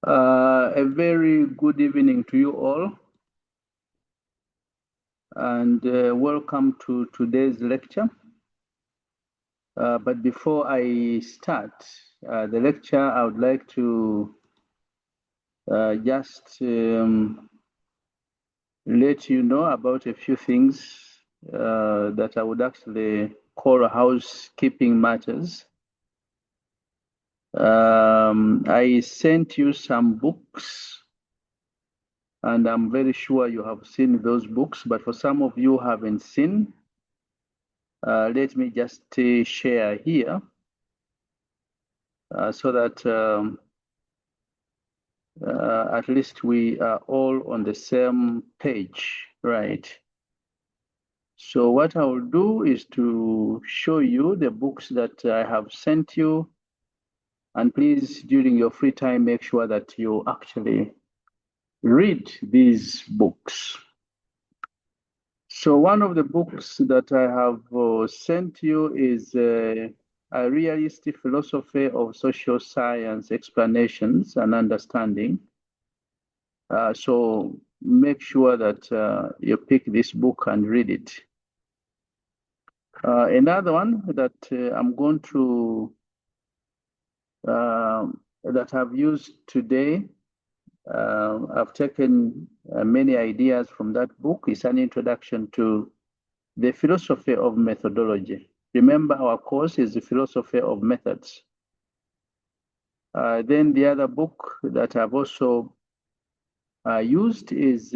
A very good evening to you all, and welcome to today's lecture. But before I start the lecture, I would like to just let you know about a few things that I would actually call housekeeping matters. I sent you some books, and I'm very sure you have seen those books, but for some of you who haven't seen, let me just share here so that at least we are all on the same page, right? So what I will do is to show you the books that I have sent you, and please, during your free time, make sure that you actually read these books. So one of the books that I have sent you is A Realistic Philosophy of Social Science Explanations and Understanding. So make sure that you pick this book and read it. Another one that I'm going to, that I've used today, I've taken many ideas from that book. It's an introduction to the philosophy of methodology. Remember, our course is the philosophy of methods. Then the other book that I've also used is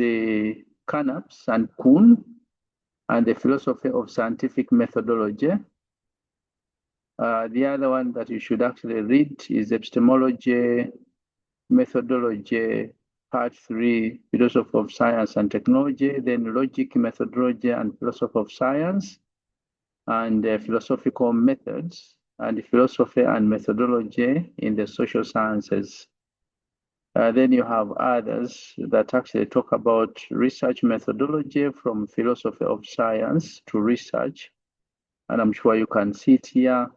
Carnaps and Kuhn and the philosophy of scientific methodology. The other one that you should actually read is Epistemology, Methodology, Part 3, Philosophy of Science and Technology, then Logic, Methodology, and Philosophy of Science, and Philosophical Methods, and Philosophy and Methodology in the Social Sciences. Then you have others that actually talk about research methodology from philosophy of science to research, and I'm sure you can see it here,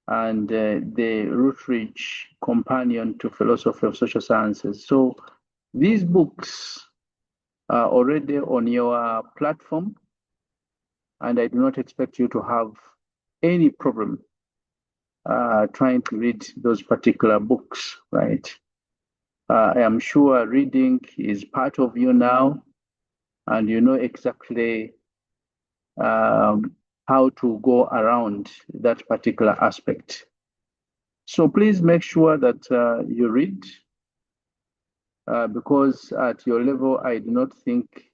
and the Routledge companion to philosophy of social sciences. So these books are already on your platform, and I do not expect you to have any problem trying to read those particular books, right? I am sure reading is part of you now, and you know exactly how to go around that particular aspect. So please make sure that you read, because at your level, I do not think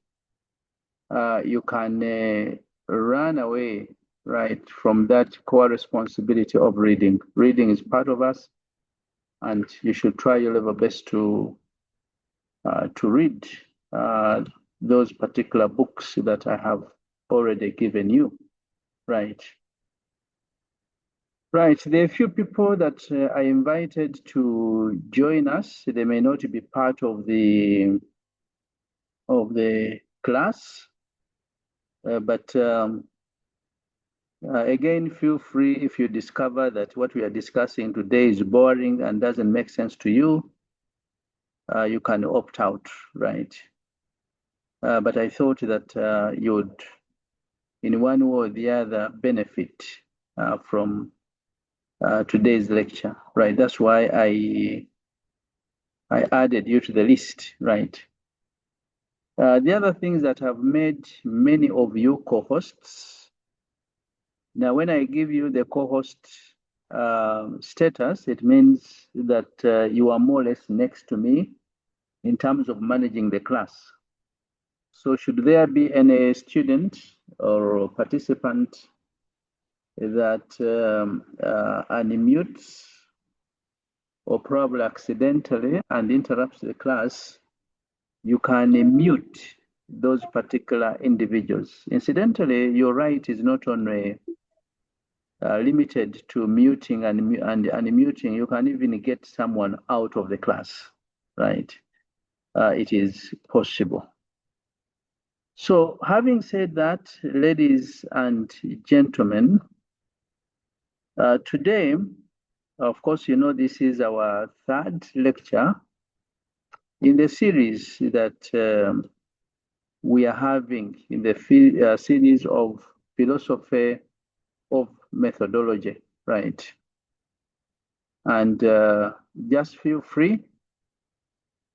you can run away, right, from that core responsibility of reading. Reading is part of us, and you should try your level best to read those particular books that I have already given you, right? Right, there are a few people that I invited to join us. They may not be part of the class, but again, feel free if you discover that what we are discussing today is boring and doesn't make sense to you, you can opt out, right? But I thought that you would, in one way or the other, benefit from today's lecture, right? That's why I added you to the list, right? The other things that have made many of you co-hosts. Now, when I give you the co-host status, it means that you are more or less next to me in terms of managing the class. So should there be any student or participant that unmutes or probably accidentally and interrupts the class, you can mute those particular individuals. Incidentally, your right is not only limited to muting and unmuting. You can even get someone out of the class, right? It is possible. So having said that, ladies and gentlemen, today, of course, you know, this is our third lecture In the series that we are having in the series of philosophy of methodology, right? And just feel free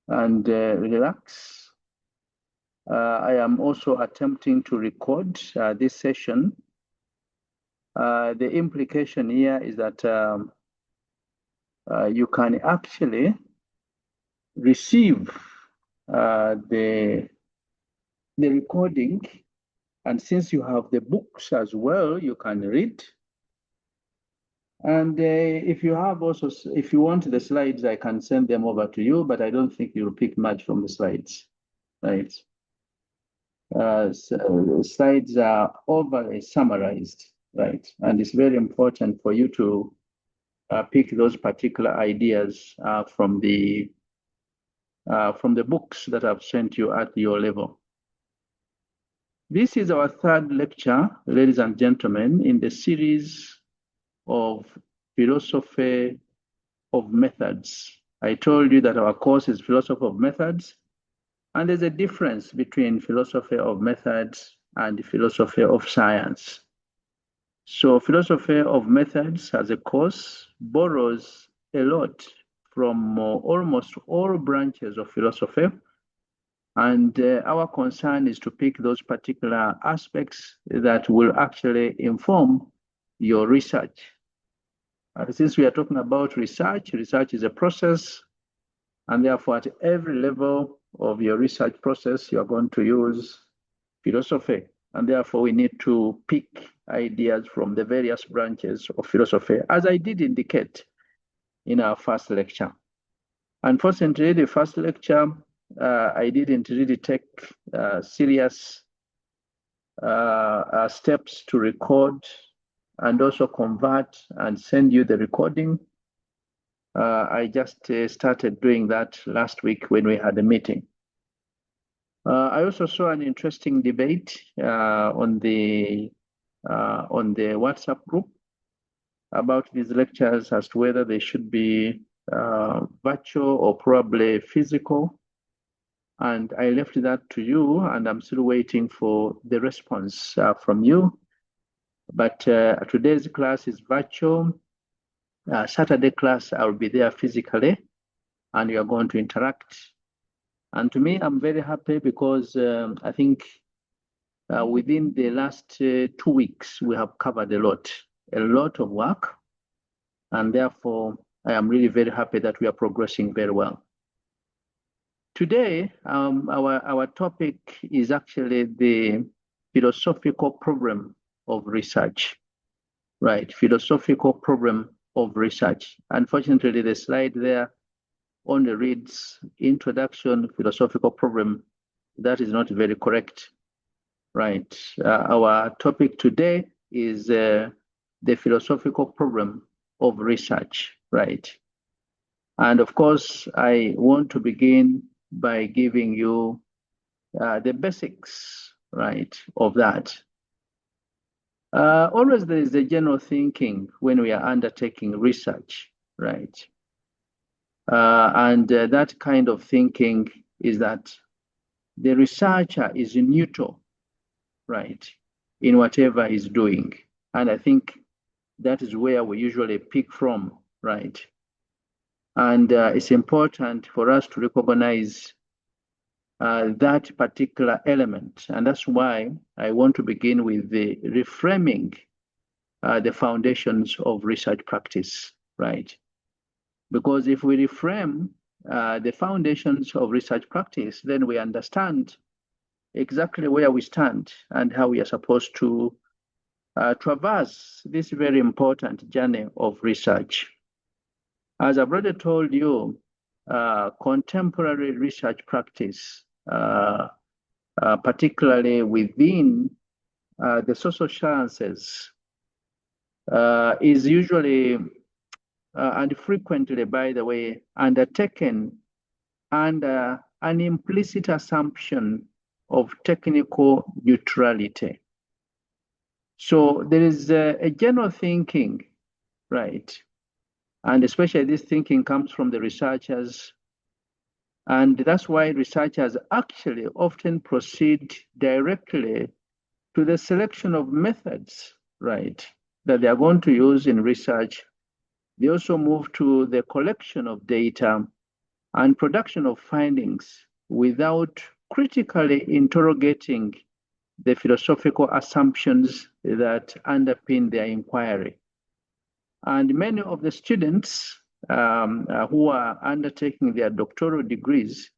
and relax. I am also attempting to record this session. The implication here is that you can actually receive the recording, and since you have the books as well, you can read. And if you have also, if you want the slides, I can send them over to you, but I don't think you'll pick much from the slides, right? So slides are overly summarized, right? And it's very important for you to pick those particular ideas from the books that I've sent you at your level. This is our third lecture, ladies and gentlemen, in the series of philosophy of methods. I told you that our course is philosophy of methods, and there's a difference between philosophy of methods and philosophy of science. So philosophy of methods as a course borrows a lot from almost all branches of philosophy. And our concern is to pick those particular aspects that will actually inform your research. Since we are talking about research, research is a process, and therefore at every level of your research process, you are going to use philosophy. And therefore we need to pick ideas from the various branches of philosophy, as I did indicate in our first lecture. Unfortunately, the first lecture, I didn't really take serious steps to record and also convert and send you the recording. I just started doing that last week when we had a meeting. I also saw an interesting debate on the WhatsApp group about these lectures as to whether they should be virtual or probably physical. And I left that to you, and I'm still waiting for the response from you. But today's class is virtual. Saturday class, I'll be there physically, and you are going to interact. And to me, I'm very happy because I think within the last 2 weeks, we have covered a lot of work. And therefore, I am really very happy that we are progressing very well. Today, our topic is actually the philosophical problem of research, right? Philosophical problem of research. Unfortunately, the slide there only reads introduction, philosophical problem. That is not very correct, right? Our topic today is the philosophical problem of research, right? And of course, I want to begin by giving you the basics, right, of that. Always there is a general thinking when we are undertaking research, right? And that kind of thinking is that the researcher is neutral, right, in whatever he's doing. And I think that is where we usually pick from, right? And it's important for us to recognize that particular element. And that's why I want to begin with the reframing the foundations of research practice, right? Because if we reframe the foundations of research practice, then we understand exactly where we stand and how we are supposed to traverse this very important journey of research. As I've already told you, contemporary research practice, particularly within the social sciences, is usually and frequently, by the way, undertaken under an implicit assumption of technical neutrality. So there is a general thinking, right? And especially this thinking comes from the researchers And that's why researchers actually often proceed directly to the selection of methods, right, that they are going to use in research. They also move to the collection of data and production of findings without critically interrogating the philosophical assumptions that underpin their inquiry. And many of the students who are undertaking their doctoral degrees,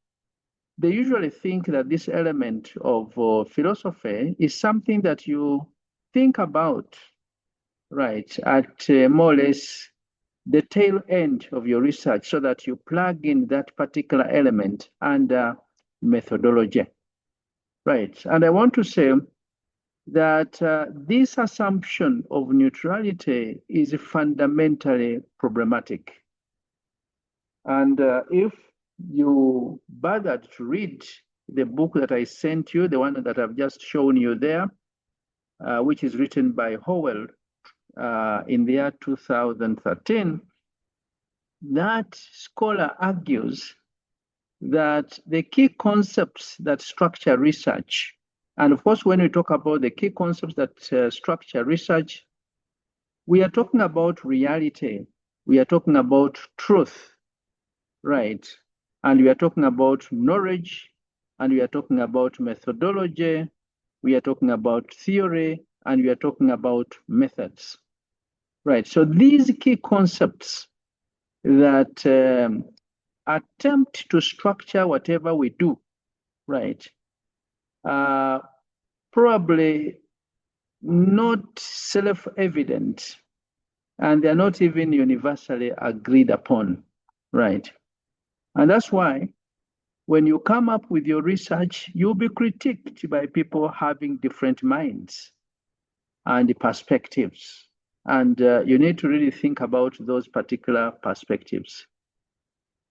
they usually think that this element of philosophy is something that you think about, right, at more or less the tail end of your research, so that you plug in that particular element under methodology, right? And I want to say that this assumption of neutrality is fundamentally problematic. And if you bothered to read the book that I sent you, the one that I've just shown you there, which is written by Howell in the year 2013, that scholar argues that the key concepts that structure research, and of course, when we talk about the key concepts that structure research, we are talking about reality, we are talking about truth, right? And we are talking about knowledge, and we are talking about methodology, we are talking about theory, and we are talking about methods, right? So these key concepts that attempt to structure whatever we do, right, probably not self-evident, and they're not even universally agreed upon, right? And that's why when you come up with your research, you'll be critiqued by people having different minds and perspectives. And you need to really think about those particular perspectives.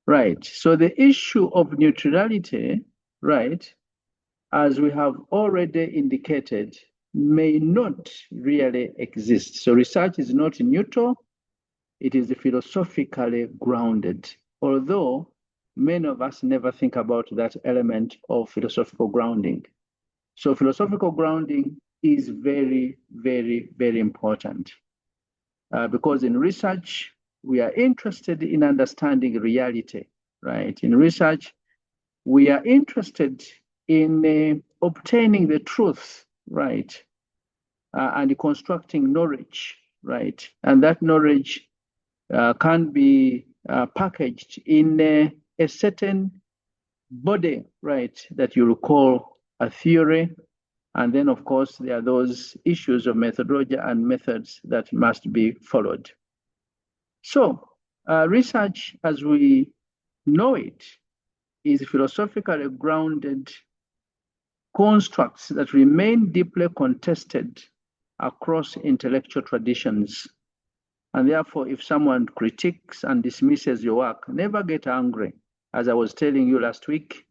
Right. So the issue of neutrality, right, as we have already indicated, may not really exist. So research is not neutral, it is philosophically grounded, although many of us never think about that element of philosophical grounding. So philosophical grounding is very, very, very important because in research, we are interested in understanding reality, right? In research, we are interested in obtaining the truth, right? And constructing knowledge, right? And that knowledge can be packaged in a certain body, right, that you call a theory. And then, of course, there are those issues of methodology and methods that must be followed. So research as we know it is philosophically grounded constructs that remain deeply contested across intellectual traditions. And therefore, if someone critiques and dismisses your work, never get angry. As I was telling you last week,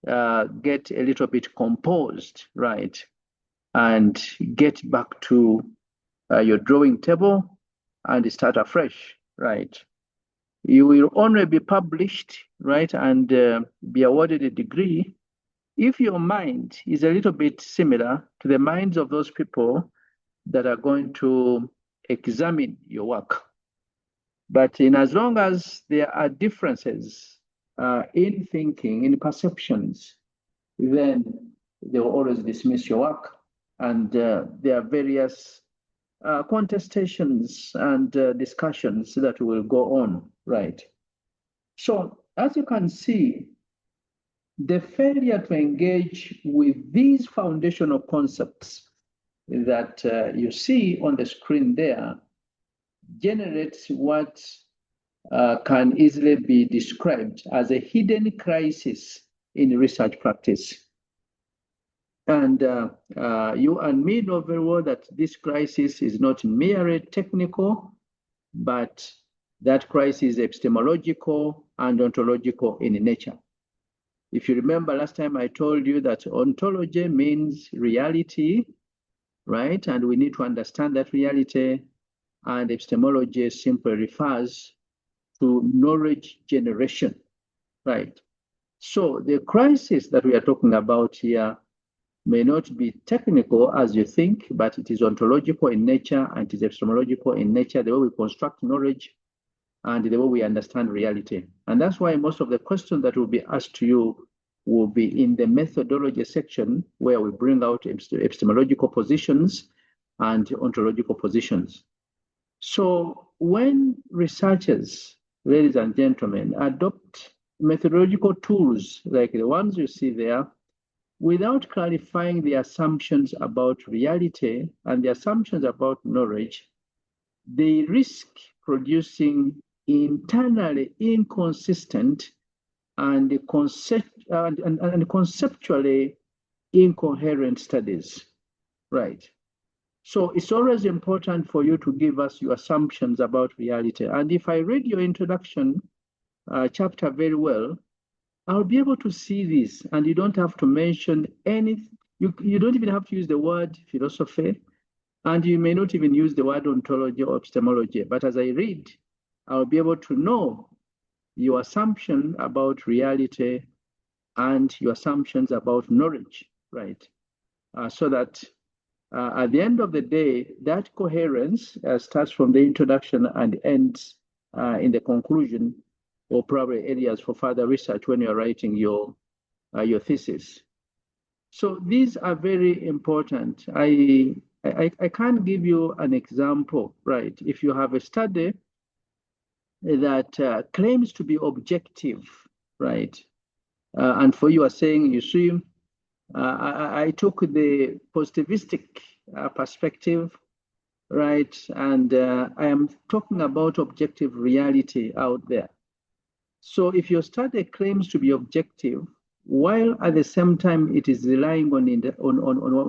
get a little bit composed, right? And get back to your drawing table and start afresh, right? You will only be published, right, and be awarded a degree if your mind is a little bit similar to the minds of those people that are going to examine your work. But in as long as there are differences in thinking, in perceptions, then they will always dismiss your work. And there are various contestations and discussions that will go on, right? So as you can see, the failure to engage with these foundational concepts that you see on the screen there generates what can easily be described as a hidden crisis in research practice. And you and me know very well that this crisis is not merely technical, but that crisis is epistemological and ontological in nature. If you remember last time I told you that ontology means reality, right? And we need to understand that reality, and epistemology simply refers to knowledge generation, right? So the crisis that we are talking about here may not be technical as you think, but it is ontological in nature and it is epistemological in nature, the way we construct knowledge and the way we understand reality. And that's why most of the questions that will be asked to you will be in the methodology section, where we bring out epistemological positions and ontological positions. So when researchers, ladies and gentlemen, adopt methodological tools like the ones you see there, without clarifying the assumptions about reality and the assumptions about knowledge, they risk producing internally inconsistent and conceptually incoherent studies, right? So it's always important for you to give us your assumptions about reality. And if I read your introduction chapter very well, I'll be able to see this, and you don't have to mention anything. You don't even have to use the word philosophy, and you may not even use the word ontology or epistemology. But as I read, I'll be able to know your assumption about reality and your assumptions about knowledge, right? So that at the end of the day, that coherence starts from the introduction and ends in the conclusion, or probably areas for further research when you're writing your thesis. So these are very important. I can't give you an example, right? If you have a study that claims to be objective, right? And for you are saying, you see, I took the positivistic perspective, right? And I am talking about objective reality out there. So if your study claims to be objective, while at the same time it is relying on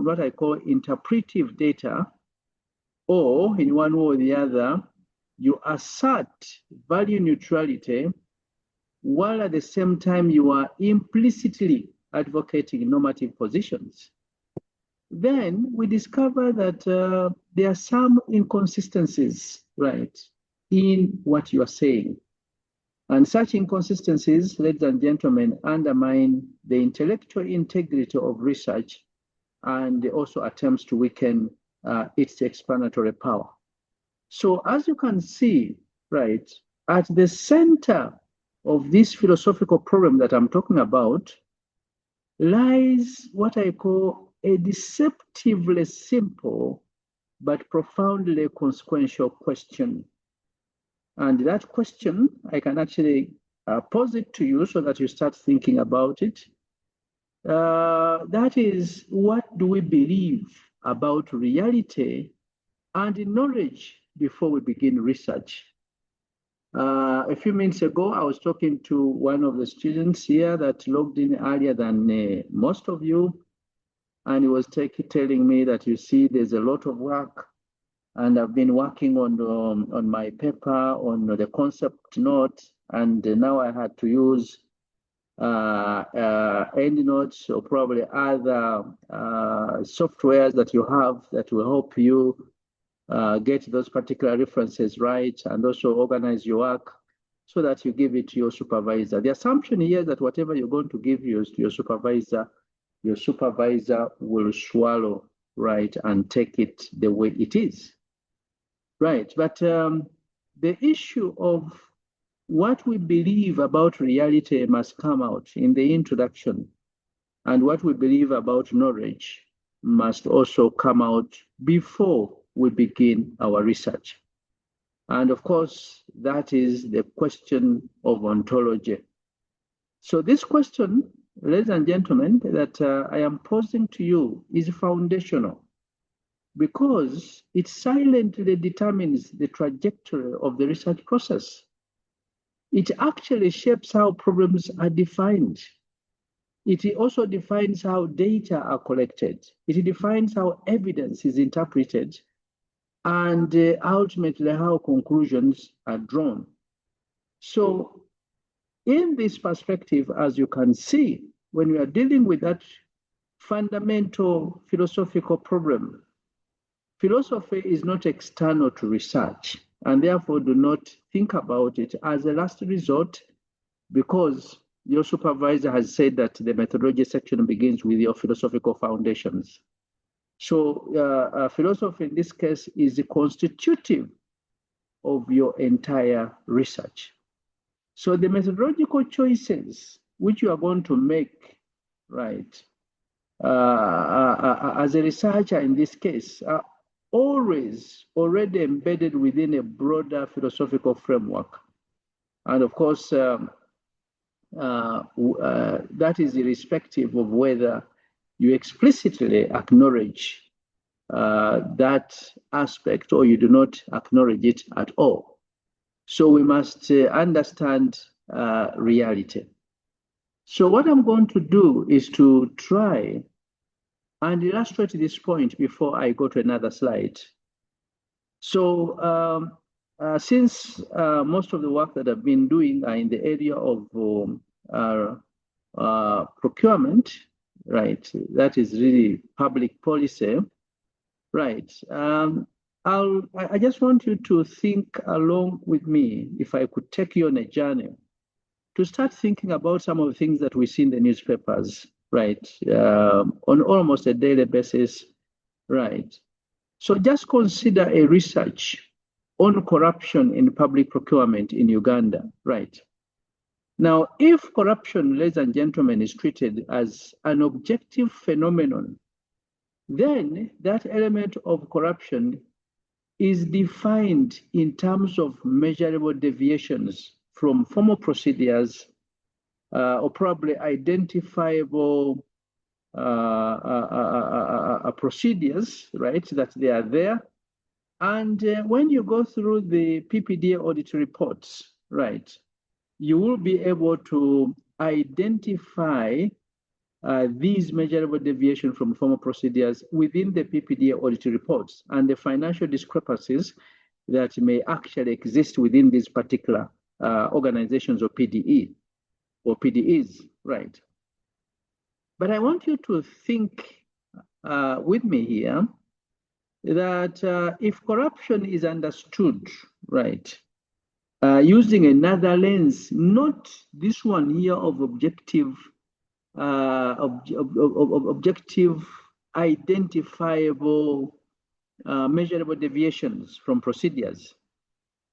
what I call interpretive data, or in one way or the other, you assert value neutrality, while at the same time you are implicitly advocating normative positions, then we discover that there are some inconsistencies, right, in what you are saying. And such inconsistencies, ladies and gentlemen, undermine the intellectual integrity of research and also attempts to weaken its explanatory power. So as you can see, right, at the center of this philosophical problem that I'm talking about lies what I call a deceptively simple but profoundly consequential question. And that question, I can actually pose it to you so that you start thinking about it. That is, what do we believe about reality and knowledge before we begin research? A few minutes ago, I was talking to one of the students here that logged in earlier than most of you, and he was telling me that, you see, there's a lot of work, and I've been working on my paper on the concept note, and now I had to use EndNotes or probably other softwares that you have that will help you get those particular references right, and also organize your work so that you give it to your supervisor. The assumption here is that whatever you're going to give to your supervisor will swallow, right, and take it the way it is. Right, but the issue of what we believe about reality must come out in the introduction, and what we believe about knowledge must also come out before we begin our research. And of course, that is the question of ontology. So this question, ladies and gentlemen, that I am posing to you is foundational, because it silently determines the trajectory of the research process. It actually shapes how problems are defined. It also defines how data are collected. It defines how evidence is interpreted, and ultimately how conclusions are drawn. So in this perspective, as you can see, when we are dealing with that fundamental philosophical problem, philosophy is not external to research, and therefore do not think about it as a last resort, because your supervisor has said that the methodology section begins with your philosophical foundations. So philosophy in this case is constitutive of your entire research. So the methodological choices which you are going to make, right, as a researcher in this case, are always already embedded within a broader philosophical framework. And of course, that is irrespective of whether you explicitly acknowledge that aspect or you do not acknowledge it at all. So we must understand reality. So what I'm going to do is to try and illustrate this point before I go to another slide. So since most of the work that I've been doing are in the area of procurement, right, that is really public policy, right, I just want you to think along with me, if I could take you on a journey, to start thinking about some of the things that we see in the newspapers, right, on almost a daily basis, right. So just consider a research on corruption in public procurement in Uganda, right. Now, if corruption, ladies and gentlemen, is treated as an objective phenomenon, then that element of corruption is defined in terms of measurable deviations from formal procedures or probably identifiable procedures, right, that they are there. And when you go through the PPDA audit reports, right, you will be able to identify these measurable deviations from formal procedures within the PPDA audit reports and the financial discrepancies that may actually exist within these particular organizations or PDE or PDEs, right? But I want you to think with me here that if corruption is understood, right, using another lens, not this one here of objective, objective identifiable measurable deviations from procedures.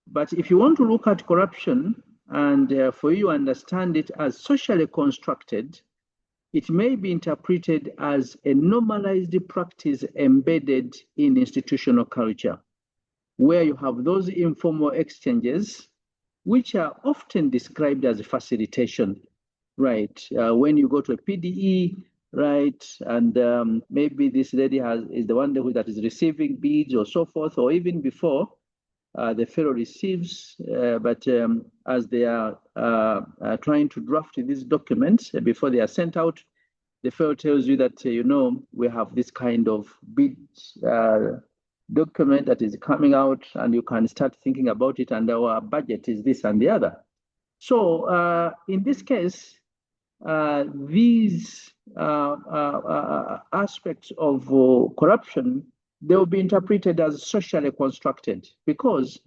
But if you want to look at corruption and for you to understand it as socially constructed, it may be interpreted as a normalized practice embedded in institutional culture, where you have those informal exchanges, which are often described as facilitation, right? When you go to a PDE, right, and maybe this lady is the one that is receiving bids or so forth, or even before the fellow receives, but as they are trying to draft these documents before they are sent out, the fellow tells you that, you know, we have this kind of bid document that is coming out and you can start thinking about it, and our budget is this and the other. So in this case, these aspects of corruption, they will be interpreted as socially constructed because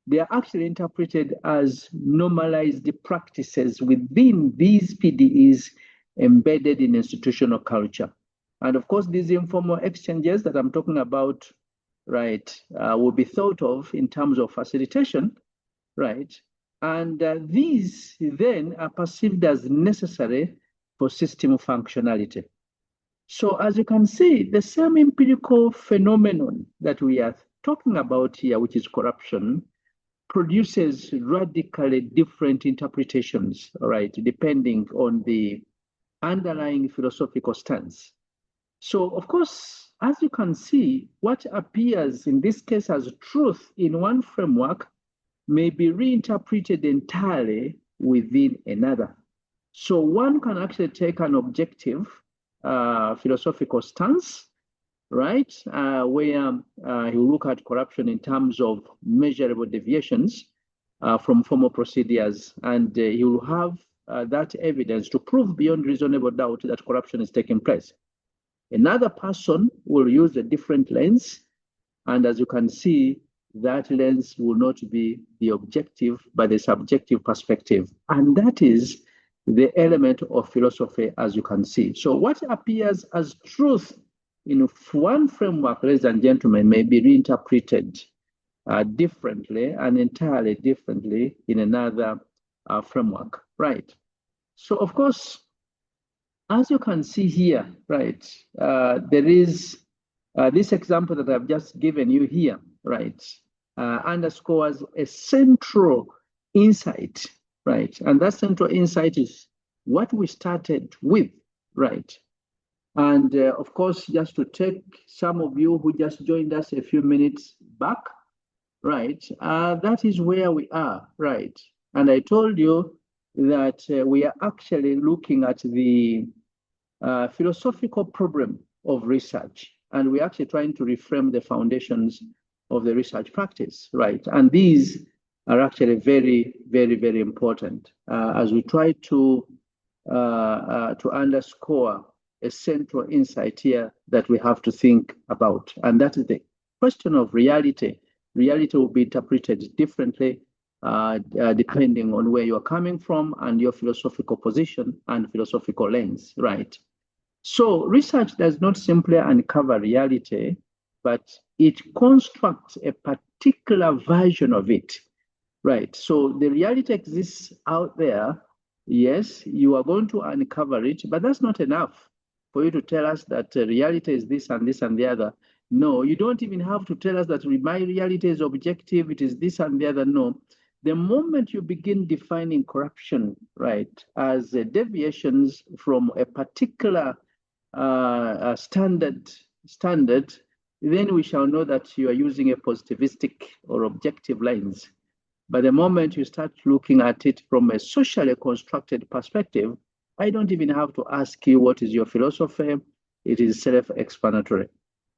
they are actually interpreted as normalized practices within these PDEs embedded in institutional culture. And of course, these informal exchanges that I'm talking about, right, will be thought of in terms of facilitation, right? And these then are perceived as necessary for system functionality. So as you can see, the same empirical phenomenon that we are talking about here, which is corruption, produces radically different interpretations, all right, depending on the underlying philosophical stance. So of course, as you can see, what appears in this case as truth in one framework may be reinterpreted entirely within another. So one can actually take an objective philosophical stance, right, where he will look at corruption in terms of measurable deviations from formal procedures, and he will have that evidence to prove beyond reasonable doubt that corruption is taking place. Another person will use a different lens, and as you can see, that lens will not be the objective, but the subjective perspective. And that is the element of philosophy, as you can see. So what appears as truth in one framework, ladies and gentlemen, may be reinterpreted differently and entirely differently in another framework, right? So of course, as you can see here, right, there is this example that I've just given you here, right, underscores a central insight, right? And that central insight is what we started with, right? And of course, just to take some of you who just joined us a few minutes back, right, that is where we are, right? And I told you that we are actually looking at the philosophical problem of research, and we're actually trying to reframe the foundations of the research practice, right? And these are actually very, very, very important as we try to underscore a central insight here that we have to think about, and that is the question of reality. Reality will be interpreted differently depending on where you're coming from and your philosophical position and philosophical lens, right? So research does not simply uncover reality, but it constructs a particular version of it, right? So the reality exists out there. Yes, you are going to uncover it, but that's not enough for you to tell us that reality is this and this and the other. No, you don't even have to tell us that my reality is objective, it is this and the other. No. The moment you begin defining corruption, right, as deviations from a particular standard, then we shall know that you are using a positivistic or objective lens. But the moment you start looking at it from a socially constructed perspective, I don't even have to ask you what is your philosophy. It is self-explanatory.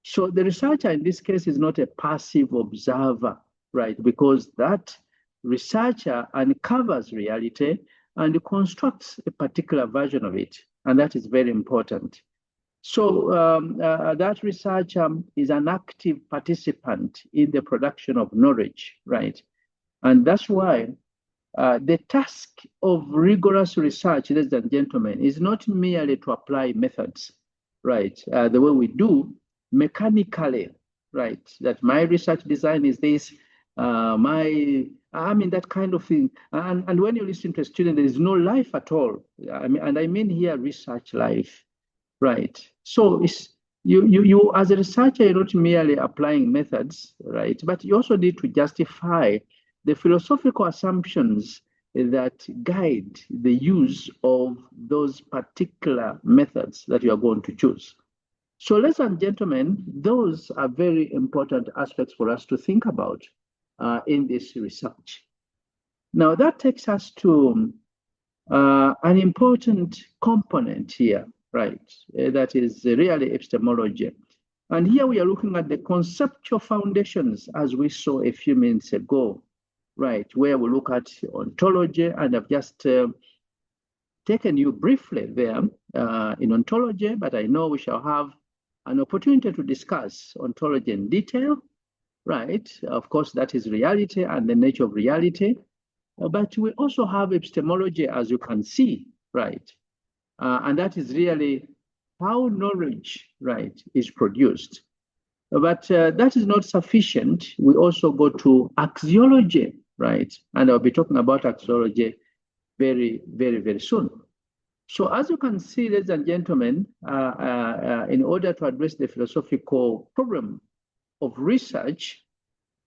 So the researcher in this case is not a passive observer, right? Because that researcher uncovers reality and constructs a particular version of it. And that is very important. So that researcher is an active participant in the production of knowledge, right? And that's why the task of rigorous research, ladies and gentlemen, is not merely to apply methods, right? The way we do mechanically, right? That my research design is this, that kind of thing. And when you listen to a student, there is no life at all. I mean here research life, right? So it's you as a researcher, you're not merely applying methods, right? But you also need to justify the philosophical assumptions that guide the use of those particular methods that you are going to choose. So, ladies and gentlemen, those are very important aspects for us to think about in this research. Now, that takes us to an important component here, right? That is really epistemology. And here we are looking at the conceptual foundations, as we saw a few minutes ago, right? Where we look at ontology, and I've just taken you briefly there in ontology, but I know we shall have an opportunity to discuss ontology in detail, right? Of course, that is reality and the nature of reality. But we also have epistemology, as you can see, right? And that is really how knowledge, right, is produced. But that is not sufficient. We also go to axiology, right? And I'll be talking about axiology very, very, very soon. So as you can see, ladies and gentlemen, in order to address the philosophical problem of research,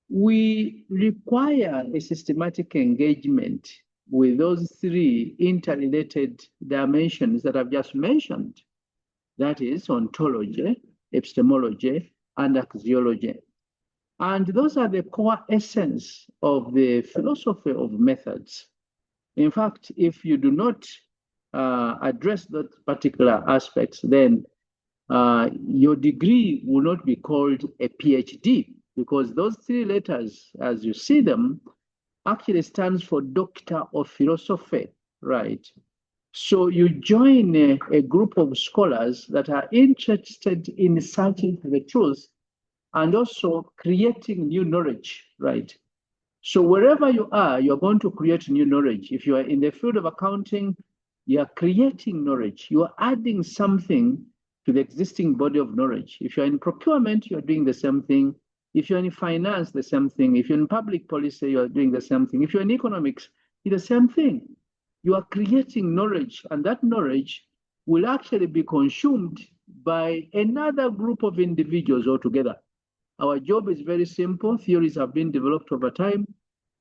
we require a systematic engagement with those three interrelated dimensions that I've just mentioned. That is ontology, epistemology, and axiology. And those are the core essence of the philosophy of methods. In fact, if you do not address those particular aspects, then your degree will not be called a PhD, because those three letters, as you see them, actually stands for Doctor of Philosophy, right? So you join a group of scholars that are interested in searching for the truth and also creating new knowledge, right? So wherever you are, you're going to create new knowledge. If you are in the field of accounting, You are creating knowledge. You are adding something to the existing body of knowledge. If you're in procurement, you're doing the same thing. If you're in finance, the same thing. If you're in public policy, you're doing the same thing. If you're in economics, it's the same thing. You are creating knowledge, and that knowledge will actually be consumed by another group of individuals altogether. Our job is very simple. Theories have been developed over time,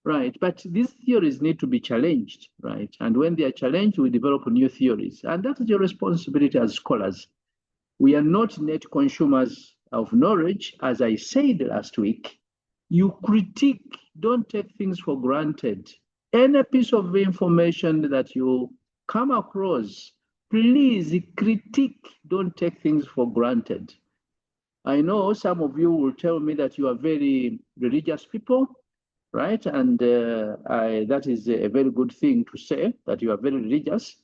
right? But these theories need to be challenged, right? And when they are challenged, we develop new theories. And that is your responsibility as scholars. We are not net consumers of knowledge. As I said last week, you critique, don't take things for granted. Any piece of information that you come across, please critique, don't take things for granted. I know some of you will tell me that you are very religious people, right? And that is a very good thing to say, that you are very religious,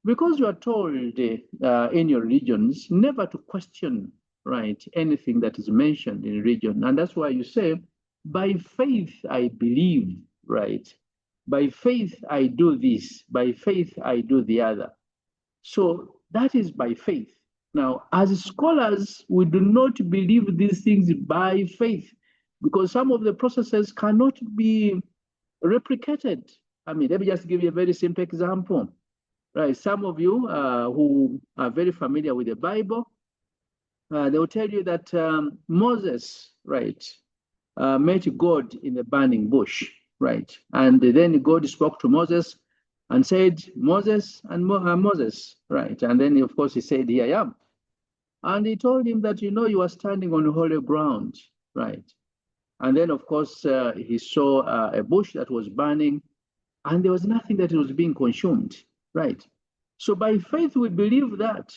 because you are told in your religions never to question, right, anything that is mentioned in religion. And that's why you say, by faith I believe, right? By faith I do this, by faith I do the other. So that is by faith. Now, as scholars, we do not believe these things by faith, because some of the processes cannot be replicated. I mean, let me just give you a very simple example. Right, some of you who are very familiar with the Bible, they will tell you that Moses, right, met God in the burning bush, right? And then God spoke to Moses and said, Moses and Moses, right? And then, of course, he said, here I am. And he told him that, you are standing on holy ground, right? And then, of course, he saw a bush that was burning, and there was nothing that was being consumed, right? So by faith, we believe that.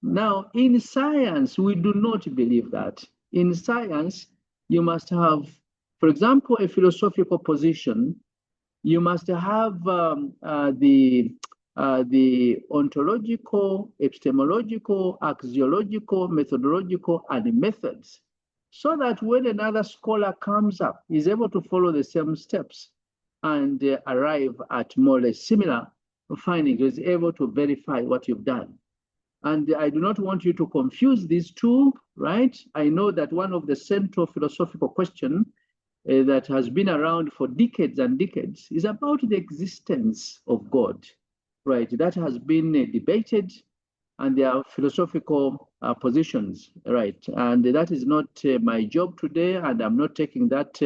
Now, in science, we do not believe that. In science, you must have, for example, a philosophical position. You must have the ontological, epistemological, axiological, methodological, and methods, so that when another scholar comes up, he's able to follow the same steps and arrive at more or less similar findings, is able to verify what you've done. And I do not want you to confuse these two, right? I know that one of the central philosophical questions that has been around for decades and decades is about the existence of God, right? That has been debated, and there are philosophical positions, right? And that is not my job today, and I'm not taking that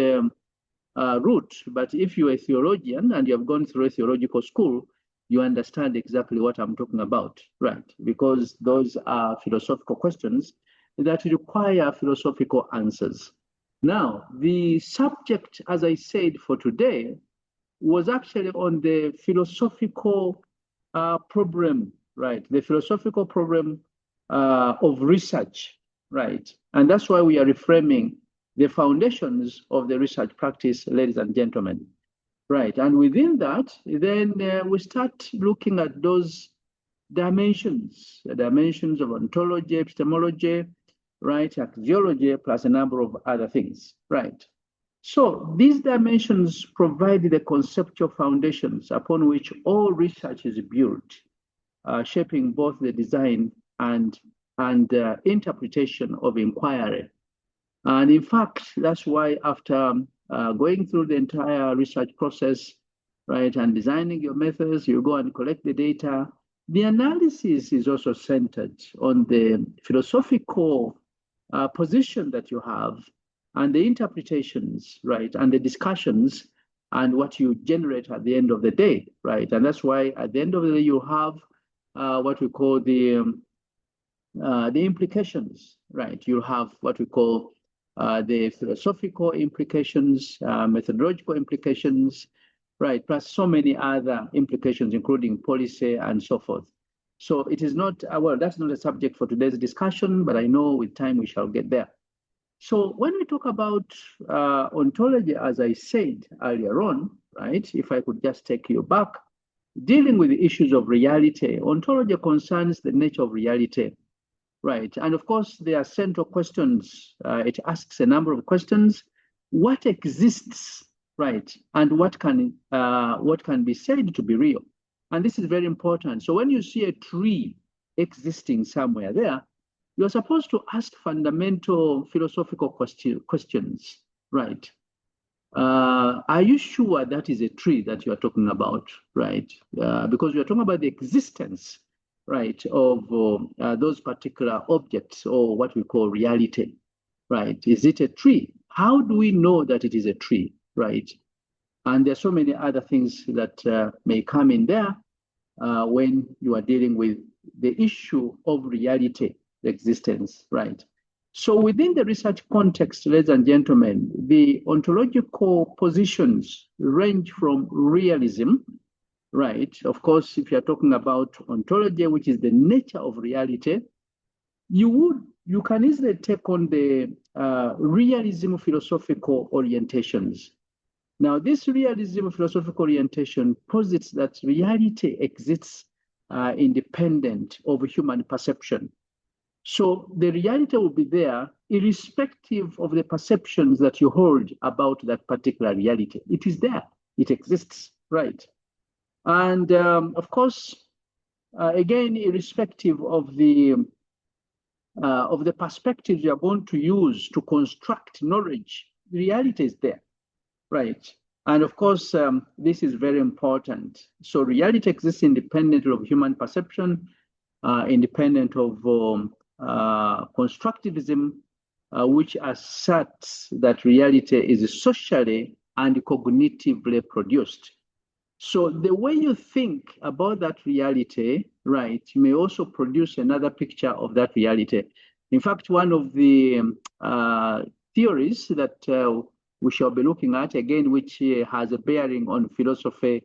route. But if you're a theologian and you have gone through a theological school, you understand exactly what I'm talking about, right? Because those are philosophical questions that require philosophical answers. Now, the subject, as I said, for today was actually on the philosophical problem, right? The philosophical problem of research, right? And that's why we are reframing the foundations of the research practice, ladies and gentlemen, right? And within that, then we start looking at those dimensions, the dimensions of ontology, epistemology, right, axiology, plus a number of other things, right? So these dimensions provide the conceptual foundations upon which all research is built, shaping both the design and interpretation of inquiry. And in fact, that's why after going through the entire research process, right, and designing your methods, you go and collect the data. The analysis is also centered on the philosophical position that you have, and the interpretations, right, and the discussions, and what you generate at the end of the day, right? And that's why at the end of the day, you have what we call the implications, right? You have what we call the philosophical implications, methodological implications, right? Plus so many other implications, including policy and so forth. So it is not, well, that's not a subject for today's discussion, but I know with time we shall get there. So when we talk about ontology, as I said earlier on, right, if I could just take you back, dealing with the issues of reality, ontology concerns the nature of reality, right? And of course, there are central questions. It asks a number of questions. What exists, right? And what can be said to be real? And this is very important. So when you see a tree existing somewhere there, you're supposed to ask fundamental philosophical questions, right? Are you sure that is a tree that you're talking about, right? Because you're talking about the existence, right, of those particular objects, or what we call reality, right? Is it a tree? How do we know that it is a tree, right? And there's so many other things that may come in there when you are dealing with the issue of reality, existence, right? So within the research context, ladies and gentlemen, the ontological positions range from realism, right? Of course, if you're talking about ontology, which is the nature of reality, you can easily take on the realism philosophical orientations. Now, this realism philosophical orientation posits that reality exists independent of human perception. So the reality will be there irrespective of the perceptions that you hold about that particular reality. It is there, it exists, right? And of course, again, irrespective of the perspectives you are going to use to construct knowledge, the reality is there, right? And of course, this is very important. So reality exists independent of human perception, independent of constructivism, which asserts that reality is socially and cognitively produced. So the way you think about that reality, right, may also produce another picture of that reality. In fact, one of the theories that we shall be looking at, again, which has a bearing on philosophy,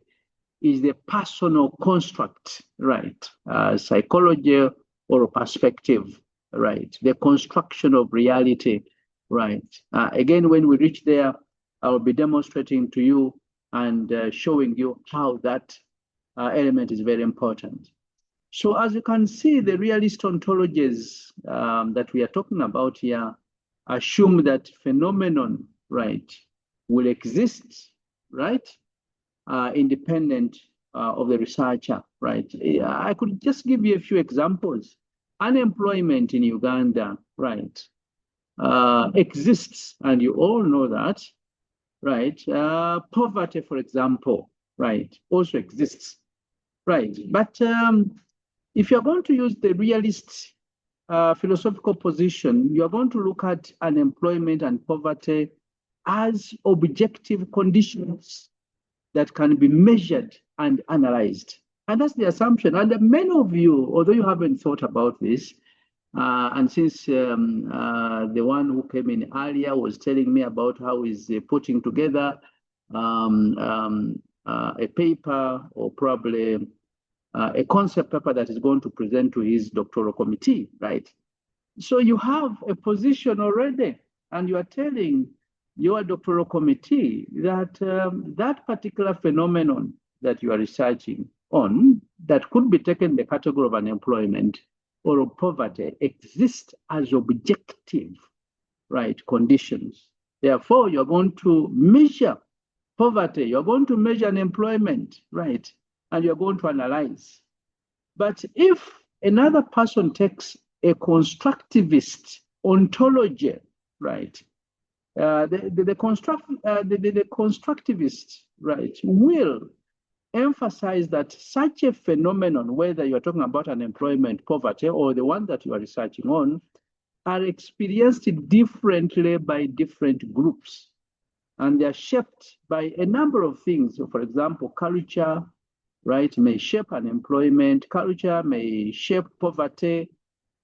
is the personal construct, right? Psychology or perspective, right? The construction of reality, right? Again, when we reach there, I will be demonstrating to you and showing you how that element is very important. So as you can see, the realist ontologies that we are talking about here assume that phenomenon, right, will exist, right, independent of the researcher, right? I could just give you a few examples. Unemployment in Uganda, right, exists, and you all know that, right? Poverty, for example, right, also exists, right? But if you're going to use the realist philosophical position, you're going to look at unemployment and poverty as objective conditions that can be measured and analyzed. And that's the assumption. And many of you, although you haven't thought about this, and since the one who came in earlier was telling me about how he's putting together a paper, or probably a concept paper that is going to present to his doctoral committee, right? So you have a position already, and you are telling your doctoral committee that that particular phenomenon that you are researching on, that could be taken in the category of unemployment or of poverty, exists as objective, right, conditions. Therefore, you're going to measure poverty, you're going to measure unemployment, right, and you're going to analyze. But if another person takes a constructivist ontology, right, the constructivist, right, will emphasize that such a phenomenon, whether you're talking about unemployment, poverty, or the one that you are researching on, are experienced differently by different groups. And they're shaped by a number of things. So for example, culture, right, may shape unemployment, culture may shape poverty,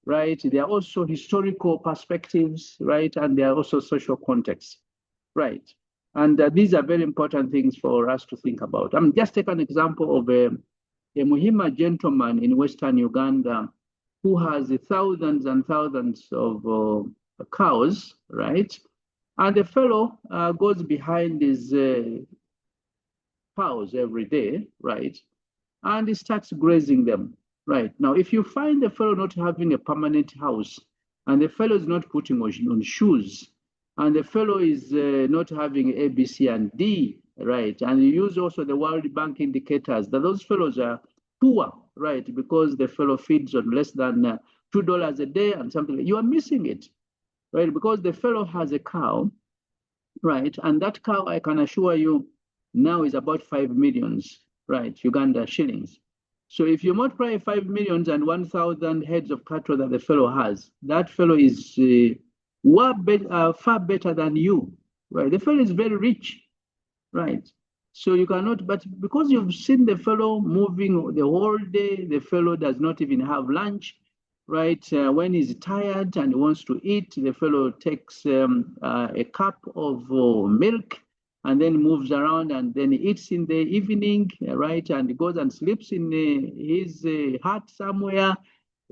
right? There are also historical perspectives, right? And there are also social contexts, right? And these are very important things for us to think about. I'm just take an example of a Muhima gentleman in Western Uganda who has thousands and thousands of cows, right? And the fellow goes behind his cows every day, right? And he starts grazing them, right? Now, if you find the fellow not having a permanent house, and the fellow is not putting on shoes, and the fellow is not having A, B, C, and D, right? And you use also the World Bank indicators that those fellows are poor, right? Because the fellow feeds on less than $2 a day and something. You are missing it, right? Because the fellow has a cow, right? And that cow, I can assure you, now is about 5 millions, right? Uganda shillings. So if you multiply 5 millions and 1,000 heads of cattle that the fellow has, that fellow is far better than you, right? The fellow is very rich, right? So you cannot, but because you've seen the fellow moving the whole day, the fellow does not even have lunch, right? When he's tired and he wants to eat, the fellow takes a cup of milk and then moves around and then he eats in the evening, right? And he goes and sleeps in his hut somewhere,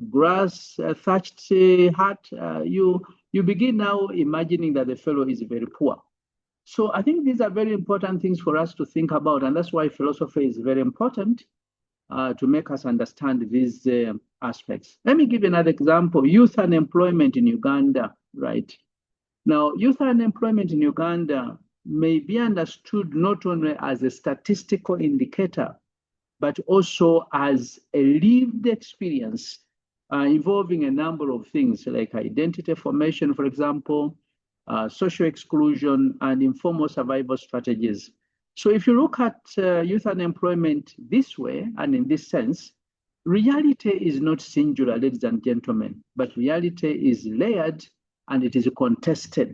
grass thatched hut. You begin now imagining that the fellow is very poor. So I think these are very important things for us to think about, and that's why philosophy is very important to make us understand these aspects. Let me give you another example: youth unemployment in Uganda, right? Now, youth unemployment in Uganda may be understood not only as a statistical indicator, but also as a lived experience involving a number of things like identity formation, for example, social exclusion, and informal survival strategies. So if you look at youth unemployment this way and in this sense, reality is not singular, ladies and gentlemen, but reality is layered and it is contested.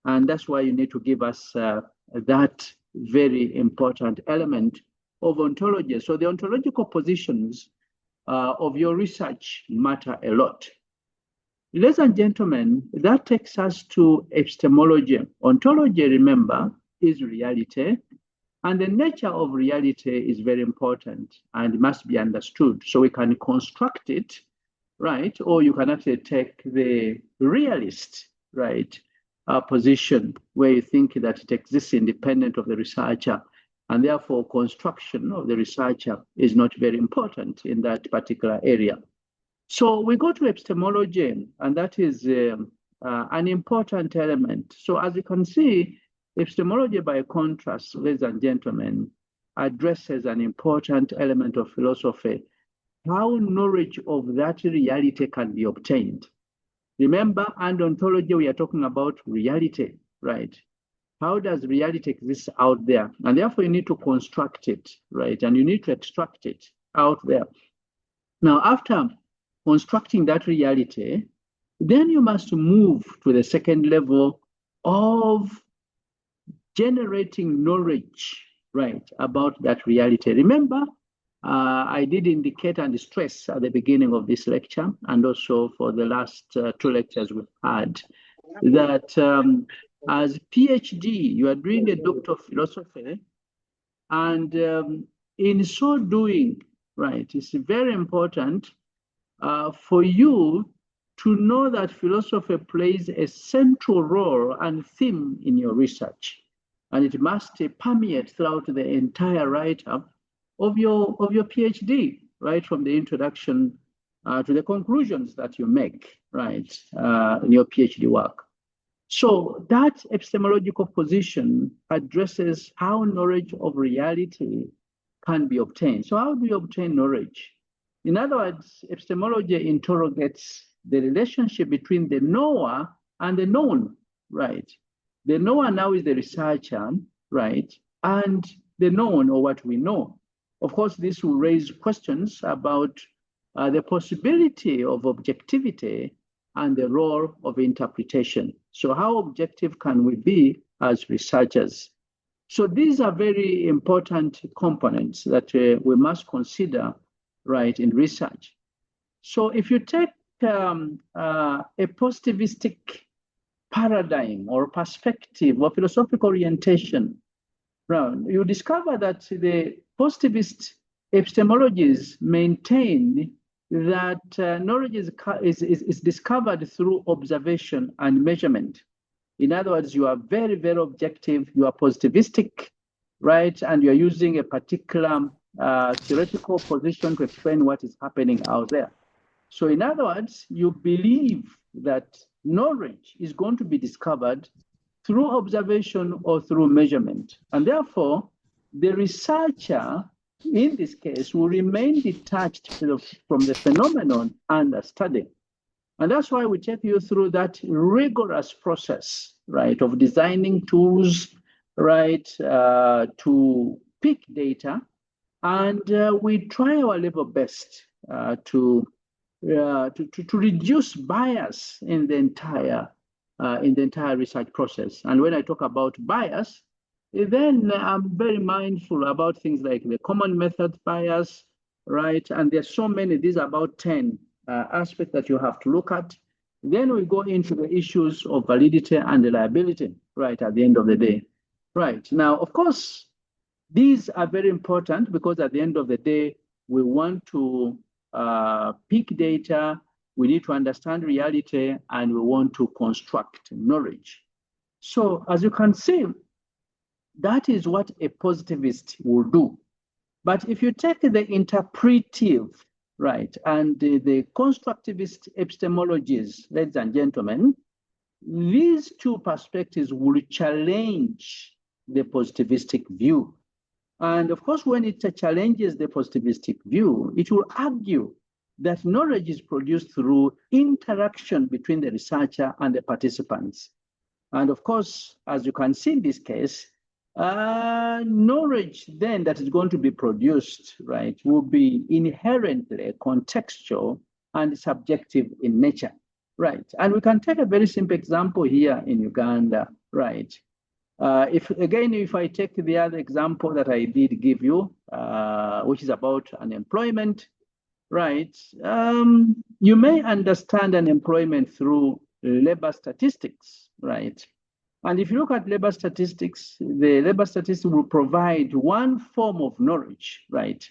And that's why you need to give us that very important element of ontology. So the ontological positions of your research matter a lot. Ladies and gentlemen, that takes us to epistemology. Ontology, remember, is reality, and the nature of reality is very important and must be understood. So we can construct it, right? Or you can actually take the realist, right, position where you think that it exists independent of the researcher, and therefore construction of the researcher is not very important in that particular area. So we go to epistemology, and that is an important element. So as you can see, epistemology, by contrast, ladies and gentlemen, addresses an important element of philosophy: how knowledge of that reality can be obtained. Remember, under ontology, we are talking about reality, right? How does reality exist out there? And therefore, you need to construct it, right? And you need to extract it out there. Now, after constructing that reality, then you must move to the second level of generating knowledge, right, about that reality. Remember, I did indicate and stress at the beginning of this lecture, and also for the last 2 lectures we've had, that as PhD, you are doing a Doctor of Philosophy, and in so doing, right, it's very important for you to know that philosophy plays a central role and theme in your research, and it must permeate throughout the entire write-up of your PhD, right, from the introduction to the conclusions that you make, right, in your PhD work. So that epistemological position addresses how knowledge of reality can be obtained. So how do you obtain knowledge? In other words, epistemology interrogates the relationship between the knower and the known, right? The knower now is the researcher, right? And the known, or what we know. Of course, this will raise questions about the possibility of objectivity and the role of interpretation. So how objective can we be as researchers? So these are very important components that we must consider, right, in research. So if you take a positivistic paradigm or perspective or philosophical orientation, right, you discover that the positivist epistemologies maintain that knowledge is discovered through observation and measurement. In other words, you are very, very objective, you are positivistic, right? And you're using a particular theoretical position to explain what is happening out there. So in other words, you believe that knowledge is going to be discovered through observation or through measurement. And therefore, the researcher in this case, will remain detached from the phenomenon under study. And that's why we take you through that rigorous process, right, of designing tools, right, to pick data. And we try our level best to reduce bias in the entire research process. And when I talk about bias, then I'm very mindful about things like the common method bias, right? And there's so many, these are about 10 aspects that you have to look at. Then we go into the issues of validity and reliability, right, at the end of the day. Right, now, of course, these are very important because at the end of the day, we want to pick data, we need to understand reality, and we want to construct knowledge. So as you can see, that is what a positivist will do. But if you take the interpretive, right, and the constructivist epistemologies, ladies and gentlemen, these two perspectives will challenge the positivistic view. And of course, when it challenges the positivistic view, it will argue that knowledge is produced through interaction between the researcher and the participants. And of course, as you can see in this case, knowledge then that is going to be produced, right, will be inherently contextual and subjective in nature, right? And we can take a very simple example here in Uganda, right? If I take the other example that I did give you, which is about unemployment, right? You may understand unemployment through labor statistics, right? And if you look at labor statistics, the labor statistics will provide one form of knowledge, right?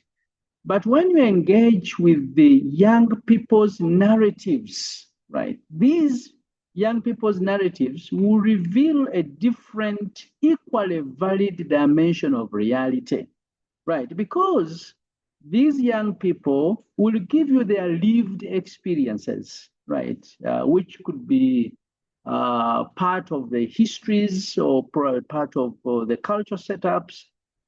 But when you engage with the young people's narratives, right, these young people's narratives will reveal a different, equally valid dimension of reality, right? Because these young people will give you their lived experiences, right? Which could be part of the histories or part of the cultural setups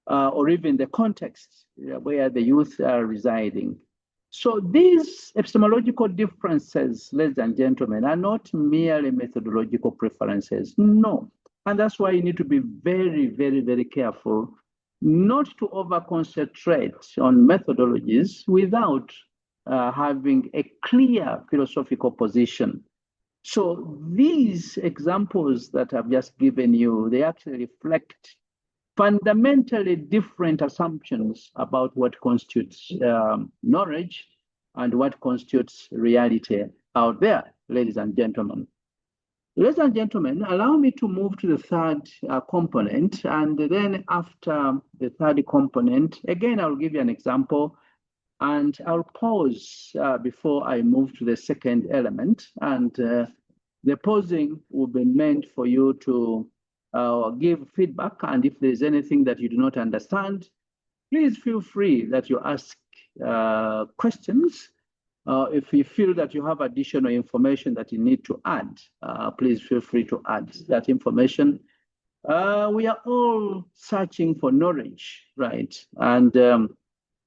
or even the context where the youth are residing. So these epistemological differences, ladies and gentlemen, are not merely methodological preferences, no. And that's why you need to be very, very, very careful not to over-concentrate on methodologies without having a clear philosophical position. So these examples that I've just given you, they actually reflect fundamentally different assumptions about what constitutes knowledge and what constitutes reality out there, ladies and gentlemen. Ladies and gentlemen, allow me to move to the third component. And then after the third component, again, I'll give you an example. And I'll pause before I move to the second element. And the pausing will be meant for you to give feedback. And if there's anything that you do not understand, please feel free that you ask questions. If you feel that you have additional information that you need to add, please feel free to add that information. We are all searching for knowledge, right? And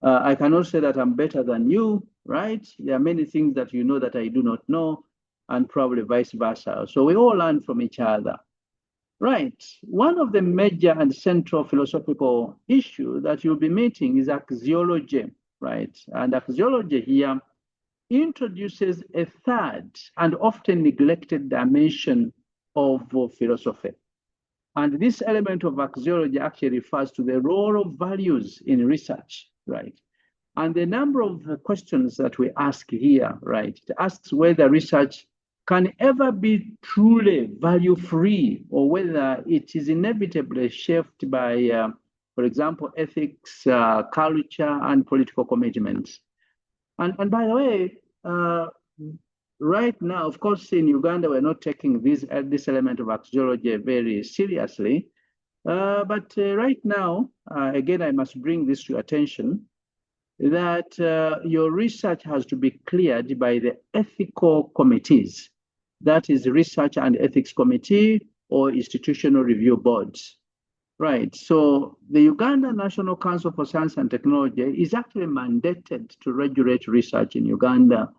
I cannot say that I'm better than you, right? There are many things that you know that I do not know, and probably vice versa. So we all learn from each other, right? One of the major and central philosophical issues that you'll be meeting is axiology, right? And axiology here introduces a third and often neglected dimension of philosophy. And this element of axiology actually refers to the role of values in research, right? And the number of questions that we ask here, right? It asks whether research can ever be truly value-free or whether it is inevitably shaped by, for example, ethics, culture, and political commitments. And by the way, right now, of course, in Uganda, we're not taking this element of axiology very seriously. But right now, again, I must bring this to your attention, that your research has to be cleared by the ethical committees. That is the Research and Ethics Committee or institutional review boards. Right. So the Uganda National Council for Science and Technology is actually mandated to regulate research in Uganda.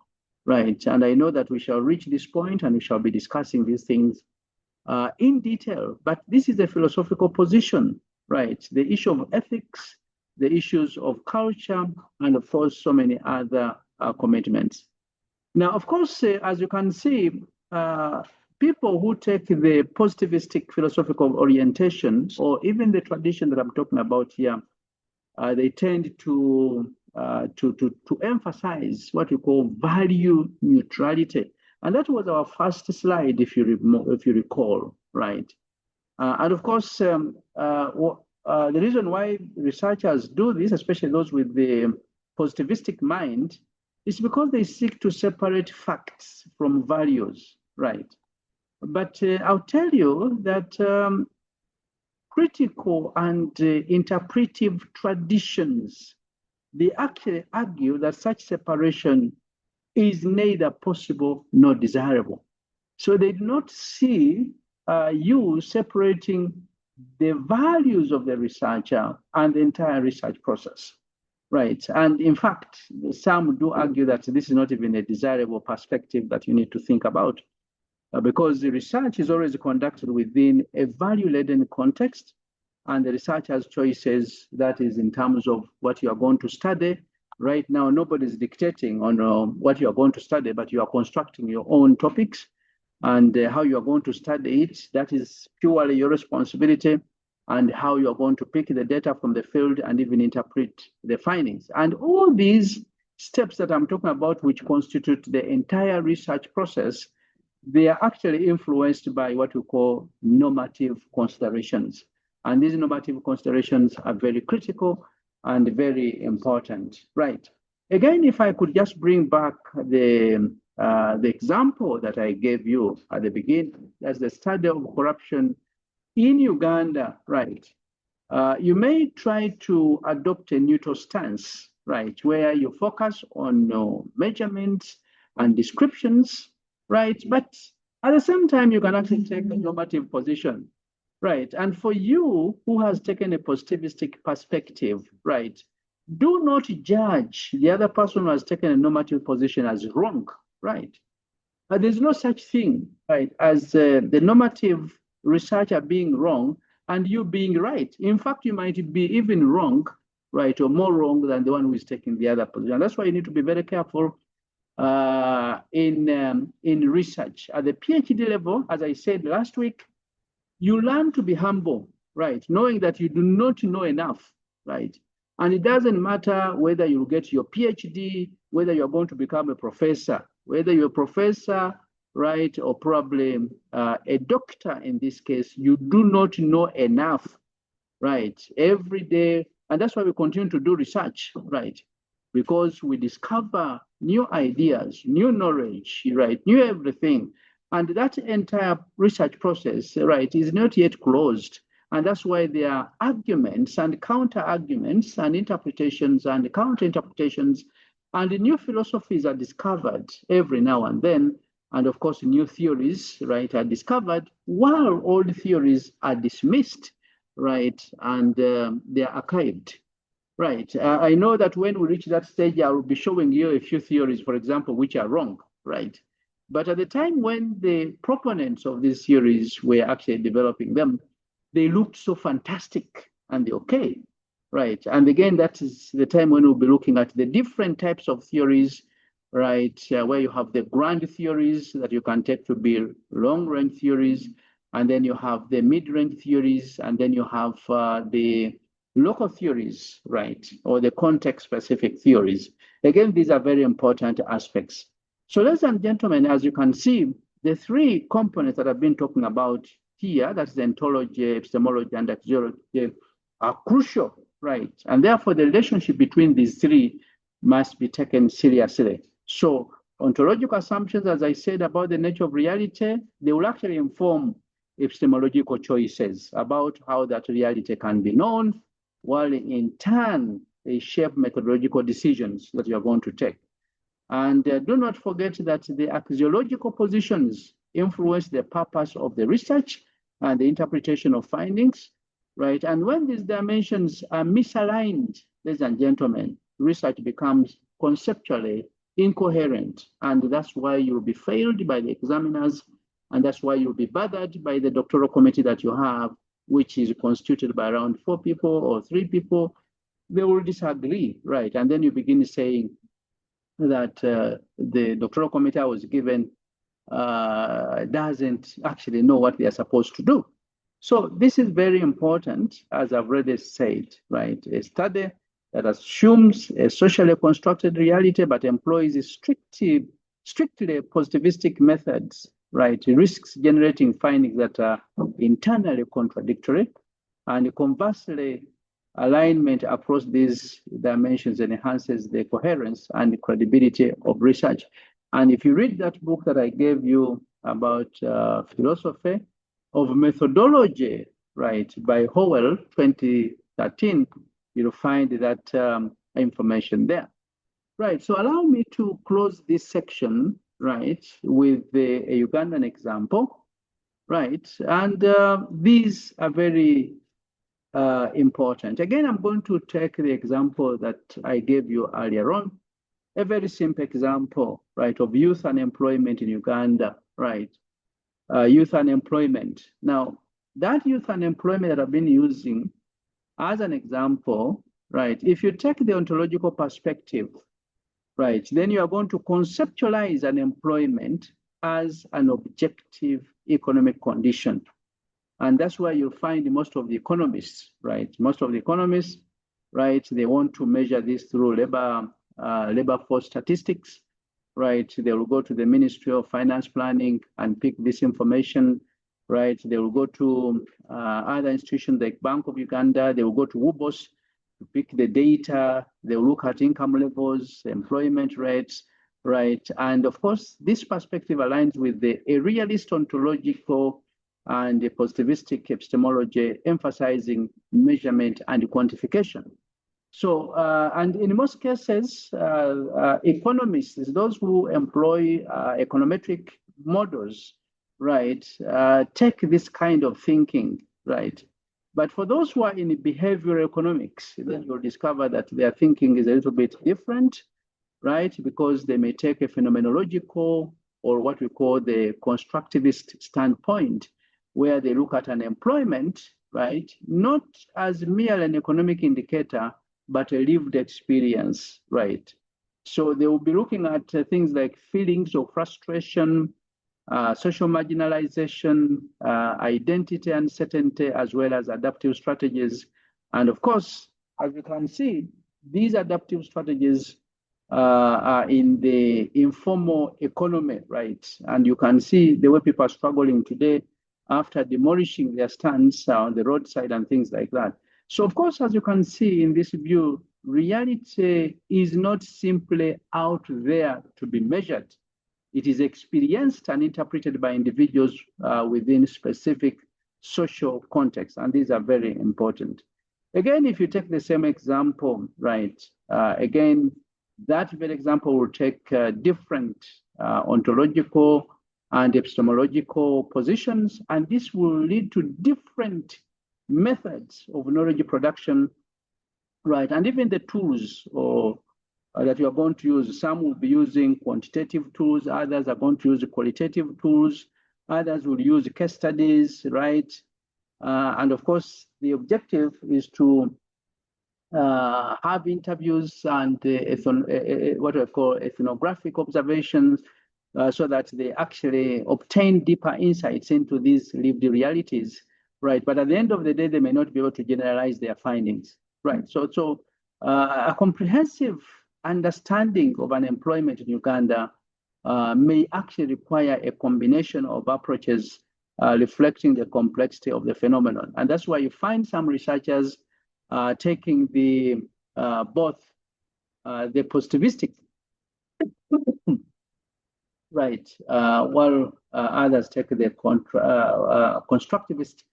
Right. And I know that we shall reach this point and we shall be discussing these things in detail. But this is a philosophical position, right? The issue of ethics, the issues of culture, and of course, so many other commitments. Now, of course, as you can see, people who take the positivistic philosophical orientation, or even the tradition that I'm talking about here, they tend to emphasize what we call value neutrality, and that was our first slide, if you recall, right? And of course, the reason why researchers do this, especially those with the positivistic mind, is because they seek to separate facts from values, right? But I'll tell you that critical and interpretive traditions, they actually argue that such separation is neither possible nor desirable. So they do not see you separating the values of the researcher and the entire research process, right? And in fact, some do argue that this is not even a desirable perspective that you need to think about, because the research is always conducted within a value-laden context, and the researcher's choices, that is in terms of what you are going to study. Right now, nobody's dictating on what you are going to study, but you are constructing your own topics, and how you are going to study it, that is purely your responsibility, and how you are going to pick the data from the field and even interpret the findings. And all these steps that I'm talking about, which constitute the entire research process, they are actually influenced by what we call normative considerations. And these normative considerations are very critical and very important, right? Again, if I could just bring back the example that I gave you at the beginning, that's the study of corruption in Uganda, right? You may try to adopt a neutral stance, right, where you focus on measurements and descriptions, right? But at the same time, you can actually take a normative position, right? And for you who has taken a positivistic perspective, right, do not judge the other person who has taken a normative position as wrong, right? But there's no such thing, right, as the normative researcher being wrong and you being right. In fact, you might be even wrong, right, or more wrong than the one who is taking the other position. That's why you need to be very careful in research. At the PhD level, as I said last week, you learn to be humble, right, knowing that you do not know enough, right? And it doesn't matter whether you get your PhD, whether you're going to become a professor, whether you're a professor, right, or probably a doctor in this case, you do not know enough, right, every day. And that's why we continue to do research, right, because we discover new ideas, new knowledge, right, new everything. And that entire research process, right, is not yet closed. And that's why there are arguments and counter-arguments and interpretations and counter-interpretations, and new philosophies are discovered every now and then. And of course, new theories, right, are discovered while old theories are dismissed, right, and they are archived. Right. I know that when we reach that stage, I will be showing you a few theories, for example, which are wrong, right? But at the time when the proponents of these theories were actually developing them, they looked so fantastic and okay, right? And again, that is the time when we'll be looking at the different types of theories, right? Where you have the grand theories that you can take to be long-range theories, and then you have the mid-range theories, and then you have the local theories, right, or the context-specific theories. Again, these are very important aspects. So ladies and gentlemen, as you can see, the three components that I've been talking about here, that's the ontology, epistemology, and axiology, are crucial, right? And therefore, the relationship between these three must be taken seriously. So ontological assumptions, as I said, about the nature of reality, they will actually inform epistemological choices about how that reality can be known, while in turn, they shape methodological decisions that you are going to take. And do not forget that the axiological positions influence the purpose of the research and the interpretation of findings, right? And when these dimensions are misaligned, ladies and gentlemen, research becomes conceptually incoherent, and that's why you'll be failed by the examiners, and that's why you'll be bothered by the doctoral committee that you have, which is constituted by around 4 people or 3 people. They will disagree, right? And then you begin saying that the doctoral committee I was given doesn't actually know what they are supposed to do. So this is very important, as I've already said, right? A study that assumes a socially constructed reality but employs strictly positivistic methods, right? Risks generating findings that are internally contradictory, and conversely, alignment across these dimensions enhances the coherence and credibility of research. And if you read that book that I gave you about philosophy of methodology, right, by Howell, 2013, you'll find that information there. Right, so allow me to close this section, right, with a Ugandan example, right, and these are very important. Again, I'm going to take the example that I gave you earlier on, a very simple example, right, of youth unemployment in Uganda, right, youth unemployment. Now, that youth unemployment that I've been using as an example, right, if you take the ontological perspective, right, then you are going to conceptualize unemployment as an objective economic condition. And that's why you'll find most of the economists, right, right, they want to measure this through labor force statistics, right? They will go to the Ministry of Finance Planning and pick this information, right? They will go to other institutions like Bank of Uganda. They will go to WUBOS to pick the data. They will look at income levels, employment rates, right? And of course, this perspective aligns with a realist ontological and a positivistic epistemology emphasizing measurement and quantification. So, and in most cases, economists, those who employ econometric models, right, take this kind of thinking, right? But for those who are in behavioral economics, then you'll discover that their thinking is a little bit different, right? Because they may take a phenomenological or what we call the constructivist standpoint, where they look at unemployment, right, not as merely an economic indicator, but a lived experience, right? So they will be looking at things like feelings of frustration, social marginalization, identity uncertainty, as well as adaptive strategies. And of course, as you can see, these adaptive strategies are in the informal economy, right? And you can see the way people are struggling today after demolishing their stands on the roadside and things like that. So of course, as you can see in this view, reality is not simply out there to be measured. It is experienced and interpreted by individuals within specific social contexts, and these are very important. Again, if you take the same example, right, again, that very example will take different ontological and epistemological positions, and this will lead to different methods of knowledge production, right? And even the tools that you are going to use, some will be using quantitative tools, others are going to use qualitative tools, others will use case studies, right? And of course, the objective is to have interviews and what we call ethnographic observations, so that they actually obtain deeper insights into these lived realities, right? But at the end of the day, they may not be able to generalize their findings, right? So a comprehensive understanding of unemployment in Uganda may actually require a combination of approaches reflecting the complexity of the phenomenon. And that's why you find some researchers taking both the positivistic right, while others take the constructivist,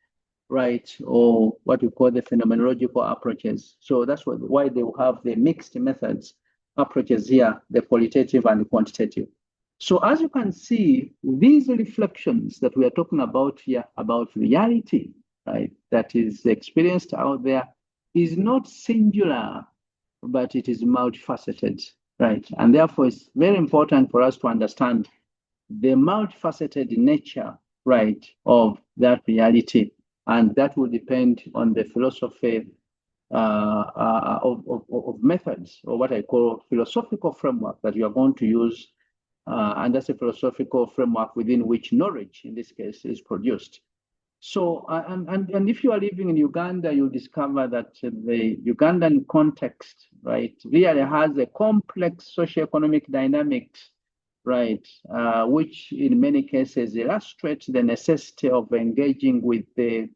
right, or what we call the phenomenological approaches. So that's why they will have the mixed methods approaches here, the qualitative and the quantitative. So as you can see, these reflections that we are talking about here about reality, right, that is experienced out there is not singular, but it is multifaceted, right? And therefore, it's very important for us to understand the multifaceted nature, right, of that reality. And that will depend on the philosophy of methods, or what I call philosophical framework that you are going to use. And that's a philosophical framework within which knowledge, in this case, is produced. So, and if you are living in Uganda, you'll discover that the Ugandan context, right, really has a complex socioeconomic dynamics, right, which in many cases illustrates the necessity of engaging with the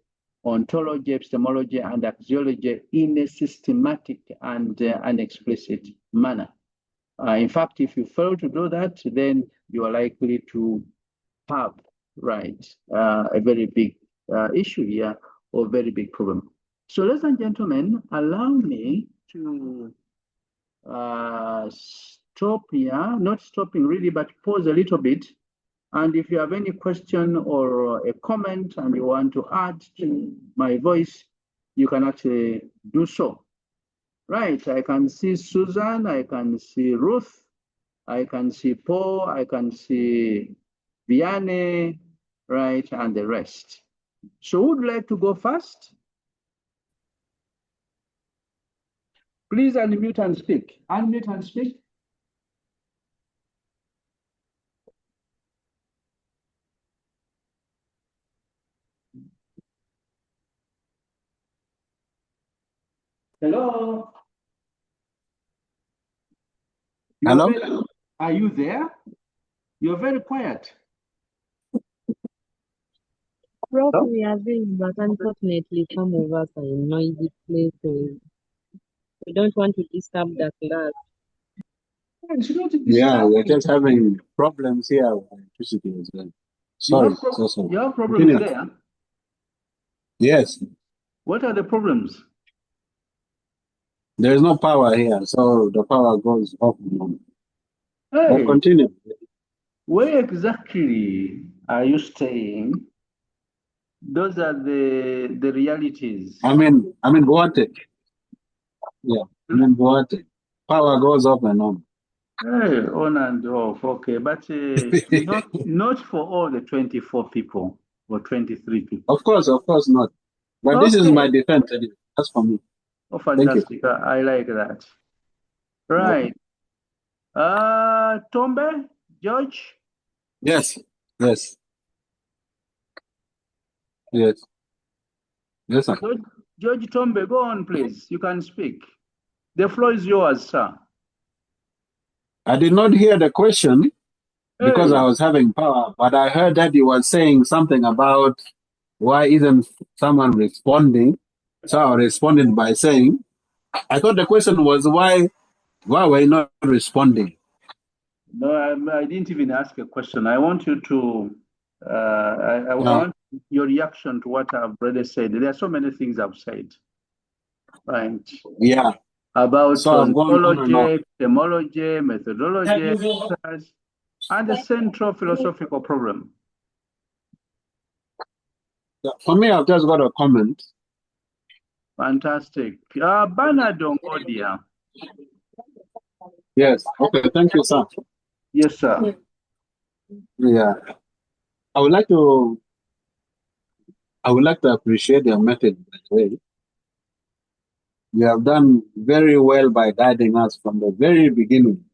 ontology, epistemology, and axiology in a systematic and an explicit manner. In fact, if you fail to do that, then you are likely to have, right, a very big issue here, or very big problem. So, ladies and gentlemen, allow me to stop here, not stopping really, but pause a little bit. And if you have any question or a comment and you want to add to my voice, you can actually do so. Right, I can see Susan, I can see Ruth, I can see Paul, I can see Vianney, right, and the rest. So who would like to go first? Please unmute and speak. Unmute and speak. Hello. Hello? Are you there? You're very quiet. Prof, we are there, but unfortunately some of us are in noisy places. We don't want to disturb the class. Yeah, we're just having problems here with electricity as well. Sorry, You have problems Continue. there? Yes, What are the problems? there is no power here, so the power goes off and on. But Hey, continue. where exactly are you staying? Those are the realities. I'm in Boate. Yeah, I'm in Boate. Power goes off and on. Hey, on and off, okay, but not for all the 24 people or 23 people. Of course not. But this is my defense anyway. That's for me. Oh, Thank you. fantastic. I like that. Right. Tombe, George? Yes. Yes, sir. George Tombe, go on, please. You can speak. The floor is yours, sir. I did not hear the question because I was having power, but I heard that you were saying something about why isn't someone responding? So I responded by saying, I thought the question was why were you not responding? No, I didn't even ask a question. I want you to, I want your reaction to what I've already said. There are so many things I've said, right? Yeah. About So ontology, epistemology, methodology, and the central philosophical problem. For me, I've just got a comment. Fantastic. Bernard Ongodia. Yes. Okay. Thank you, sir. Yes, sir. Yeah. I would like to appreciate your method, by the way. You have done very well by guiding us from the very beginning.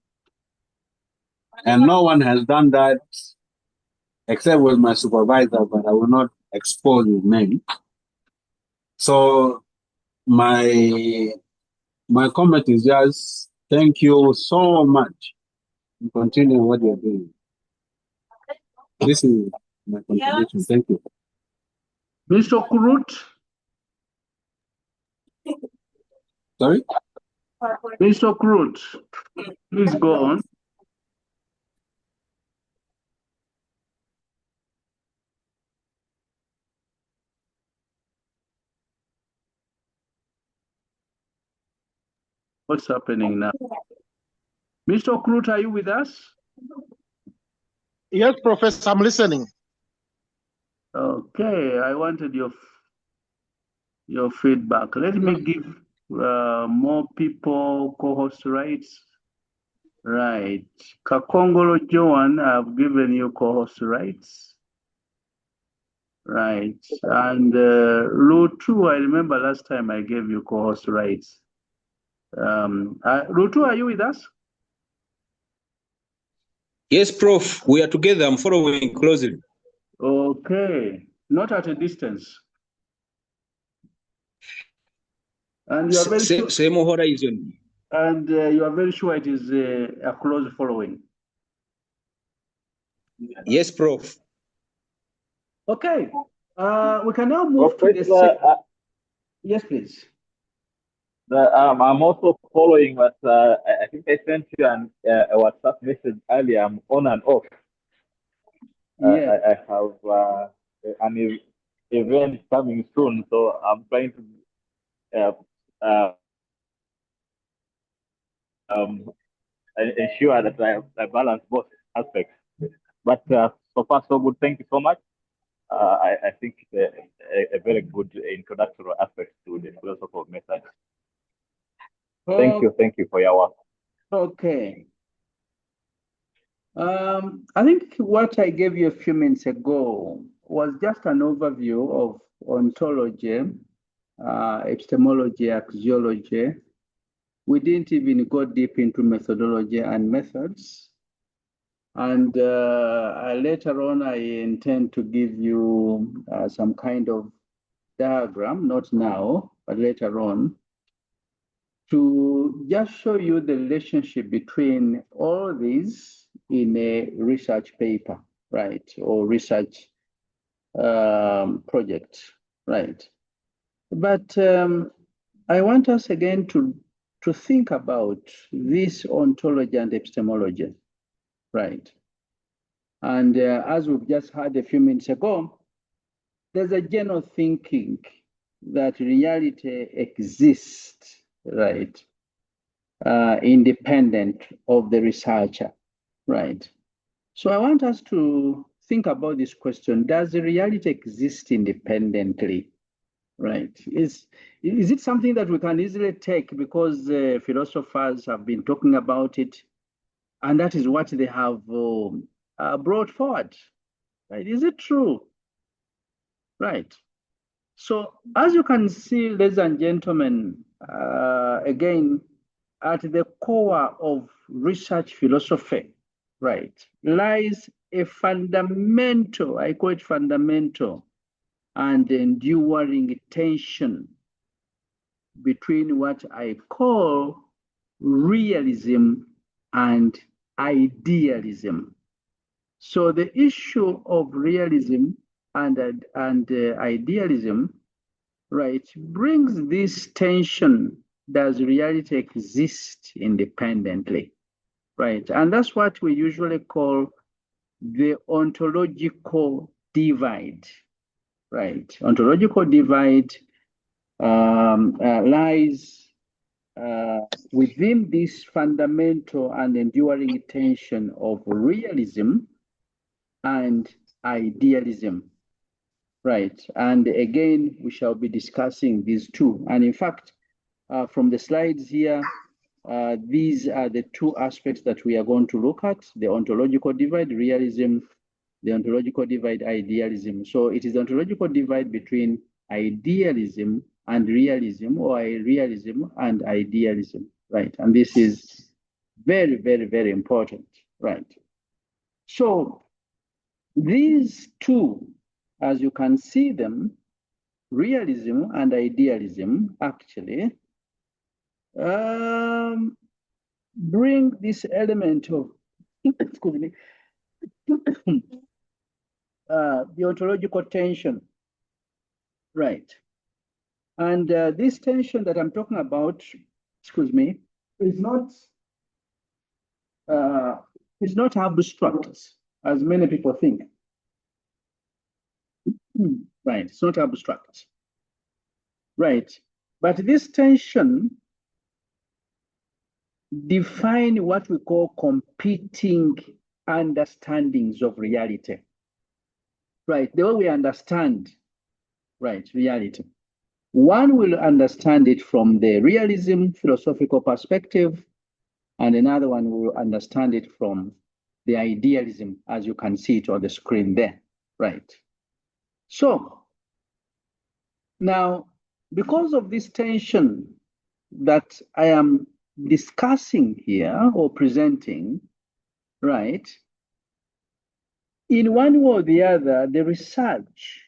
And no one has done that except with my supervisor, but I will not expose his name. So my comment is just thank you so much. Continue what you're doing. This is my contribution. Thank you. Mr. Kurut. Sorry? Mr. Kurut, please go on. What's happening now? Mr. Kurut, are you with us? Yes, Professor, I'm listening. Okay, I wanted your your feedback. Let me give more people co-host rights. Right. Kakongolo Joan, I've given you co-host rights. Right. And Rutu, I remember last time I gave you co-host rights. Rutu, are you with us? Yes, Prof. We are together. I'm following closely. Okay. Not at a distance. And you are very sure. Same horizon. And you are very sure it is a close following. Yes, Prof. Okay. We can now move to the second. Yes, please. I'm also following, but I think I sent you a WhatsApp message earlier. I'm on and off. Yes. I have an event coming soon, so I'm trying to ensure that I balance both aspects. But so far, so good. Thank you so much. I think it's a very good introductory aspect to the philosophy of method. Thank you for your work. Okay. I think what I gave you a few minutes ago was just an overview of ontology, epistemology, axiology. We didn't even go deep into methodology and methods. And later on, I intend to give you some kind of diagram, not now, but later on, to just show you the relationship between all these in a research paper, right, or research project, right. But I want us again to think about this ontology and epistemology, right. And as we've just heard a few minutes ago, there's a general thinking that reality exists, right, independent of the researcher, right? So I want us to think about this question: does the reality exist independently, right? Is it something that we can easily take because philosophers have been talking about it, and that is what they have brought forward, right? Is it true, right? So as you can see, ladies and gentlemen, again, at the core of research philosophy, right, lies a fundamental, I call it fundamental, and enduring tension between what I call realism and idealism. So the issue of realism and idealism, right, brings this tension: does reality exist independently, right? And that's what we usually call the ontological divide, right? Ontological divide lies within this fundamental and enduring tension of realism and idealism. Right, and again, we shall be discussing these two. And in fact, from the slides here, these are the two aspects that we are going to look at: the ontological divide, realism, the ontological divide, idealism. So it is the ontological divide between idealism and realism, or realism and idealism, right? And this is very, very, very important, right? So these two, as you can see them, realism and idealism, actually bring this element of excuse me, the ontological tension, right? And this tension that I'm talking about, excuse me, is not abstract, as many people think. Right, it's not abstract. Right, but this tension define what we call competing understandings of reality. Right, the way we understand, right, reality. One will understand it from the realism philosophical perspective, and another one will understand it from the idealism, as you can see it on the screen there, right? So now, because of this tension that I am discussing here or presenting, right, in one way or the other, the research,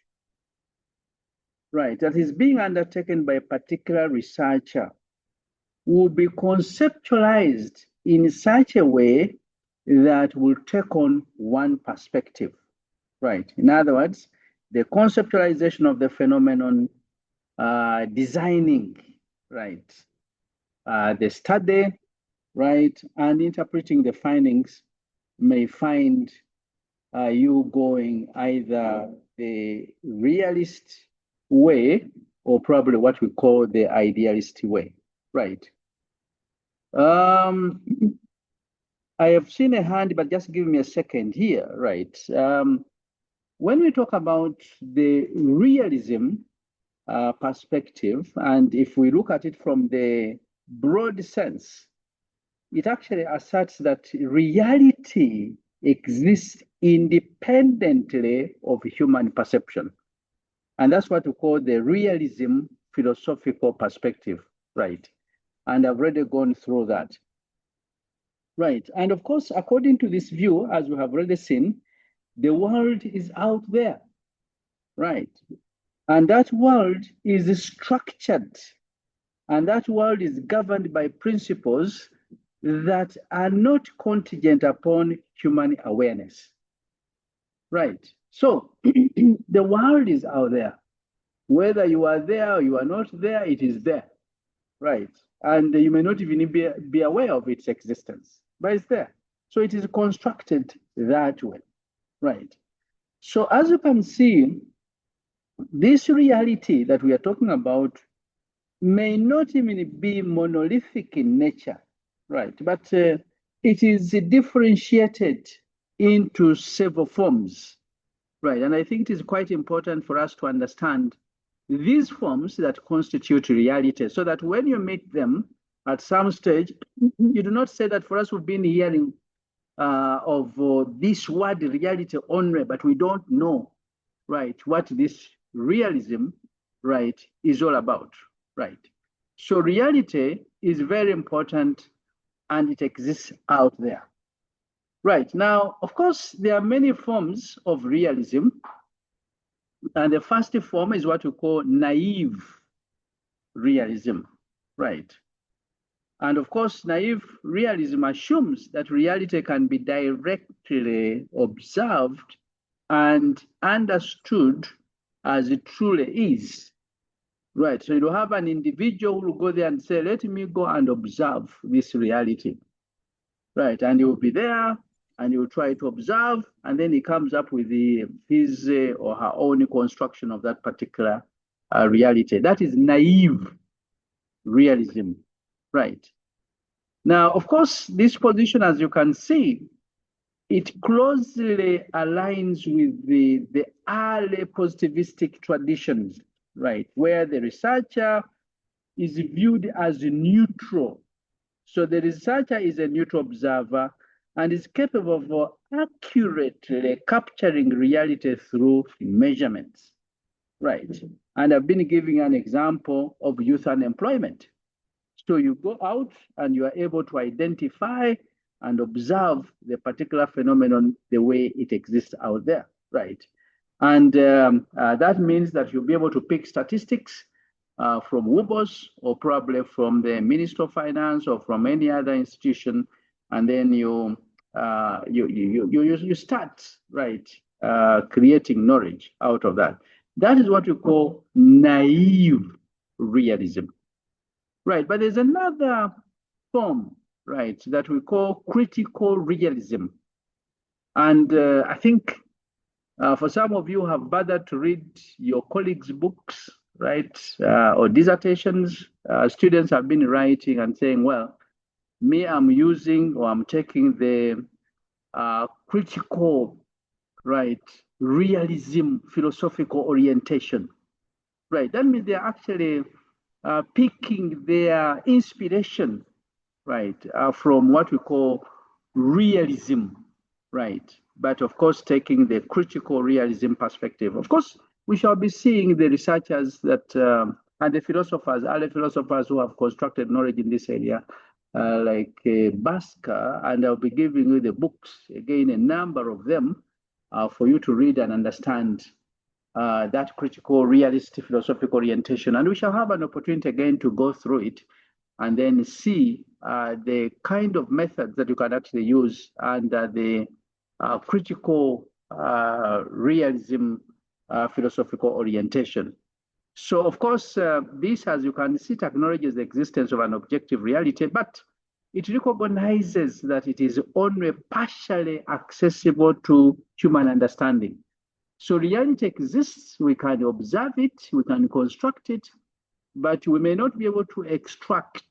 right, that is being undertaken by a particular researcher will be conceptualized in such a way that will take on one perspective, right? In other words, the conceptualization of the phenomenon, designing, right, the study, right, and interpreting the findings may find you going either the realist way or probably what we call the idealist way, right? I have seen a hand, but just give me a second here, right? When we talk about the realism perspective, and if we look at it from the broad sense, it actually asserts that reality exists independently of human perception. And that's what we call the realism philosophical perspective, right? And I've already gone through that. Right, and of course, according to this view, as we have already seen, the world is out there, right? And that world is structured, and that world is governed by principles that are not contingent upon human awareness, right? So the world is out there. Whether you are there or you are not there, it is there, right? And you may not even be aware of its existence, but it's there. So it is constructed that way, right? So as you can see, this reality that we are talking about may not even be monolithic in nature, right? But it is differentiated into several forms, right? And I think it is quite important for us to understand these forms that constitute reality, so that when you meet them at some stage, you do not say that for us we've been hearing of this word reality only, but we don't know, right, what this realism, right, is all about, right? So reality is very important and it exists out there. Right, now, of course, there are many forms of realism. And the first form is what we call naive realism, right? And of course, naive realism assumes that reality can be directly observed and understood as it truly is, right? So you have an individual who will go there and say, let me go and observe this reality, right? And he will be there and he will try to observe, and then he comes up with his or her own construction of that particular reality. That is naive realism, right? Now, of course, this position, as you can see, it closely aligns with the early positivistic traditions, right? Where the researcher is viewed as neutral. So the researcher is a neutral observer and is capable of accurately capturing reality through measurements, right? And I've been giving an example of youth unemployment. So you go out and you are able to identify and observe the particular phenomenon the way it exists out there, right? And that means that you'll be able to pick statistics from WUBOS or probably from the Ministry of Finance or from any other institution, and then you start, right, creating knowledge out of that. That is what we call naive realism, right? But there's another form, right, that we call critical realism, and I think for some of you who have bothered to read your colleagues' books, right, or dissertations, students have been writing and saying, well, me, I'm using or I'm taking the critical, right, realism philosophical orientation. right? That means they're actually picking their inspiration, right, from what we call realism, right? But of course, taking the critical realism perspective. Of course, we shall be seeing the researchers that and the philosophers, other philosophers who have constructed knowledge in this area, like Basker, and I'll be giving you the books, again, a number of them, for you to read and understand that critical realist philosophical orientation. And we shall have an opportunity again to go through it and then see the kind of methods that you can actually use under the critical realism philosophical orientation. So, of course, this, as you can see, acknowledges the existence of an objective reality, but it recognizes that it is only partially accessible to human understanding. So reality exists, we can observe it, we can construct it, but we may not be able to extract,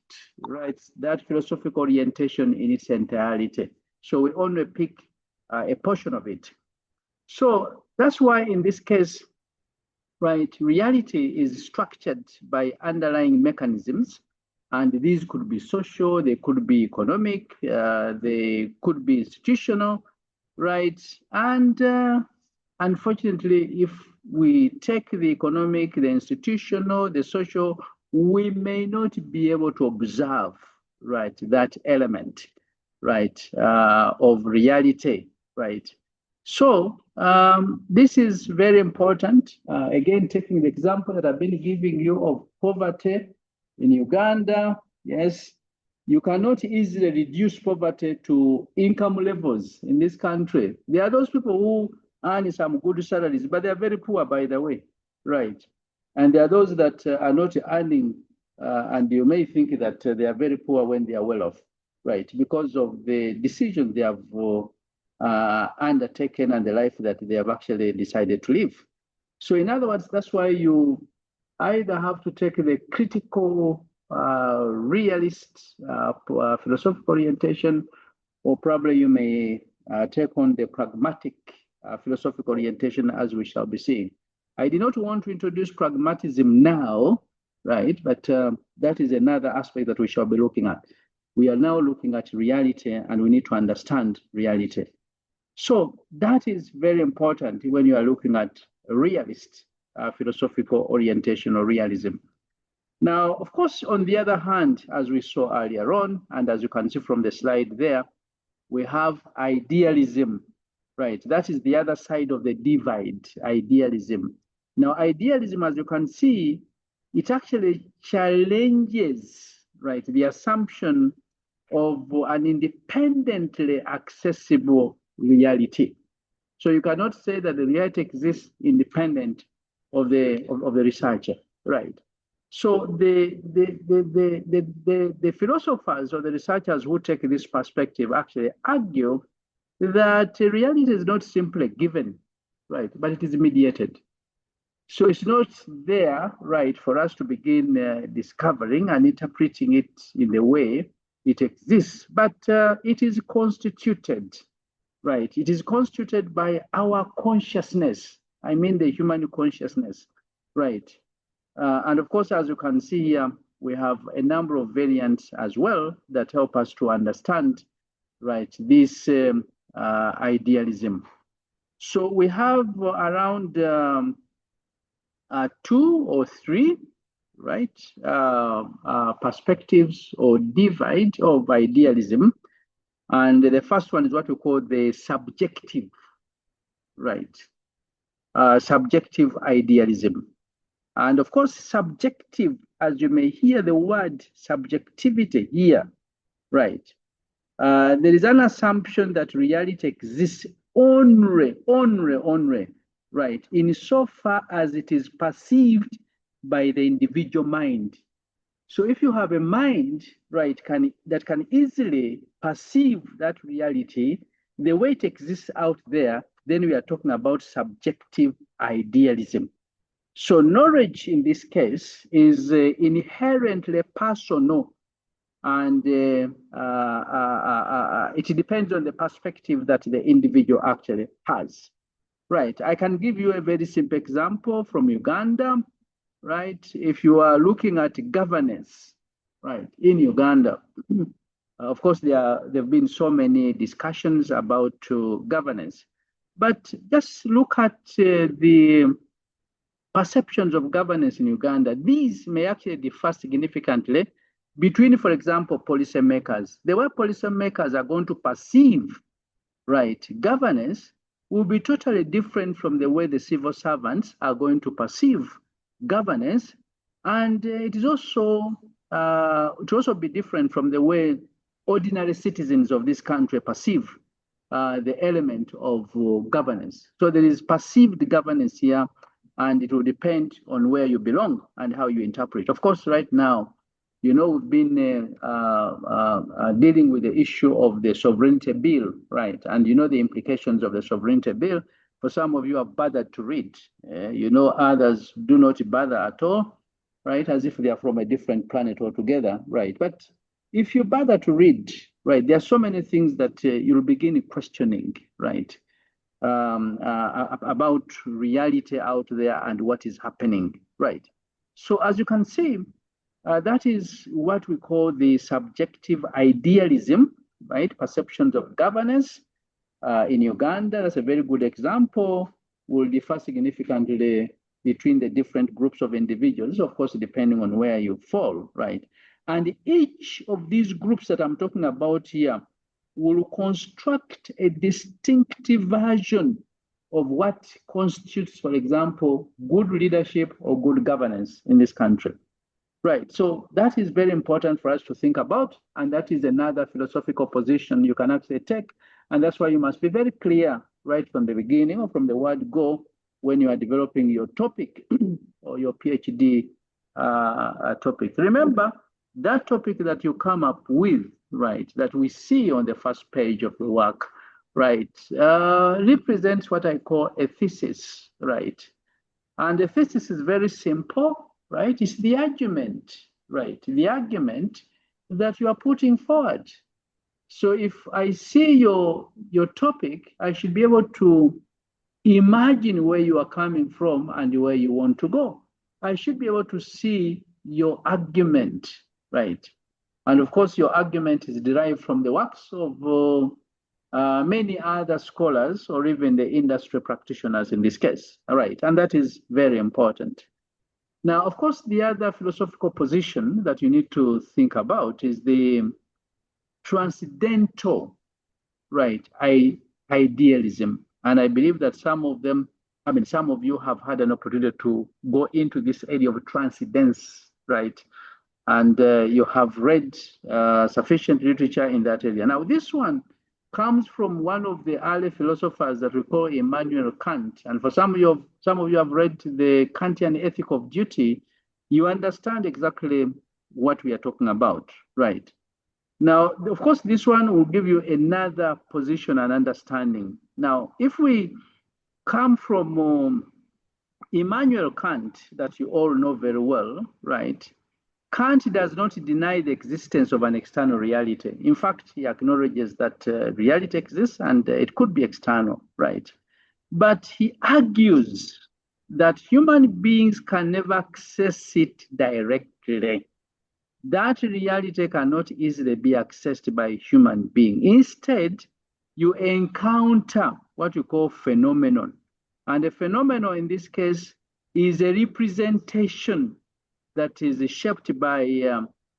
right, that philosophical orientation in its entirety. So we only pick a portion of it. So that's why in this case, right, reality is structured by underlying mechanisms, and these could be social, they could be economic, they could be institutional, right? And unfortunately, if we take the economic, the institutional, the social, we may not be able to observe, right, that element, right, of reality, right? So this is very important. Again, taking the example that I've been giving you of poverty in Uganda, yes, you cannot easily reduce poverty to income levels in this country. There are those people who earn some good salaries, but they are very poor, by the way, right? And there are those that are not earning, and you may think that they are very poor when they are well off, right? Because of the decisions they have undertaken and the life that they have actually decided to live. So in other words, that's why you either have to take the critical realist philosophical orientation, or probably you may take on the pragmatic philosophical orientation, as we shall be seeing. I did not want to introduce pragmatism now, right? But that is another aspect that we shall be looking at. We are now looking at reality, and we need to understand reality. So that is very important when you are looking at realist philosophical orientation or realism. Now, of course, on the other hand, as we saw earlier on, and as you can see from the slide there, we have idealism, right? That is the other side of the divide, idealism. Now, idealism, as you can see, it actually challenges, right, the assumption of an independently accessible reality. So you cannot say that the reality exists independent of the researcher, right? So the philosophers or the researchers who take this perspective actually argue that reality is not simply given, right, but it is mediated. So it's not there, right, for us to begin discovering and interpreting it in the way it exists, but it is constituted, right? It is constituted by our consciousness. I mean the human consciousness, right? And of course, as you can see here, we have a number of variants as well that help us to understand, right, this idealism. So we have around 2 or 3, right, perspectives or divide of idealism. And the first one is what we call the subjective, right, subjective idealism. And of course, subjective, as you may hear the word subjectivity here, right, there is an assumption that reality exists only, right, insofar as it is perceived by the individual mind. So if you have a mind, right, that can easily perceive that reality the way it exists out there, then we are talking about subjective idealism. So knowledge in this case is inherently personal, and it depends on the perspective that the individual actually has. Right, I can give you a very simple example from Uganda. right, if you are looking at governance, right, in Uganda, of course, there have been so many discussions about governance, but just look at the perceptions of governance in Uganda. These may actually differ significantly between, for example, policymakers. The way policymakers are going to perceive, right, governance will be totally different from the way the civil servants are going to perceive governance, and it will also be different from the way ordinary citizens of this country perceive the element of governance. So there is perceived governance here, and it will depend on where you belong and how you interpret. Of course, right now, you know, we've been dealing with the issue of the sovereignty bill, right? And you know the implications of the sovereignty bill. For some of you have bothered to read. You know, others do not bother at all, right? As if they are from a different planet altogether, right? But if you bother to read, right, there are so many things that you'll begin questioning, right? About reality out there and what is happening, right? So as you can see, that is what we call the subjective idealism, right? Perceptions of governance in Uganda. That's a very good example. Will differ significantly between the different groups of individuals, of course, depending on where you fall, right? And each of these groups that I'm talking about here will construct a distinctive version of what constitutes, for example, good leadership or good governance in this country. Right, so that is very important for us to think about, and that is another philosophical position you can actually take, and that's why you must be very clear right from the beginning or from the word go when you are developing your topic or your PhD topic. Remember, that topic that you come up with, right, that we see on the first page of the work, right, represents what I call a thesis, right? And the thesis is very simple, right? It's the argument, right? The argument that you are putting forward. So if I see your topic, I should be able to imagine where you are coming from and where you want to go. I should be able to see your argument, right? And of course, your argument is derived from the works of many other scholars or even the industry practitioners in this case, all right? And that is very important. Now, of course, the other philosophical position that you need to think about is the transcendental, right, idealism. And I believe that some of you have had an opportunity to go into this area of transcendence, right? And you have read sufficient literature in that area. Now, this one comes from one of the early philosophers that we call Immanuel Kant. And for some of you have read the Kantian Ethic of Duty, you understand exactly what we are talking about, right? Now, of course, this one will give you another position and understanding. Now, if we come from Immanuel Kant, that you all know very well, right? Kant does not deny the existence of an external reality. In fact, he acknowledges that reality exists and it could be external, right? But he argues that human beings can never access it directly. That reality cannot easily be accessed by a human being. Instead, you encounter what you call phenomenon. And a phenomenon in this case is a representation that is shaped by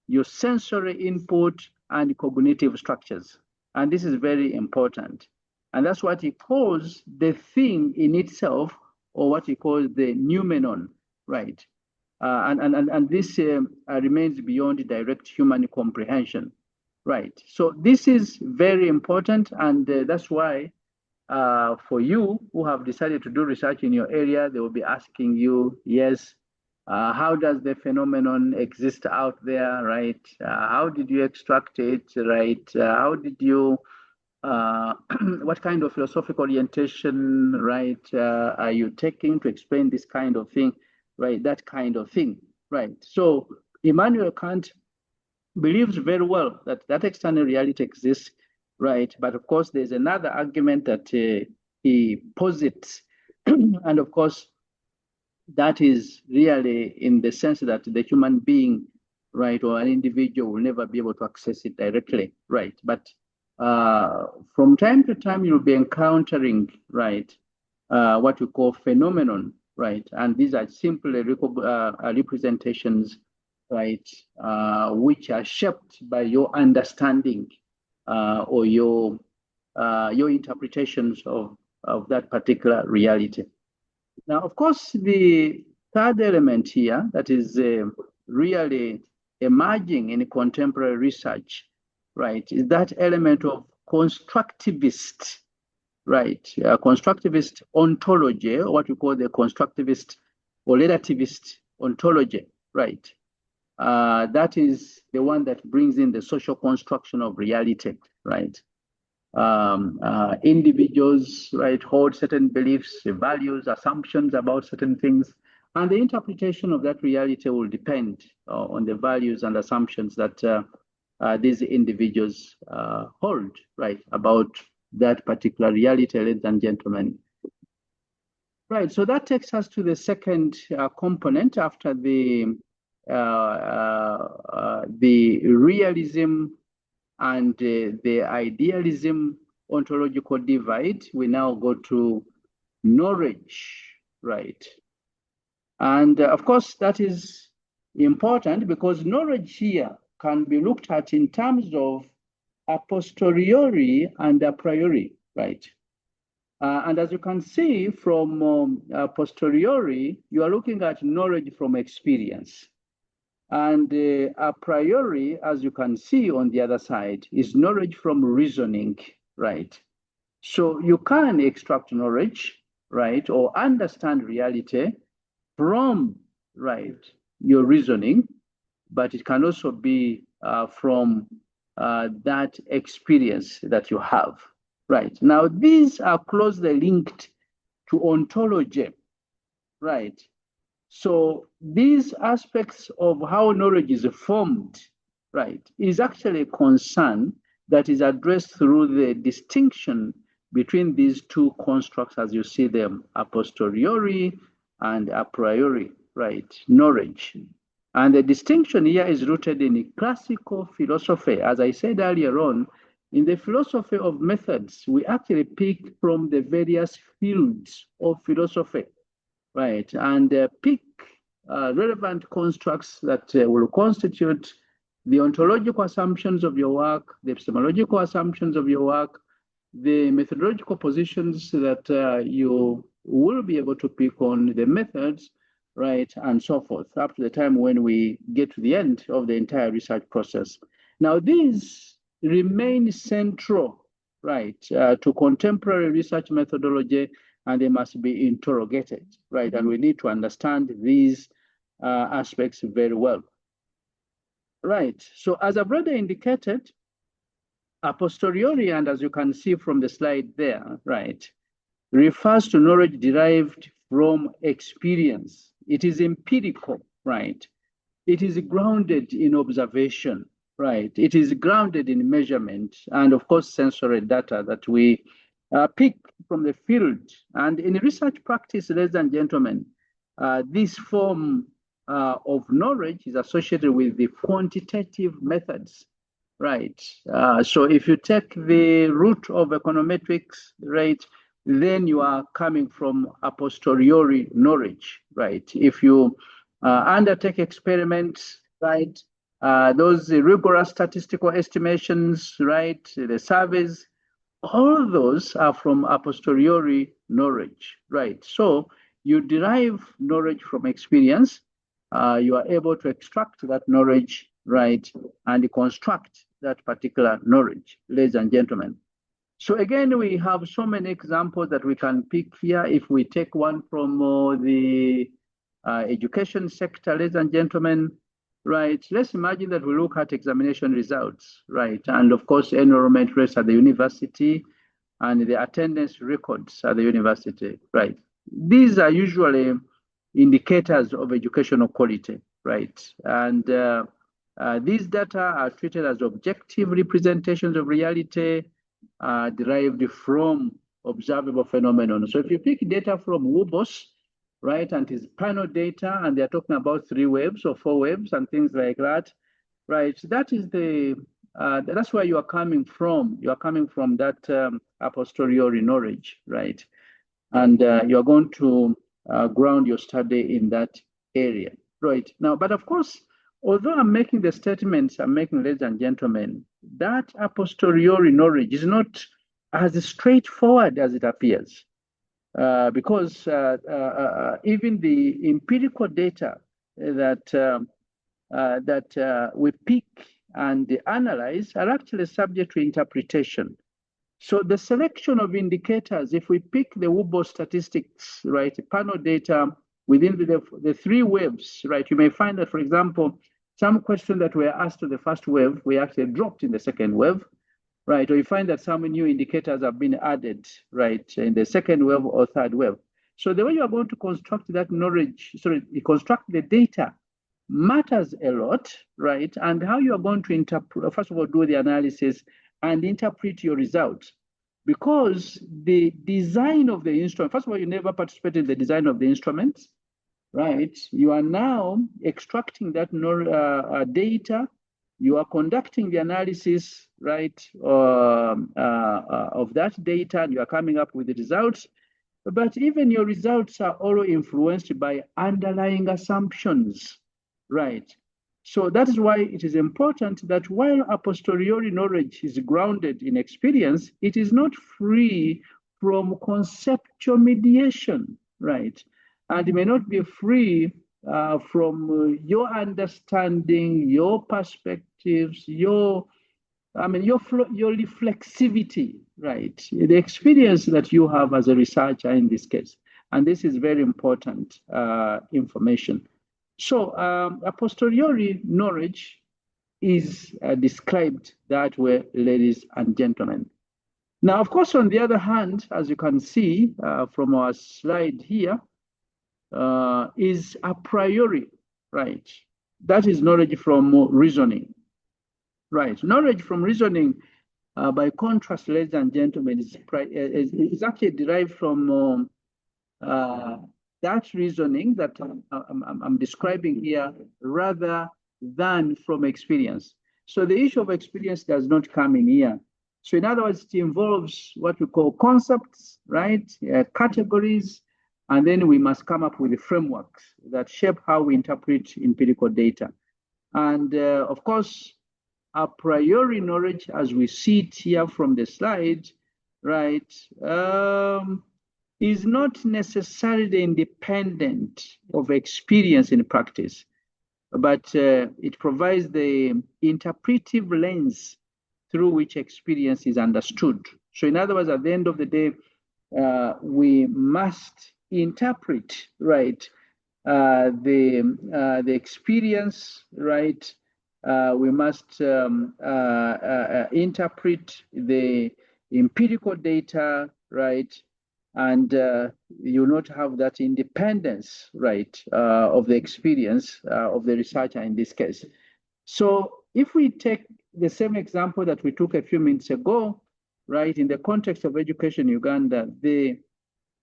your sensory input and cognitive structures. And this is very important. And that's what he calls the thing in itself, or what he calls the noumenon, right? And this remains beyond direct human comprehension, right? So this is very important, and that's why for you who have decided to do research in your area, they will be asking you, yes, how does the phenomenon exist out there, right? How did you extract it, right? How did you, what kind of philosophical orientation, right, are you taking to explain this kind of thing, right? That kind of thing, right? So Immanuel Kant believes very well that that external reality exists, right? But of course, there's another argument that he posits, and of course, that is really in the sense that the human being, right, or an individual will never be able to access it directly, right? But from time to time, you'll be encountering, right, what we call phenomenon, right? And these are simply representations, right, which are shaped by your understanding or your interpretations of that particular reality. Now, of course, the third element here that is really emerging in contemporary research, right, is that element of constructivist, right, constructivist ontology, or what we call the constructivist or relativist ontology, right. That is the one that brings in the social construction of reality, right. Individuals, right, hold certain beliefs, values, assumptions about certain things, and the interpretation of that reality will depend on the values and assumptions that these individuals hold, right, about that particular reality, ladies and gentlemen. Right, so that takes us to the second component after the realism and the idealism ontological divide. We now go to knowledge, right? And of course, that is important because knowledge here can be looked at in terms of a posteriori and a priori, right? And as you can see from a posteriori, you are looking at knowledge from experience. And a priori, as you can see on the other side, is knowledge from reasoning, right? So you can extract knowledge, right, or understand reality from, right, your reasoning, but it can also be from that experience that you have, right? Now, these are closely linked to ontology, right? So these aspects of how knowledge is formed, right, is actually a concern that is addressed through the distinction between these two constructs as you see them, a posteriori and a priori, right, knowledge. And the distinction here is rooted in classical philosophy. As I said earlier on, in the philosophy of methods, we actually pick from the various fields of philosophy, right, and pick relevant constructs that will constitute the ontological assumptions of your work, the epistemological assumptions of your work, the methodological positions that you will be able to pick on, the methods, right, and so forth, up to the time when we get to the end of the entire research process. Now, these remain central, right, to contemporary research methodology, and they must be interrogated, right? And we need to understand these aspects very well. Right, so as I've already indicated, a posteriori, and as you can see from the slide there, right, refers to knowledge derived from experience. It is empirical, right? It is grounded in observation, right? It is grounded in measurement and, of course, sensory data that we pick from the field. And in research practice, ladies and gentlemen, this form of knowledge is associated with the quantitative methods, right? So if you take the root of econometrics, right, then you are coming from a posteriori knowledge, right? If you undertake experiments, right, those rigorous statistical estimations, right, the surveys, all those are from a posteriori knowledge, right? So you derive knowledge from experience. You are able to extract that knowledge, right, and construct that particular knowledge, ladies and gentlemen. So again, we have so many examples that we can pick here. If we take one from the education sector, ladies and gentlemen, right, let's imagine that we look at examination results, right, and of course, enrollment rates at the university and the attendance records at the university, right. These are usually indicators of educational quality, right, and these data are treated as objective representations of reality derived from observable phenomenon. So if you pick data from WUBOS, right? And it's panel data, and they're talking about 3 waves or 4 waves and things like that, right? That is that's where you are coming from. You are coming from that a posteriori knowledge, right? And you're going to ground your study in that area, right? Now, but of course, although I'm making the statements I'm making, ladies and gentlemen, that a posteriori knowledge is not as straightforward as it appears, because even the empirical data that we pick and analyze are actually subject to interpretation. So the selection of indicators, if we pick the WUBO statistics, right, panel data within the 3 waves, right, you may find that, for example, some questions that were asked to the first wave, we actually dropped in the second wave, right? Or you find that some new indicators have been added, right, in the second wave or third wave. So the way you are going to construct that knowledge, you construct the data matters a lot, right? And how you are going to interpret, first of all, do the analysis and interpret your results. Because the design of the instrument, first of all, you never participated in the design of the instruments, right? You are now extracting that data, you are conducting the analysis, right, of that data, and you are coming up with the results. But even your results are all influenced by underlying assumptions, right? So that is why it is important that while a posteriori knowledge is grounded in experience, it is not free from conceptual mediation, right? And it may not be free from your understanding, your perspectives, your reflexivity, right? The experience that you have as a researcher in this case. And this is very important information. So a posteriori knowledge is described that way, ladies and gentlemen. Now, of course, on the other hand, as you can see from our slide here, is a priori, right? That is knowledge from reasoning, right? Knowledge from reasoning, by contrast, ladies and gentlemen, is actually derived from that reasoning that I'm describing here, rather than from experience. So the issue of experience does not come in here. So in other words, it involves what we call concepts, right? Categories, and then we must come up with the frameworks that shape how we interpret empirical data. And of course, a priori knowledge, as we see it here from the slide, right, is not necessarily independent of experience in practice, but it provides the interpretive lens through which experience is understood. So in other words, at the end of the day, we must interpret, right, the experience, right? We must interpret the empirical data, right? And you not have that independence, right, of the experience of the researcher in this case. So if we take the same example that we took a few minutes ago, right, in the context of education in Uganda,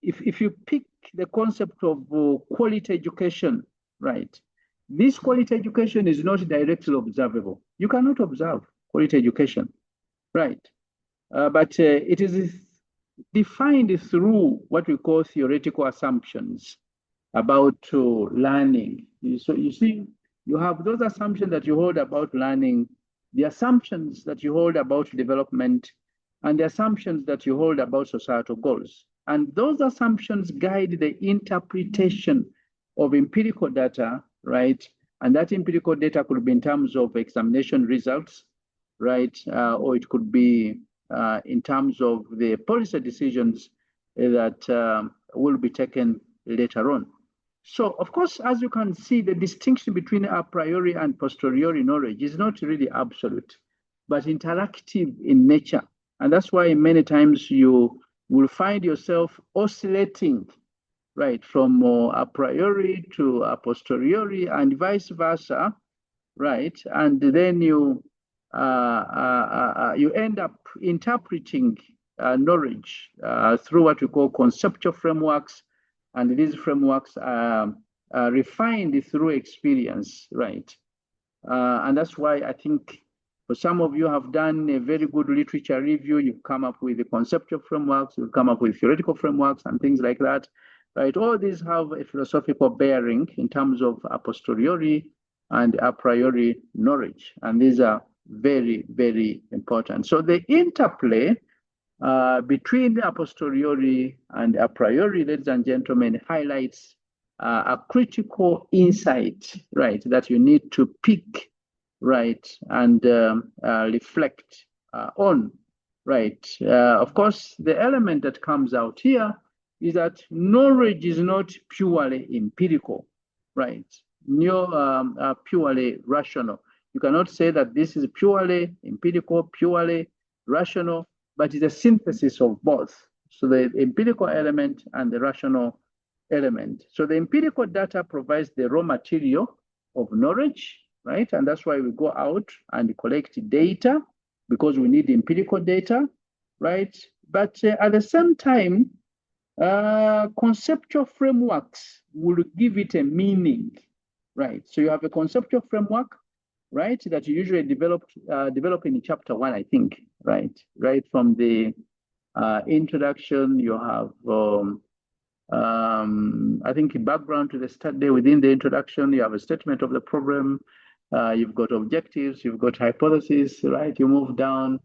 if you pick the concept of quality education, right, this quality education is not directly observable. You cannot observe quality education, right? But it is defined through what we call theoretical assumptions about learning. So you see, you have those assumptions that you hold about learning, the assumptions that you hold about development, and the assumptions that you hold about societal goals. And those assumptions guide the interpretation of empirical data, right? And that empirical data could be in terms of examination results, right? Or it could be in terms of the policy decisions that will be taken later on. So, of course, as you can see, the distinction between a priori and posteriori knowledge is not really absolute, but interactive in nature. And that's why many times you will find yourself oscillating, right, from a priori to a posteriori and vice versa, right? And then you end up interpreting knowledge through what we call conceptual frameworks and these frameworks are refined through experience, right? And that's why I think for some of you have done a very good literature review. You've come up with the conceptual frameworks, you've come up with theoretical frameworks and things like that, right? All these have a philosophical bearing in terms of a posteriori and a priori knowledge. And these are very, very important. So the interplay between a posteriori and a priori, ladies and gentlemen, highlights a critical insight, right, that you need to pick, right, and reflect on, right. Of course, the element that comes out here is that knowledge is not purely empirical, right, purely rational. You cannot say that this is purely empirical, purely rational, but it's a synthesis of both. So the empirical element and the rational element. So the empirical data provides the raw material of knowledge, right? And that's why we go out and collect data, because we need empirical data, right? But at the same time, conceptual frameworks will give it a meaning, right? So you have a conceptual framework, right, that you usually develop in chapter 1, I think, right? Right from the introduction, you have, I think, a background to the study. Within the introduction, you have a statement of the problem, you've got objectives, you've got hypotheses, right? You move down,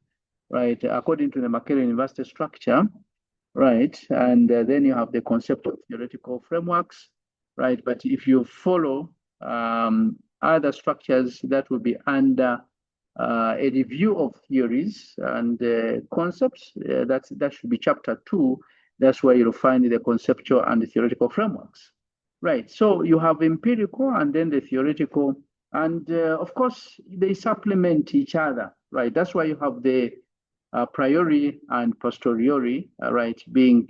right, according to the Makerere University structure, right? And then you have the conceptual theoretical frameworks, right? But if you follow other structures, that will be under a review of theories and concepts. That should be chapter 2. That's where you'll find the conceptual and the theoretical frameworks, right? So you have empirical and then the theoretical, and of course they supplement each other, right? That's why you have the priori and posteriori, right, being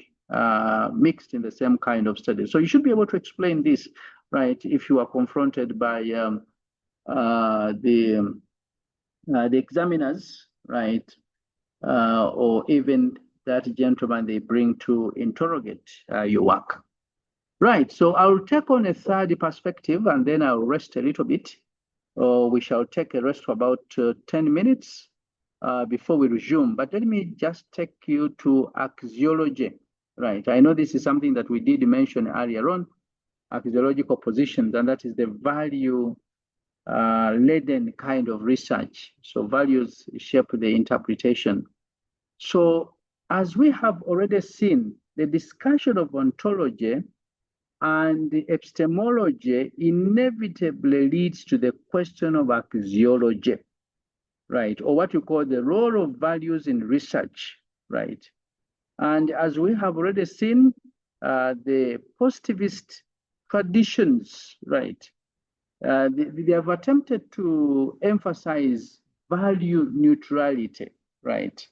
mixed in the same kind of study. So you should be able to explain this, right, if you are confronted by the examiners, right, or even that gentleman they bring to interrogate your work. Right, so I'll take on a third perspective and then I'll rest a little bit. We shall take a rest for about 10 minutes before we resume. But let me just take you to axiology, right? I know this is something that we did mention earlier on, axiological positions, and that is the value laden kind of research. So values shape the interpretation. So as we have already seen, the discussion of ontology and the epistemology inevitably leads to the question of axiology, right? Or what you call the role of values in research, right? And as we have already seen, the positivist traditions, right? They have attempted to emphasize value neutrality, right?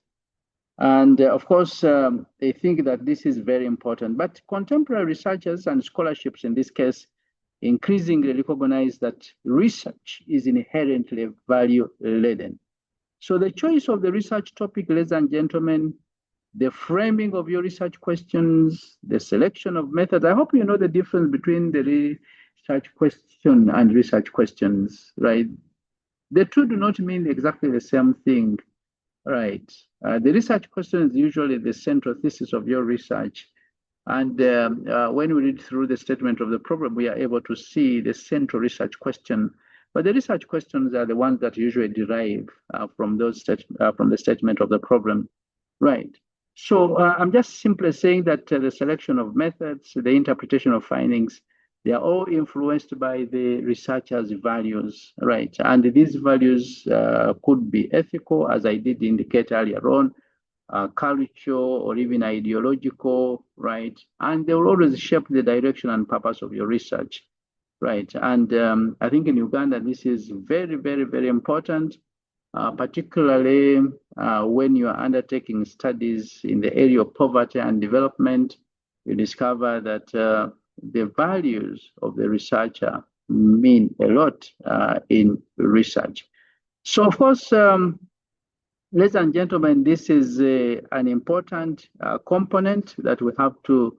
And of course, they think that this is very important. But contemporary researchers and scholarships in this case increasingly recognize that research is inherently value-laden. So the choice of the research topic, ladies and gentlemen, the framing of your research questions, the selection of methods. I hope you know the difference between the research question and research questions, right? The two do not mean exactly the same thing, right? The research question is usually the central thesis of your research. And when we read through the statement of the problem, we are able to see the central research question. But the research questions are the ones that usually derive from the statement of the problem, right? So I'm just simply saying that the selection of methods, the interpretation of findings, they are all influenced by the researcher's values, right? And these values could be ethical, as I did indicate earlier on, cultural, or even ideological, right? And they will always shape the direction and purpose of your research, right? And I think in Uganda, this is very, very, very important, particularly when you are undertaking studies in the area of poverty and development. You discover that the values of the researcher mean a lot in research. So, of course, ladies and gentlemen, this is an important component that we have to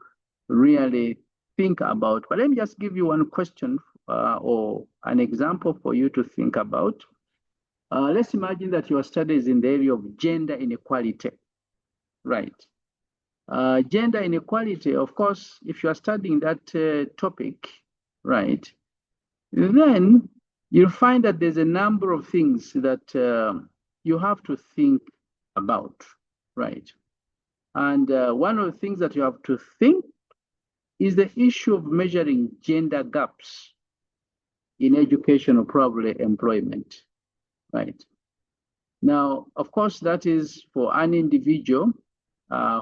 really think about. But let me just give you one question or an example for you to think about. Let's imagine that your study is in the area of gender inequality, right? Gender inequality, of course, if you are studying that topic, right, then you'll find that there's a number of things that you have to think about, right? And one of the things that you have to think is the issue of measuring gender gaps in education or probably employment, right? Now, of course, that is for an individual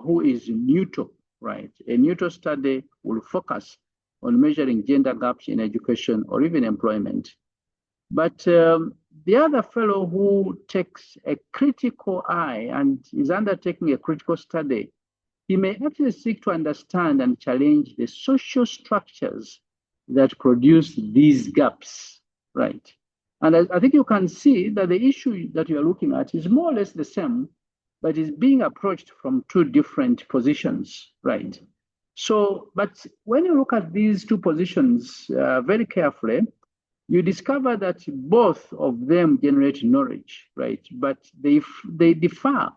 who is neutral, right? A neutral study will focus on measuring gender gaps in education or even employment. But the other fellow who takes a critical eye and is undertaking a critical study, he may actually seek to understand and challenge the social structures that produce these gaps, right? And I think you can see that the issue that you are looking at is more or less the same, but is being approached from two different positions, right? So, but when you look at these two positions very carefully, you discover that both of them generate knowledge, right? But they differ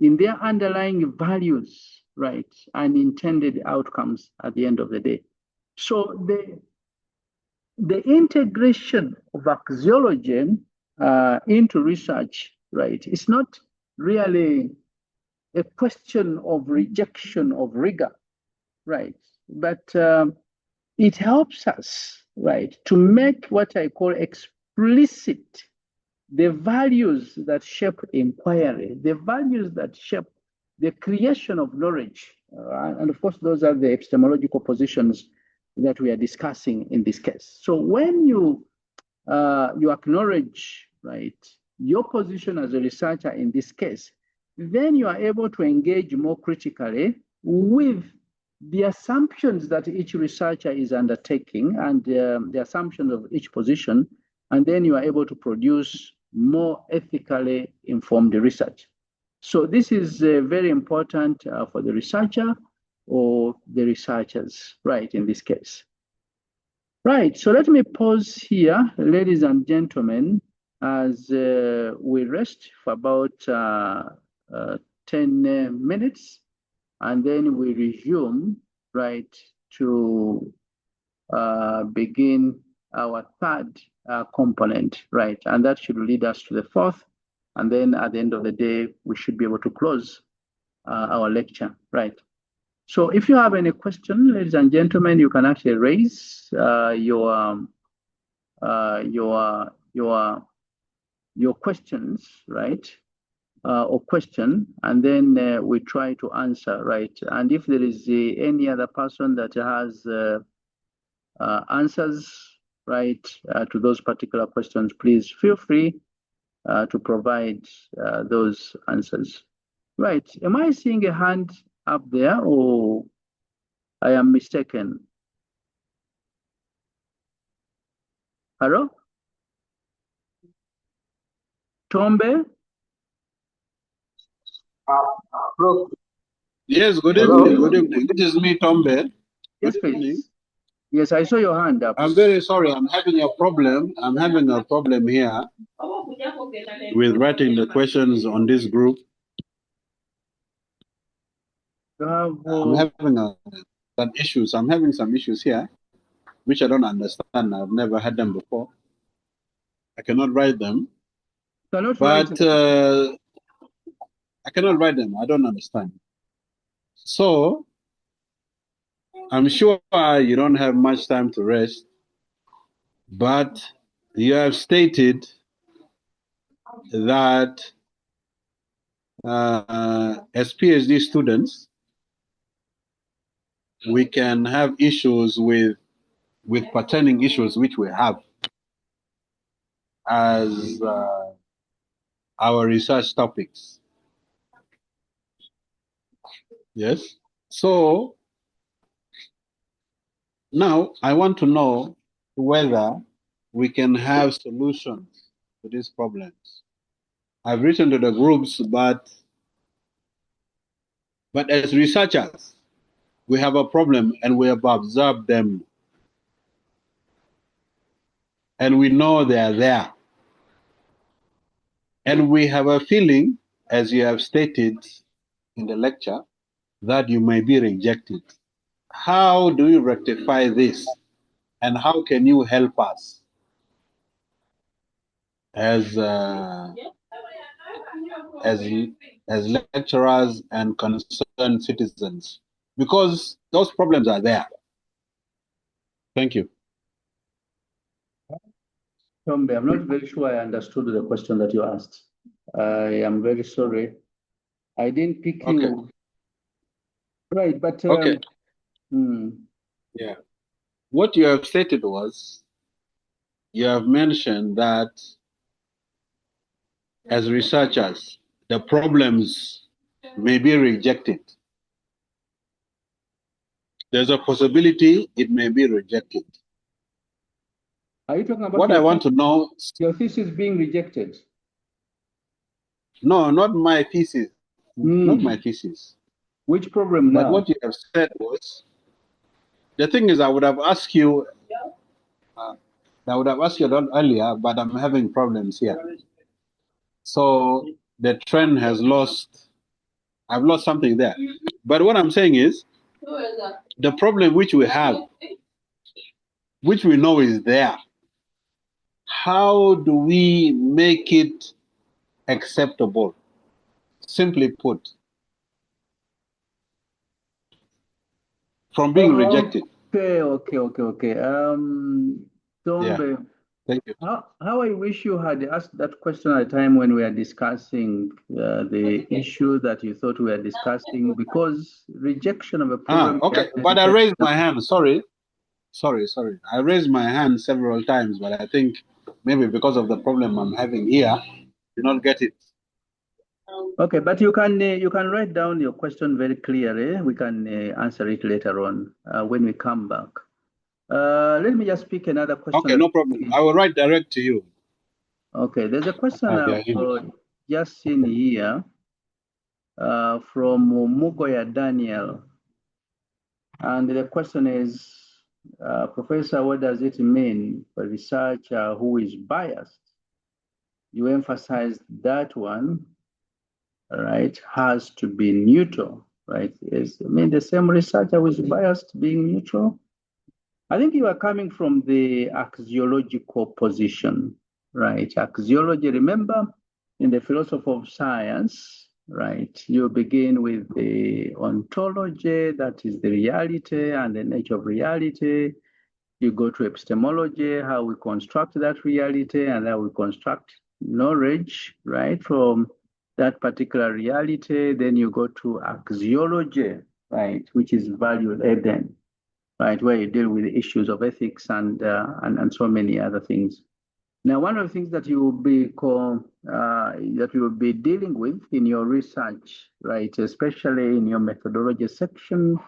in their underlying values, right? And intended outcomes at the end of the day. So the integration of axiology into research, right, it's not really a question of rejection of rigor, right? But it helps us, right, to make what I call explicit the values that shape inquiry, the values that shape the creation of knowledge. And of course, those are the epistemological positions that we are discussing in this case. So when you acknowledge, right, your position as a researcher in this case, then you are able to engage more critically with the assumptions that each researcher is undertaking and the assumptions of each position, and then you are able to produce more ethically informed research. So this is very important for the researcher or the researchers, right, in this case. Right, so let me pause here, ladies and gentlemen, as we rest for about 10 minutes, and then we resume, right, to begin our third component, right, and that should lead us to the fourth, and then at the end of the day, we should be able to close our lecture, right. So if you have any question, ladies and gentlemen, you can actually raise your questions, right, or question, and then we try to answer, right. And if there is any other person that has answers, right, to those particular questions, please feel free to provide those answers. Right, am I seeing a hand up there, or I am mistaken? Hello? Tombe? Yes, good Hello? evening. Good evening. This is me, Tombe. Yes, please. Yes, I saw your hand up. I'm very sorry. I'm having a problem. I'm having a problem here with writing the questions on this group. I'm having some issues. I'm having some issues here, which I don't understand. I've never had them before. I cannot write them. But I cannot write them. I don't understand. So I'm sure you don't have much time to rest, but you have stated that as PhD students, we can have issues with pertaining issues which we have as our research topics. Yes. So now I want to know whether we can have solutions to these problems. I've written to the groups, but as researchers, we have a problem and we have observed them. And we know they are there. And we have a feeling, as you have stated in the lecture, that you may be rejected. How do you rectify this? And how can you help us as lecturers and concerned citizens? Because those problems are there. Thank you. Tombe, I'm not very sure I understood the question that you asked. I am very sorry. I didn't pick you. Right, but Okay. Yeah. What you have stated was, you have mentioned that as researchers, the problems may be rejected. There's a possibility it may be rejected. Are you talking about what I want to know? Your thesis being rejected? No, not my thesis. Not my thesis. Which problem now? But what you have said was, the thing is, I would have asked you a lot earlier, but I'm having problems here. So the trend has lost, I've lost something there. But what I'm saying is, the problem which we have, which we know is there, how do we make it acceptable? Simply put, from being rejected. Okay. Yeah. Thank you. How I wish you had asked that question at a time when we are discussing the issue that you thought we were discussing, because rejection of a program. Okay, but I raised my hand. Sorry. I raised my hand several times, but I think maybe because of the problem I'm having here, you don't get it. Okay, but you can write down your question very clearly. We can answer it later on when we come back. Let me just pick another question. Okay, no problem. I will write direct to you. Okay, there's a question I've just seen here from Mugoya Daniel. And the question is, Professor, what does it mean for a researcher who is biased? You emphasized that one, right, has to be neutral, right? The same researcher who is biased being neutral? I think you are coming from the axiological position, right? Axiology, remember, in the philosophy of science, right, you begin with the ontology, that is the reality and the nature of reality. You go to epistemology, how we construct that reality and how we construct knowledge, right, from that particular reality. Then you go to axiology, right, which is value-laden, right, where you deal with the issues of ethics and so many other things. Now, one of the things that you will be dealing with in your research, right, especially in your methodology section,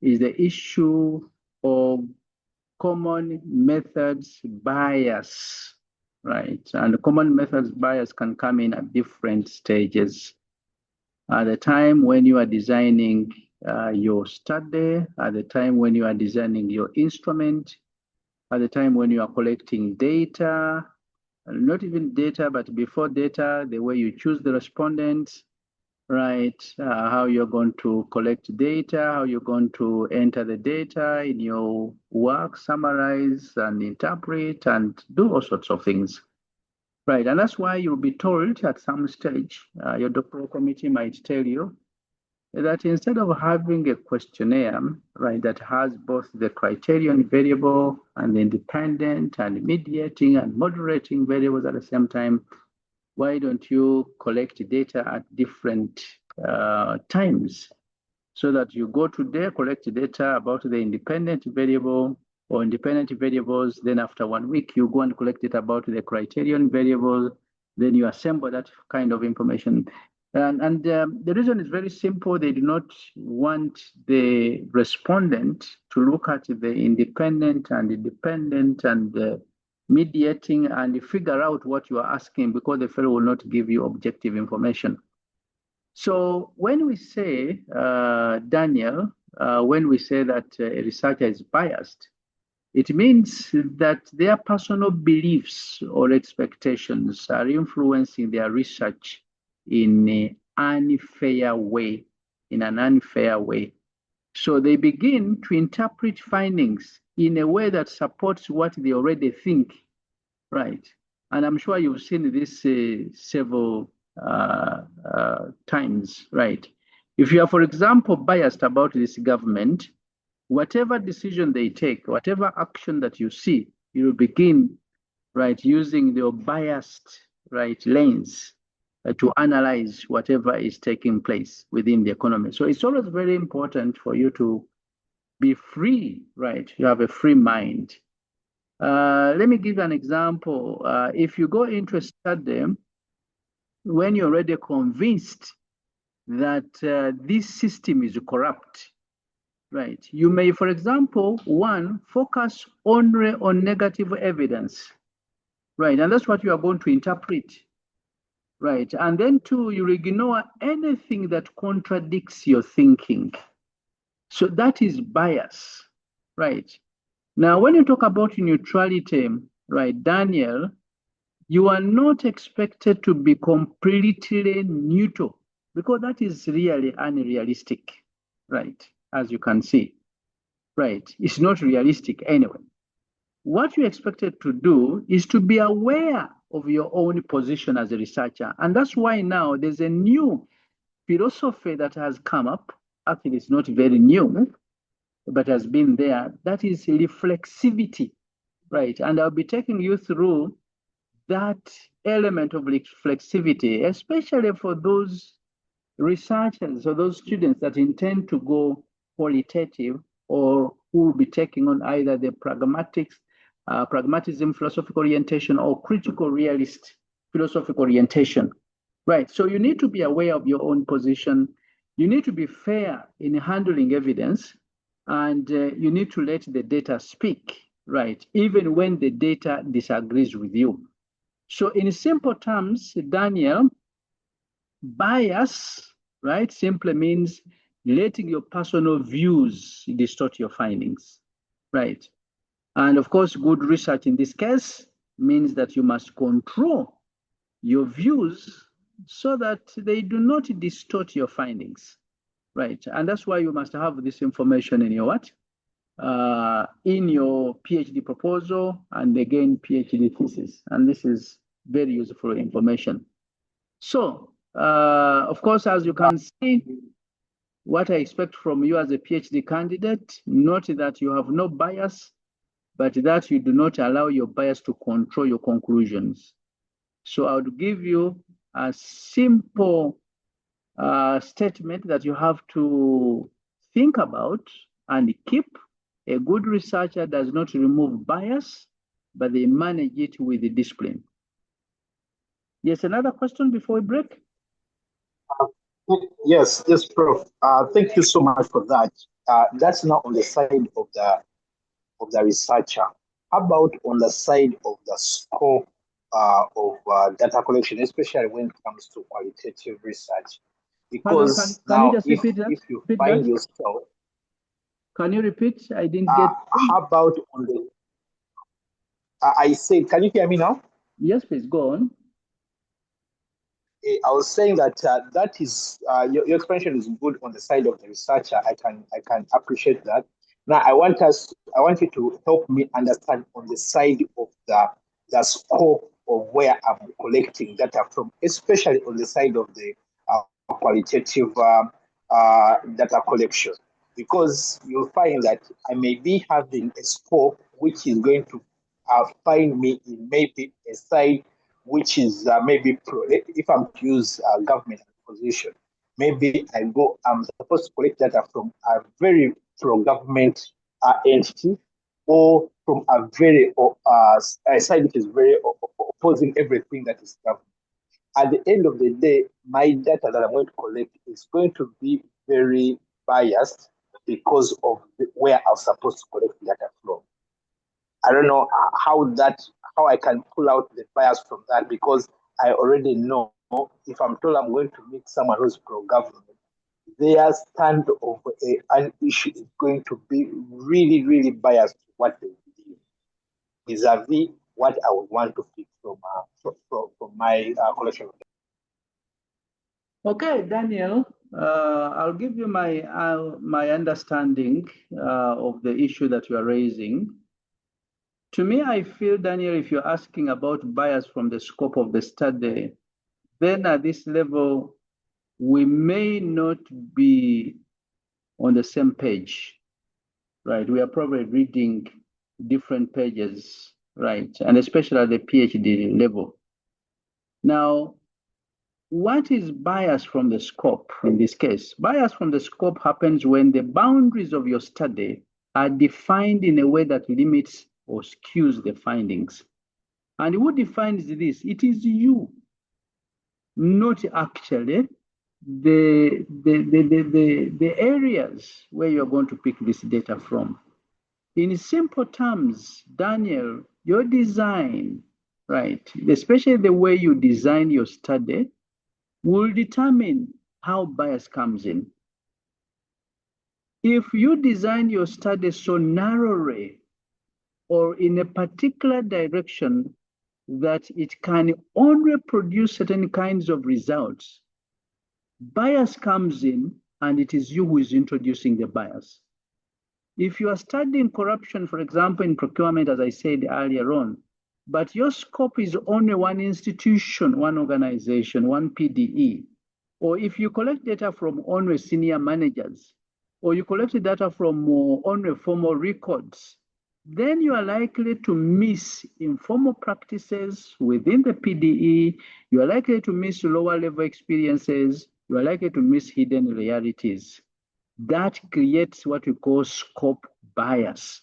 is the issue of common methods bias, right? And common methods bias can come in at different stages. At the time when you are designing your study, at the time when you are designing your instrument, at the time when you are collecting data, not even data, but before data, the way you choose the respondents, right? How you're going to collect data, how you're going to enter the data in your work, summarize and interpret and do all sorts of things, right? And that's why you'll be told at some stage, your doctoral committee might tell you that instead of having a questionnaire, right, that has both the criterion variable and the independent and mediating and moderating variables at the same time, why don't you collect data at different times so that you go today, collect data about the independent variable or independent variables, then after 1 week, you go and collect it about the criterion variable, then you assemble that kind of information. And the reason is very simple. They do not want the respondent to look at the independent and dependent and mediating and figure out what you are asking, because the fellow will not give you objective information. So when we say, Daniel, when we say that a researcher is biased, it means that their personal beliefs or expectations are influencing their research in an unfair way, So they begin to interpret findings in a way that supports what they already think, right? And I'm sure you've seen this several times, right? If you are, for example, biased about this government, whatever decision they take, whatever action that you see, you will begin, right, using your biased, right, lens to analyze whatever is taking place within the economy. So it's always very important for you to be free, right? You have a free mind. Let me give an example. If you go into a study, when you're already convinced that this system is corrupt, right? You may, for example, one, focus only on negative evidence, right? And that's what you are going to interpret, right? And then two, you ignore anything that contradicts your thinking. So that is bias, right? Now, when you talk about neutrality, right, Daniel, you are not expected to be completely neutral because that is really unrealistic, right? As you can see, right? It's not realistic anyway. What you're expected to do is to be aware of your own position as a researcher. And that's why now there's a new philosophy that has come up. Actually, it's not very new, but has been there. That is reflexivity, right? And I'll be taking you through that element of reflexivity, especially for those researchers or those students that intend to go qualitative or who will be taking on either the pragmatism philosophical orientation or critical realist philosophical orientation, right? So you need to be aware of your own position. You need to be fair in handling evidence, and you need to let the data speak, right? Even when the data disagrees with you. So in simple terms, Daniel, bias, right, simply means letting your personal views distort your findings, right? And of course, good research in this case means that you must control your views so that they do not distort your findings, right? And that's why you must have this information in your what? In your PhD proposal and again, PhD thesis. And this is very useful information. So, of course, as you can see, what I expect from you as a PhD candidate, not that you have no bias, but that you do not allow your bias to control your conclusions. So I would give you a simple statement that you have to think about and keep. A good researcher does not remove bias, but they manage it with discipline. Yes, another question before we break? Yes, Prof. Thank you so much for that. That's now on the side of the researcher. How about on the side of the scope of data collection, especially when it comes to qualitative research? Because can you just repeat that? If you find yourself, can you repeat? I didn't get. How about on the? I said, can you hear me now? Yes, please go on. I was saying that that is your explanation is good on the side of the researcher. I can appreciate that. Now I want you to help me understand on the side of the scope of where I'm collecting data from, especially on the side of the qualitative data collection, because you'll find that I may be having a scope which is going to find me in maybe a side which is maybe if I'm to use government position, maybe I'm supposed to collect data from a very pro-government entity or from a very a side which is very opposing everything that is government. At the end of the day, my data that I'm going to collect is going to be very biased because of where I'm supposed to collect data from. I don't know how I can pull out the bias from that, because I already know if I'm told I'm going to meet someone who's pro-government, their stand of an issue is going to be really, really biased to what they believe, vis-a-vis what I would want to pick from my collection. Okay, Daniel, I'll give you my my understanding of the issue that you are raising. To me, I feel, Daniel, if you're asking about bias from the scope of the study, then at this level, we may not be on the same page, right? We are probably reading different pages, right? And especially at the PhD level. Now, what is bias from the scope in this case? Bias from the scope happens when the boundaries of your study are defined in a way that limits or skews the findings. And who defines this? It is you, not actually the areas where you're going to pick this data from. In simple terms, Daniel, your design, right, especially the way you design your study, will determine how bias comes in. If you design your study so narrowly or in a particular direction that it can only produce certain kinds of results, bias comes in and it is you who is introducing the bias. If you are studying corruption, for example, in procurement, as I said earlier on, but your scope is only one institution, one organization, one PDE, or if you collect data from only senior managers, or you collect data from only formal records, then you are likely to miss informal practices within the PDE, you are likely to miss lower level experiences, you are likely to miss hidden realities. That creates what we call scope bias.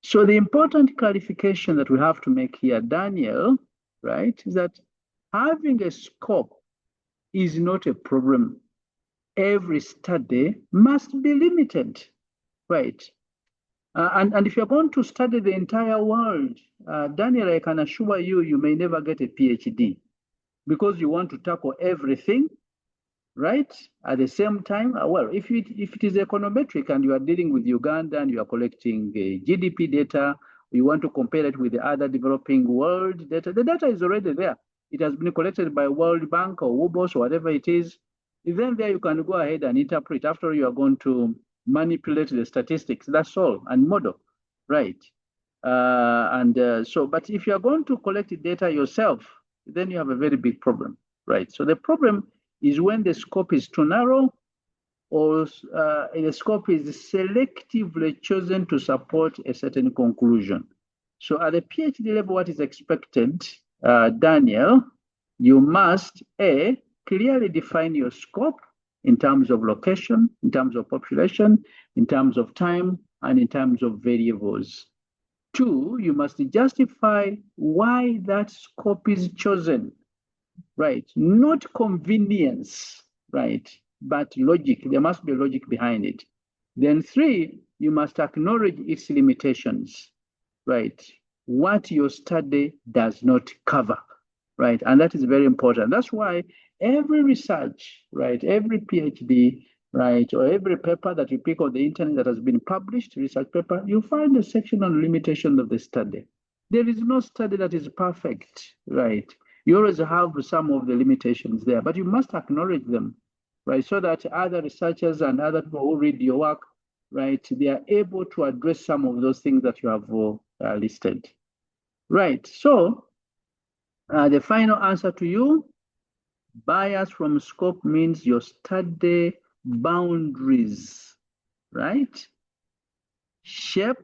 So the important clarification that we have to make here, Daniel, right, is that having a scope is not a problem. Every study must be limited, right? And if you're going to study the entire world, Daniel, I can assure you, you may never get a PhD because you want to tackle everything, right? At the same time, well, if it is econometric and you are dealing with Uganda and you are collecting GDP data, you want to compare it with the other developing world data, the data is already there. It has been collected by World Bank or WOBOS or whatever it is. Then there you can go ahead and interpret. After all, you are going to manipulate the statistics, that's all, and model, right? But if you are going to collect the data yourself, then you have a very big problem, right? So the problem is when the scope is too narrow or the scope is selectively chosen to support a certain conclusion. So at the PhD level, what is expected, Daniel, you must, A, clearly define your scope in terms of location, in terms of population, in terms of time, and in terms of variables. 2, you must justify why that scope is chosen, right? Not convenience, right? But logic. There must be logic behind it. Then 3, you must acknowledge its limitations, right? What your study does not cover, right? And that is very important. That's why every research, right, every PhD, right, or every paper that you pick on the internet that has been published, research paper, you find a section on limitations of the study. There is no study that is perfect, right? You always have some of the limitations there, but you must acknowledge them, right? So that other researchers and other people who read your work, right, they are able to address some of those things that you have listed. Right, so the final answer to you, bias from scope means your study boundaries, right? Shape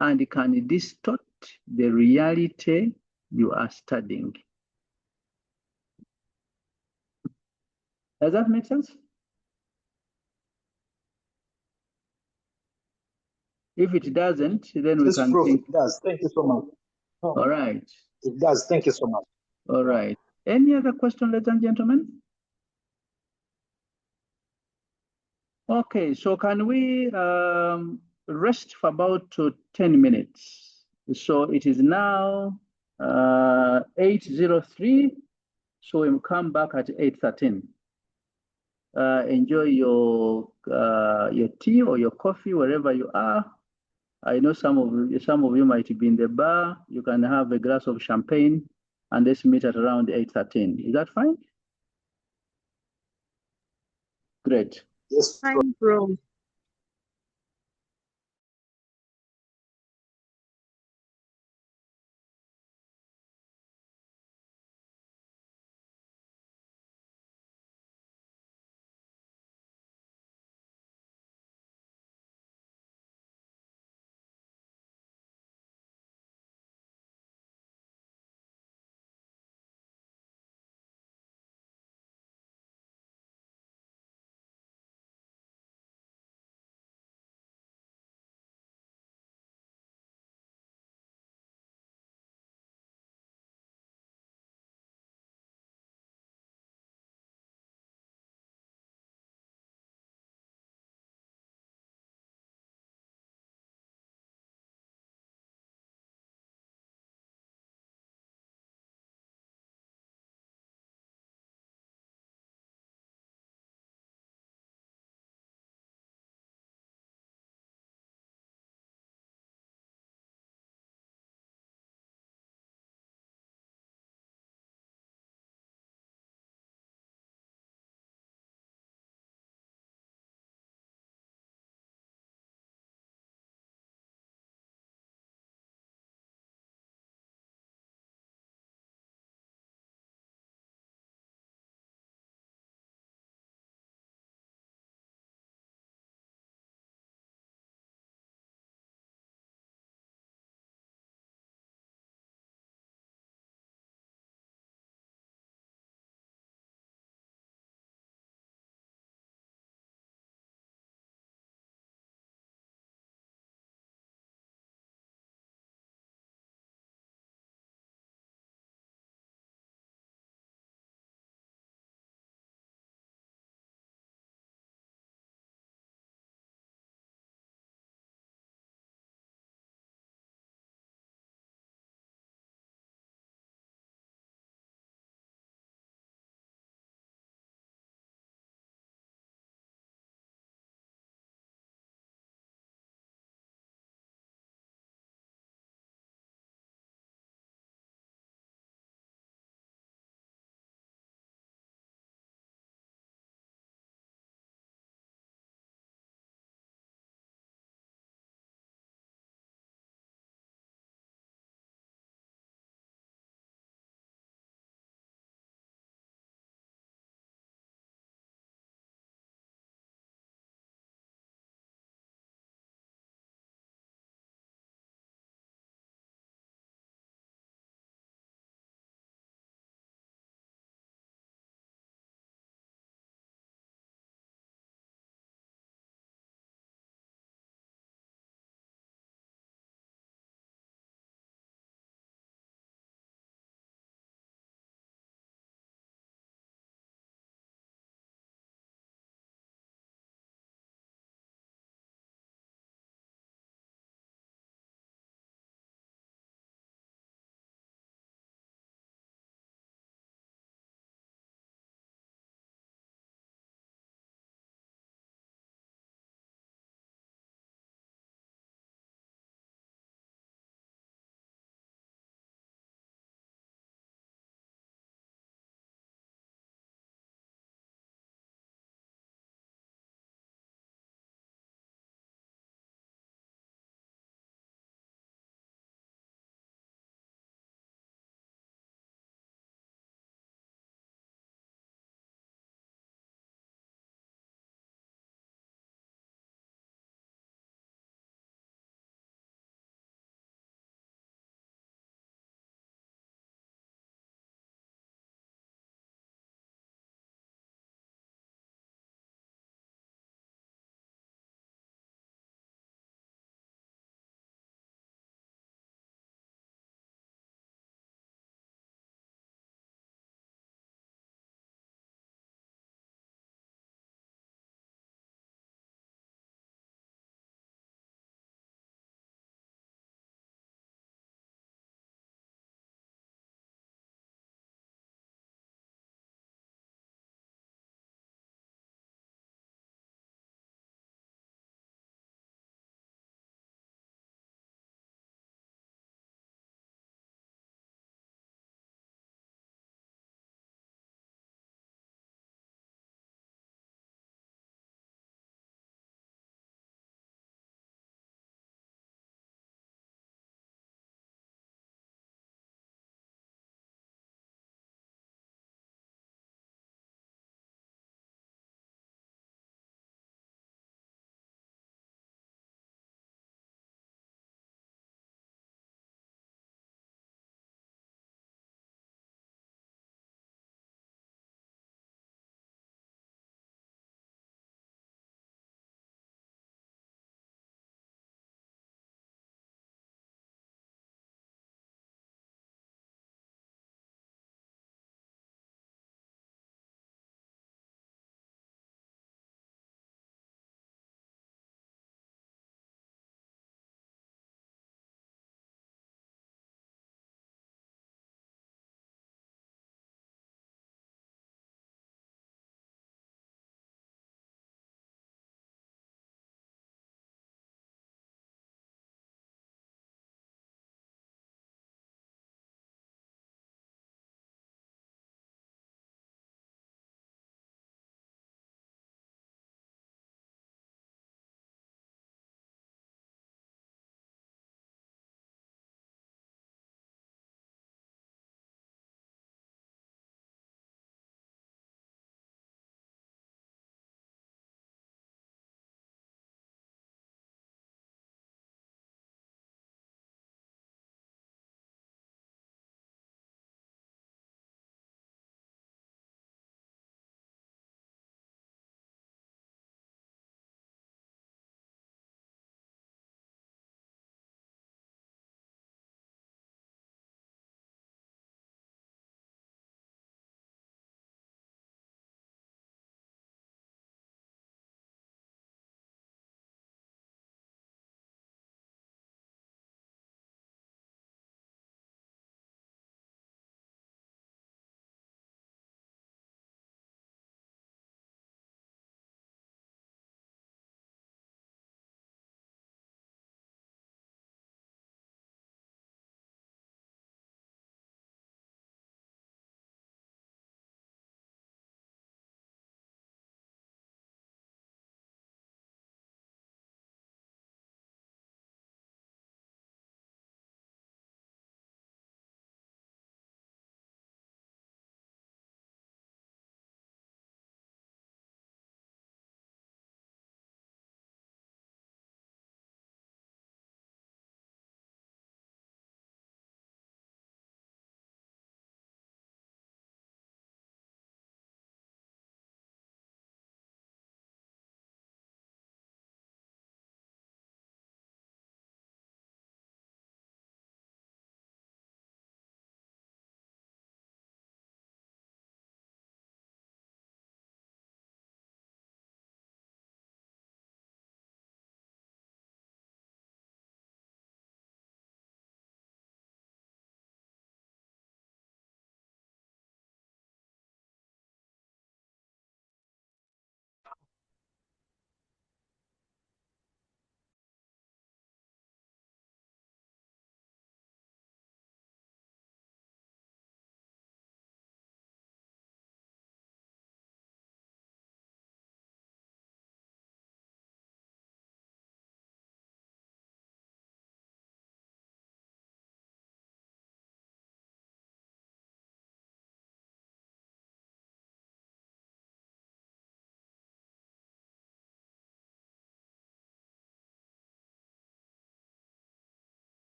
and can distort the reality you are studying. Does that make sense? If it doesn't, then we can think. It does. Thank you so much. All right. It does. Thank you so much. All right. Any other question, ladies and gentlemen? Okay, so can we rest for about 10 minutes? So it is now 8:03, so we'll come back at 8:13. enjoy your tea or your coffee wherever you are. I know some of you might be in the bar. You can have a glass of champagne, and let's meet at around 8:13. Is that fine? Great. Yes, Fine, bro.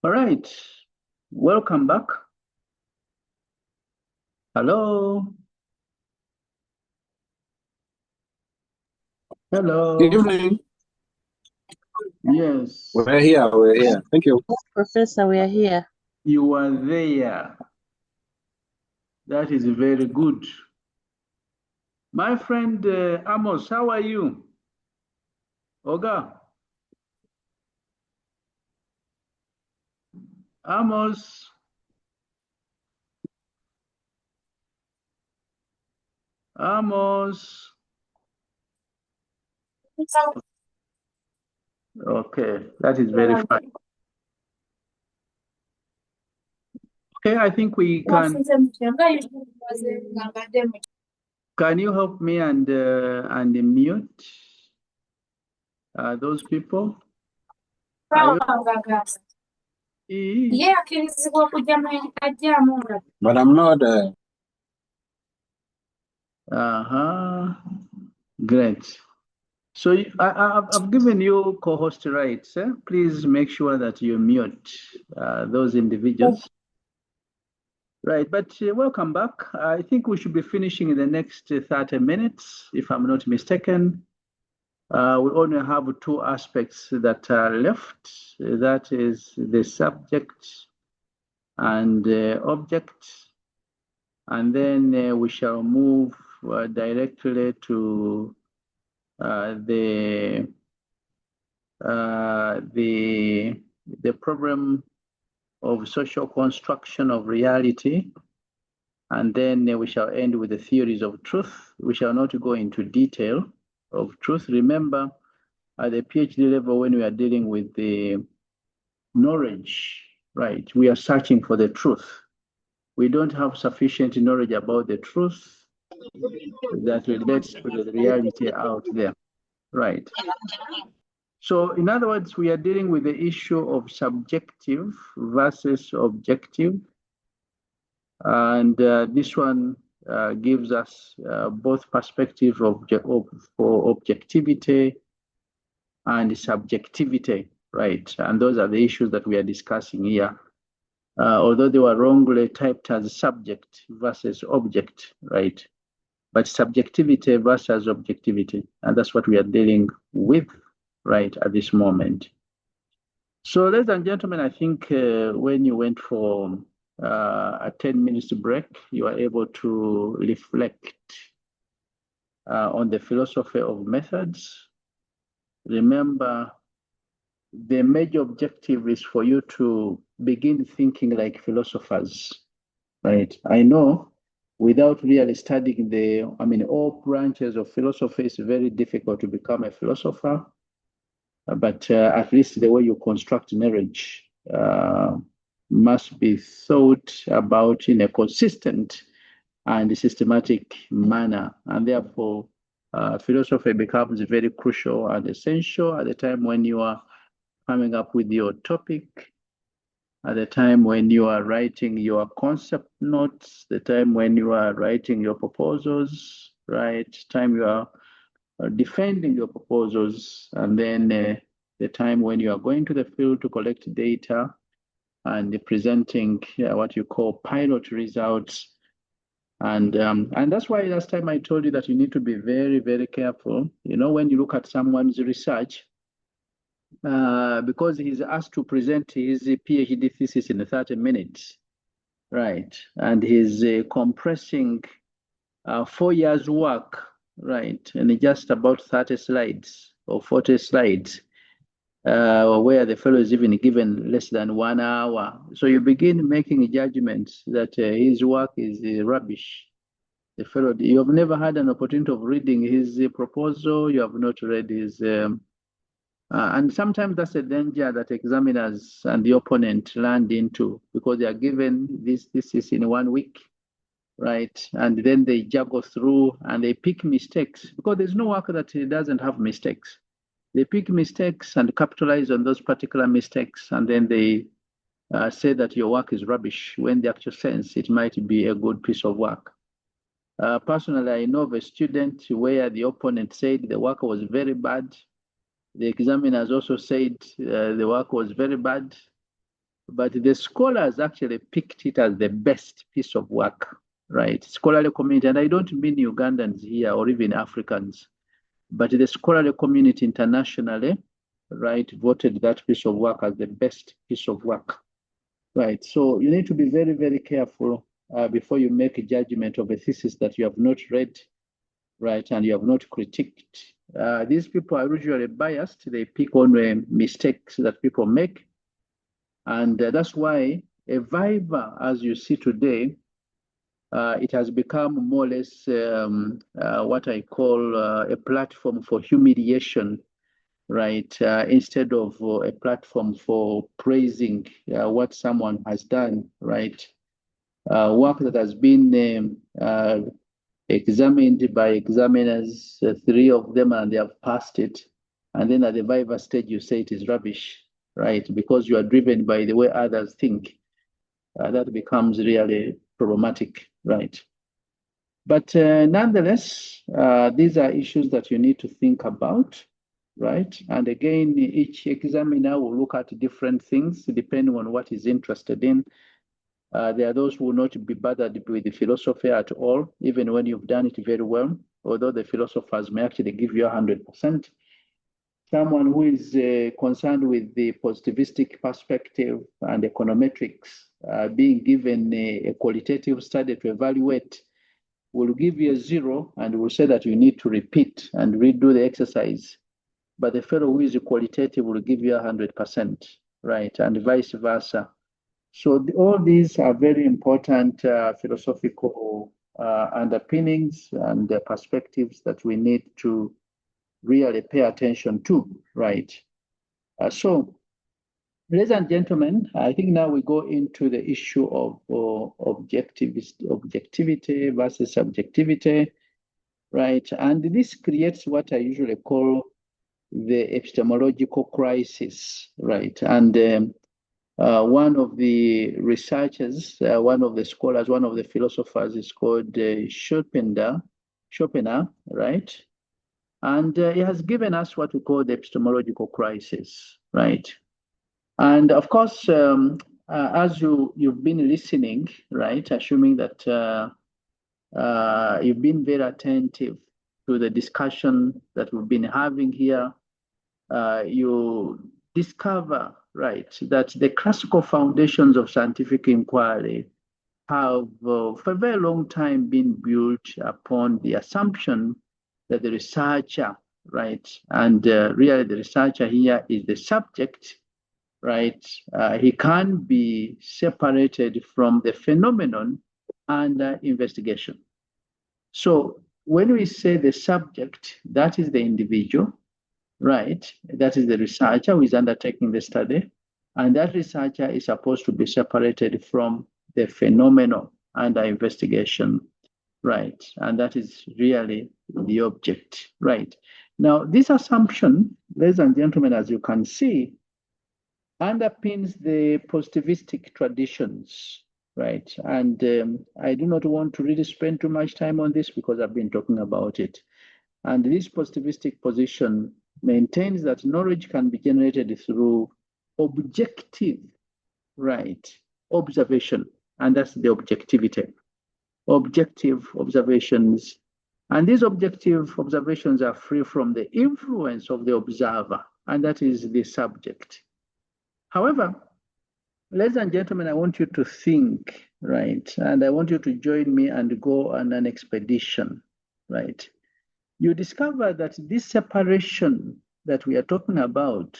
All right. Welcome back. Hello. Hello. Good evening. Yes. We're here. Thank you. Professor, we are here. You are there. That is very good. My friend Amos, how are you? Oga? Amos? Amos? Okay, that is very fine. Okay, I think we can. Can you help me and mute those people? Are you- But I'm not. Great. So I've given you co-host rights. Please make sure that you mute those individuals. Right, but welcome back. I think we should be finishing in the next 30 minutes, if I'm not mistaken. We only have two aspects that are left. That is the subject and object. And then we shall move directly to the problem of social construction of reality, and then we shall end with the theories of truth. We shall not go into detail of truth. Remember, at the PhD level, when we are dealing with the knowledge, right, we are searching for the truth. We don't have sufficient knowledge about the truth that relates to the reality out there, right? So in other words, we are dealing with the issue of subjective versus objective. And this one gives us both perspectives for objectivity and subjectivity, right? And those are the issues that we are discussing here. Although they were wrongly typed as subject versus object, right? But subjectivity versus objectivity. And that's what we are dealing with right at this moment. So ladies and gentlemen, I think when you went for a 10 minutes break, you were able to reflect on the philosophy of methods. Remember, the major objective is for you to begin thinking like philosophers, right? I know without really studying all branches of philosophy, it's very difficult to become a philosopher. But at least the way you construct knowledge must be thought about in a consistent and systematic manner. And therefore, philosophy becomes very crucial and essential at the time when you are coming up with your topic, at the time when you are writing your concept notes, the time when you are writing your proposals, right? Time you are defending your proposals, and then the time when you are going to the field to collect data and presenting what you call pilot results. And that's why last time I told you that you need to be very, very careful, when you look at someone's research, because he's asked to present his PhD thesis in 30 minutes, right? And he's compressing 4 years' work, right, and just about 30 slides or 40 slides, where the fellow is even given less than 1 hour. So you begin making judgments that his work is rubbish. The fellow, you have never had an opportunity of reading his proposal, you have not read his, and sometimes that's a danger that examiners and the opponent land into, because they are given this is in 1 week. Right, and then they juggle through and they pick mistakes, because there's no work that doesn't have mistakes. They pick mistakes and capitalize on those particular mistakes, and then they say that your work is rubbish, when the actual sense it might be a good piece of work. Personally, I know of a student where the opponent said the work was very bad. The examiners also said the work was very bad. but the scholars actually picked it as the best piece of work, right? Scholarly community, and I don't mean Ugandans here or even Africans, but the scholarly community internationally, right, voted that piece of work as the best piece of work, right? So you need to be very, very careful before you make a judgment of a thesis that you have not read, right, and you have not critiqued. These people are usually biased. They pick on mistakes that people make. And that's why a Viva, as you see today, it has become more or less what I call a platform for humiliation, right? Instead of a platform for praising what someone has done, right? Work that has been examined by examiners, 3 of them, and they have passed it. And then at the Viva stage, you say it is rubbish, right? Because you are driven by the way others think. That becomes really problematic, right? But nonetheless, these are issues that you need to think about, right? And again, each examiner will look at different things depending on what he's interested in. There are those who will not be bothered with the philosophy at all, even when you've done it very well, although the philosophers may actually give you 100%. Someone who is concerned with the positivistic perspective and econometrics, being given a qualitative study to evaluate, will give you a 0 and will say that you need to repeat and redo the exercise. But the fellow who is qualitative will give you 100%, right? And vice versa. So all these are very important philosophical underpinnings and perspectives that we need to really pay attention to, right? So, ladies and gentlemen, I think now we go into the issue of objectivity versus subjectivity, right? And this creates what I usually call the epistemological crisis, right? And one of the researchers, one of the scholars, one of the philosophers is called Schopenhauer, right? And he has given us what we call the epistemological crisis, right? And of course, as you've been listening, right, assuming that you've been very attentive to the discussion that we've been having here, you discover, right, that the classical foundations of scientific inquiry have for a very long time been built upon the assumption that the researcher, right, and really the researcher here is the subject, right, he can be separated from the phenomenon under investigation. So when we say the subject, that is the individual, right, that is the researcher who is undertaking the study, and that researcher is supposed to be separated from the phenomenon under investigation, right? And that is really the object, right? Now, this assumption, ladies and gentlemen, as you can see, underpins the positivistic traditions, right? And I do not want to really spend too much time on this because I've been talking about it. And this positivistic position maintains that knowledge can be generated through objective, right, observation, and that's the objectivity. Objective observations. And these objective observations are free from the influence of the observer, and that is the subject. However, ladies and gentlemen, I want you to think, right, and I want you to join me and go on an expedition, right? You discover that this separation that we are talking about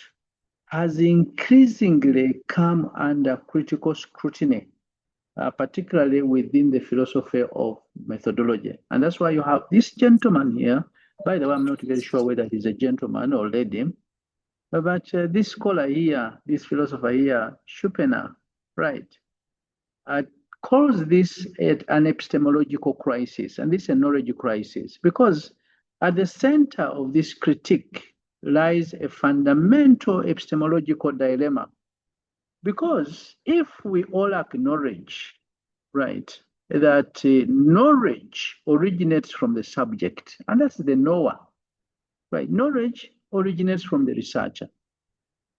has increasingly come under critical scrutiny, particularly within the philosophy of methodology. And that's why you have this gentleman here. By the way, I'm not very sure whether he's a gentleman or lady, but this scholar here, this philosopher here, Schopenhauer, right, calls this an epistemological crisis, and this is a knowledge crisis, because at the center of this critique lies a fundamental epistemological dilemma. Because if we all acknowledge, right, that knowledge originates from the subject, and that's the knower, right? Knowledge originates from the researcher.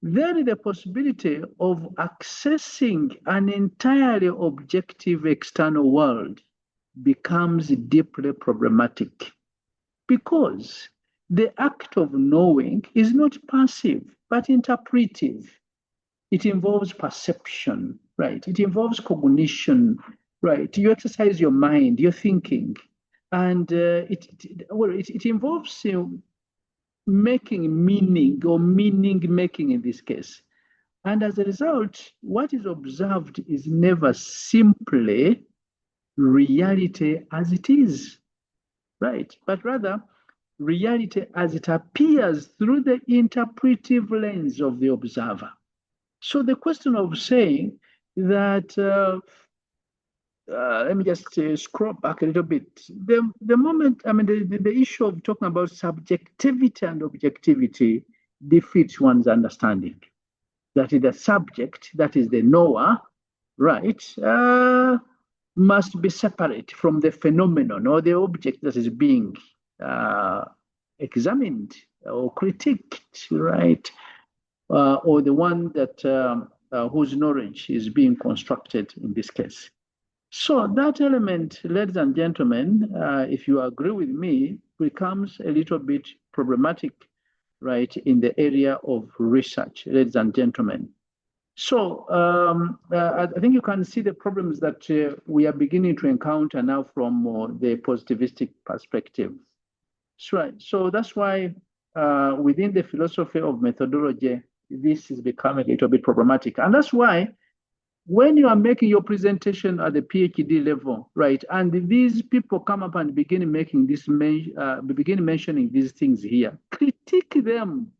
then the possibility of accessing an entirely objective external world becomes deeply problematic, because the act of knowing is not passive but interpretive. It involves perception, right? It involves cognition, right? You exercise your mind, your thinking, and it involves making meaning, or meaning making in this case. And as a result, what is observed is never simply reality as it is, right? But rather reality as it appears through the interpretive lens of the observer. So the question of saying that, let me just scroll back a little bit. The moment, I mean, the issue of talking about subjectivity and objectivity defeats one's understanding. That is the subject, that is the knower, right, must be separate from the phenomenon or the object that is being examined or critiqued, right, or the one that whose knowledge is being constructed in this case. So that element, ladies and gentlemen, if you agree with me, becomes a little bit problematic, right, in the area of research, ladies and gentlemen. So I think you can see the problems that we are beginning to encounter now from the positivistic perspective. Right. So that's why within the philosophy of methodology, this is becoming a little bit problematic. And that's why when you are making your presentation at the PhD level, right, and these people come up and begin making this, begin mentioning these things here, critique them,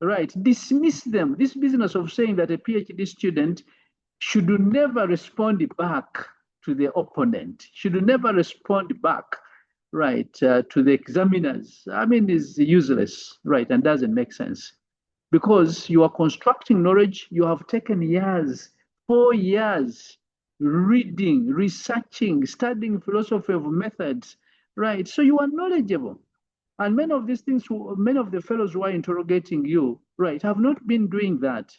right, dismiss them. This business of saying that a PhD student should never respond back to the opponent, should never respond back, right, to the examiners, I mean, is useless, right, and doesn't make sense. Because you are constructing knowledge, you have taken years, 4 years, reading, researching, studying philosophy of methods, right? So you are knowledgeable. And many of these things, many of the fellows who are interrogating you, right, have not been doing that,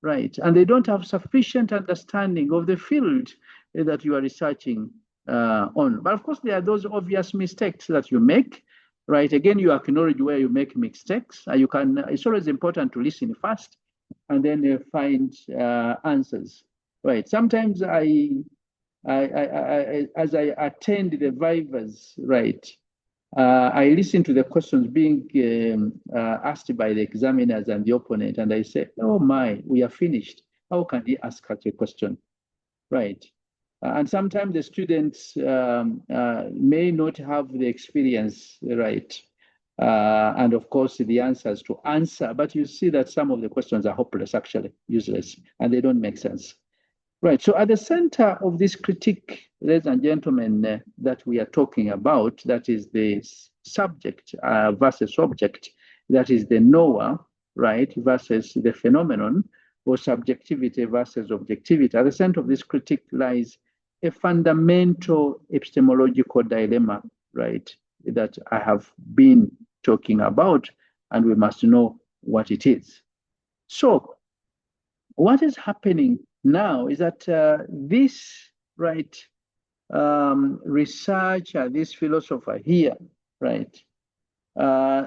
right? And they don't have sufficient understanding of the field that you are researching on. But of course, there are those obvious mistakes that you make, right? Again, you acknowledge where you make mistakes. You can. It's always important to listen first, and then find answers, right? Sometimes as I attend the vivas, right, I listen to the questions being asked by the examiners and the opponent, and I say, oh my, we are finished. How can he ask such a question, right? And sometimes the students may not have the experience, right? And of course, the answers to answer, but you see that some of the questions are hopeless, actually, useless, and they don't make sense. Right, so at the center of this critique, ladies and gentlemen, that we are talking about, that is the subject versus object, that is the knower, right, versus the phenomenon, or subjectivity versus objectivity. At the center of this critique lies a fundamental epistemological dilemma, right, that I have been talking about, and we must know what it is. So what is happening now is that this, right, researcher, this philosopher here, right,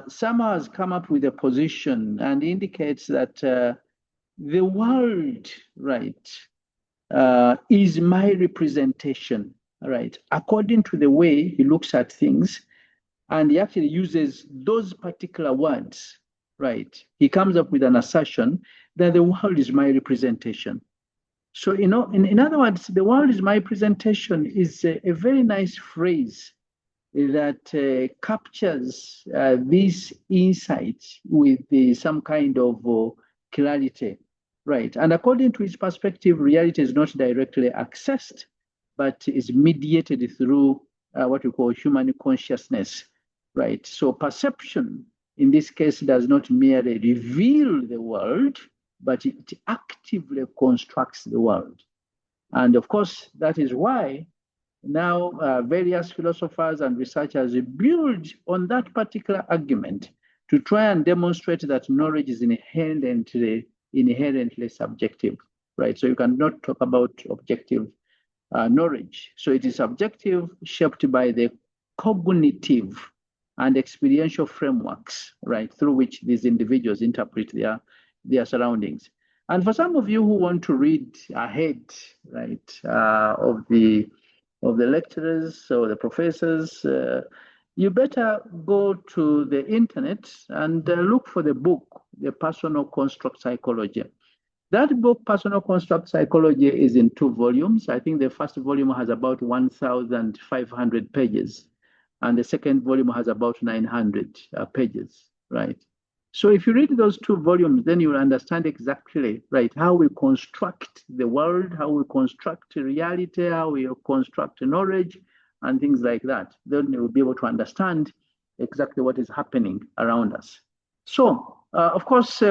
somehow has come up with a position and indicates that the world, right, is my representation, right, according to the way he looks at things, and he actually uses those particular words, right. He comes up with an assertion that the world is my representation. So, you know, in other words, the world is my presentation is a very nice phrase that captures these insights with some kind of clarity, right? And according to his perspective, reality is not directly accessed, but is mediated through what we call human consciousness, right? So perception, in this case, does not merely reveal the world, but it actively constructs the world. And of course, that is why now various philosophers and researchers build on that particular argument to try and demonstrate that knowledge is inherently inherently subjective, right? So you cannot talk about objective knowledge. So it is subjective, shaped by the cognitive and experiential frameworks, right, through which these individuals interpret their surroundings. And for some of you who want to read ahead, right, of the lecturers or the professors, you better go to the internet and look for the book, The Personal Construct Psychology. That book, Personal Construct Psychology, is in 2 volumes. I think the first volume has about 1,500 pages, and the second volume has about 900 pages, right? So if you read those 2 volumes, then you will understand exactly, right, how we construct the world, how we construct reality, how we construct knowledge, and things like that. Then you will be able to understand exactly what is happening around us. So, of course,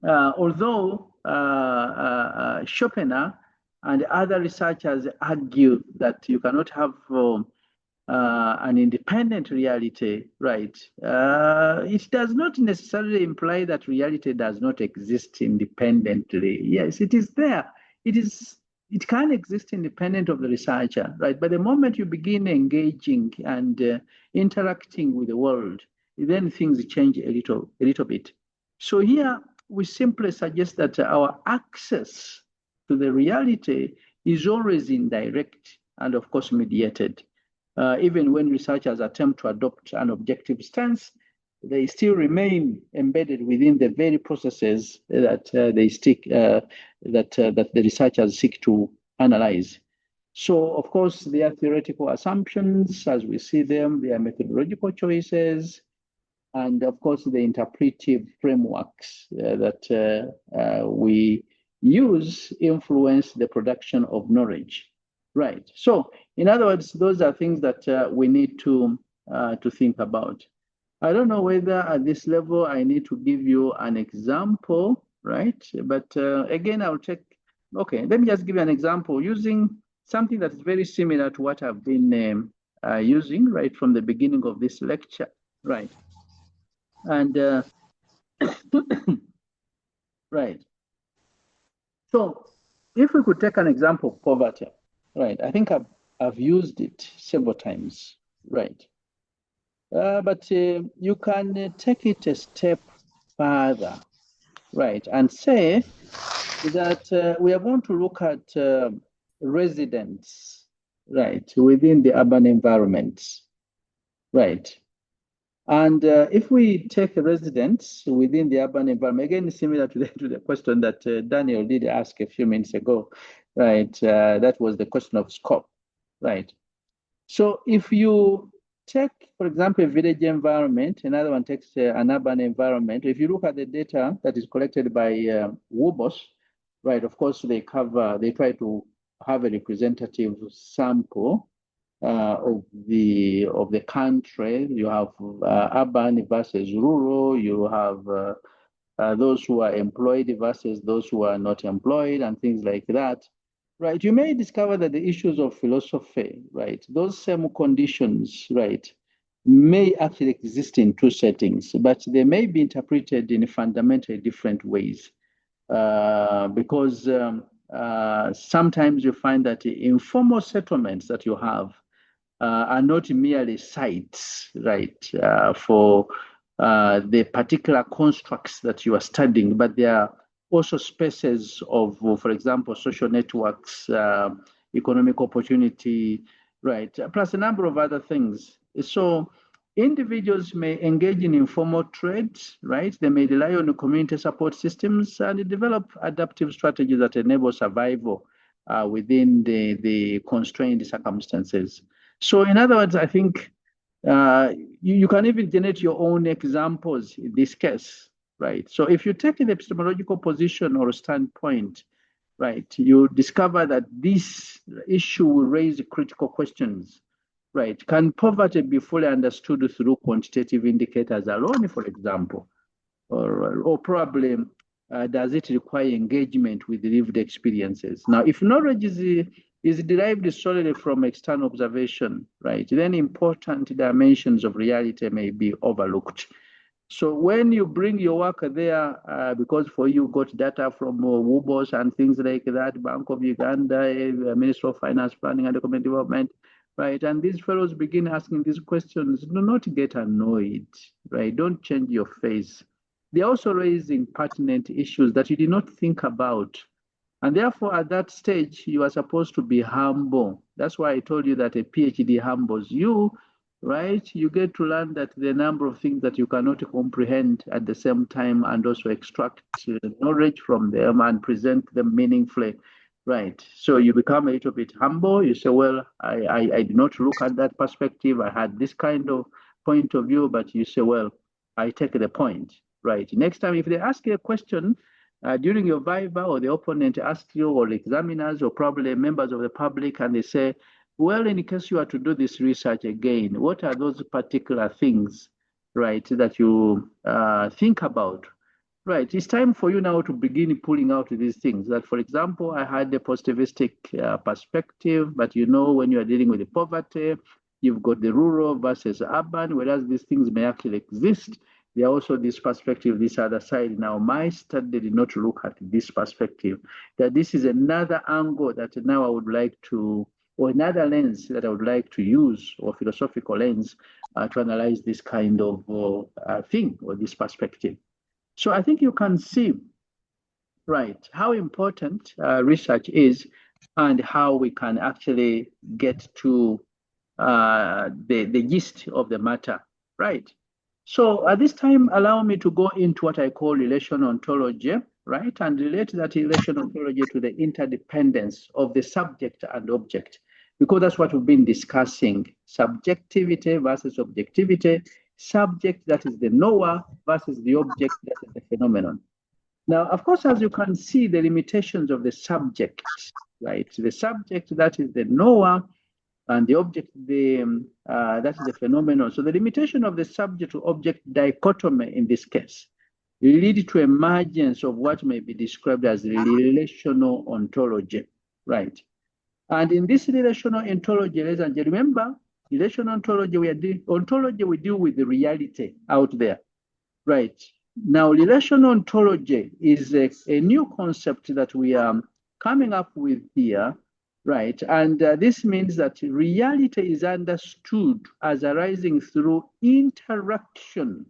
although Schopenhauer and other researchers argue that you cannot have an independent reality, right? It does not necessarily imply that reality does not exist independently. Yes, it is there. It can exist independent of the researcher, right? But the moment you begin engaging and interacting with the world, then things change a little bit. So here we simply suggest that our access to the reality is always indirect and, of course, mediated. Even when researchers attempt to adopt an objective stance, they still remain embedded within the very processes that that the researchers seek to analyze. So, of course, there are theoretical assumptions as we see them, there are methodological choices, and of course, the interpretive frameworks that we use influence the production of knowledge. Right. So, in other words, those are things that we need to think about. I don't know whether at this level I need to give you an example, right? But again, I'll take. Okay, let me just give you an example using something that is very similar to what I've been using right from the beginning of this lecture, right? And right. So, if we could take an example of poverty. Right, I think I've used it several times, right? But you can take it a step further, right? And say that we are going to look at residents, right, within the urban environments, right? And if we take residents within the urban environment, again, similar to the question that Daniel did ask a few minutes ago, right? That was the question of scope, right? So if you take, for example, a village environment, another one takes an urban environment. If you look at the data that is collected by WUBOS, right? Of course, they try to have a representative sample of the country. You have urban versus rural. You have those who are employed versus those who are not employed, and things like that. Right. You may discover that the issues of philosophy, right, those same conditions, right, may actually exist in 2 settings, but they may be interpreted in fundamentally different ways. Because sometimes you find that the informal settlements that you have are not merely sites, right, for the particular constructs that you are studying, but they are also spaces of, for example, social networks, economic opportunity, right, plus a number of other things. So individuals may engage in informal trade, right? They may rely on community support systems and develop adaptive strategies that enable survival within the constrained circumstances. So in other words, I think you can even generate your own examples in this case, right? So if you take an epistemological position or standpoint, right, you discover that this issue will raise critical questions, right? Can poverty be fully understood through quantitative indicators alone, for example? Or probably does it require engagement with lived experiences? Now, if knowledge is derived solely from external observation, right, then important dimensions of reality may be overlooked. So when you bring your work there, because for you got data from WUBOS and things like that, Bank of Uganda, Ministry of Finance, Planning and Document Development, right? And these fellows begin asking these questions. Do not get annoyed, right? Don't change your face. They're also raising pertinent issues that you did not think about. And therefore, at that stage, you are supposed to be humble. That's why I told you that a PhD humbles you, right? You get to learn that the number of things that you cannot comprehend at the same time and also extract knowledge from them and present them meaningfully, right? So you become a little bit humble. You say, well, I did not look at that perspective. I had this kind of point of view, but you say, well, I take the point, right? Next time, if they ask you a question, during your viva or the opponent asks you or examiners or probably members of the public and they say, well, in case you are to do this research again, what are those particular things, right, that you think about? Right, it's time for you now to begin pulling out these things. That, for example, I had the positivistic perspective, but you know, when you are dealing with the poverty, you've got the rural versus urban, whereas these things may actually exist. There are also this perspective, this other side. Now, my study did not look at this perspective. That this is another angle that now I would like to, or another lens that I would like to use, or philosophical lens, to analyze this kind of thing or this perspective. So I think you can see, right, how important research is and how we can actually get to the gist of the matter, right? So at this time, allow me to go into what I call relational ontology, right? And relate that relational ontology to the interdependence of the subject and object, because that's what we've been discussing, subjectivity versus objectivity, subject that is the knower versus the object that is the phenomenon. Now, of course, as you can see, the limitations of the subject, right? The subject that is the knower and the object, that is the phenomenon. So the limitation of the subject to object dichotomy in this case lead to emergence of what may be described as relational ontology, right? And in this relational ontology, ladies and gentlemen, remember, relational ontology, we deal with the reality out there, right? Now, relational ontology is a new concept that we are coming up with here, right? And this means that reality is understood as arising through interaction,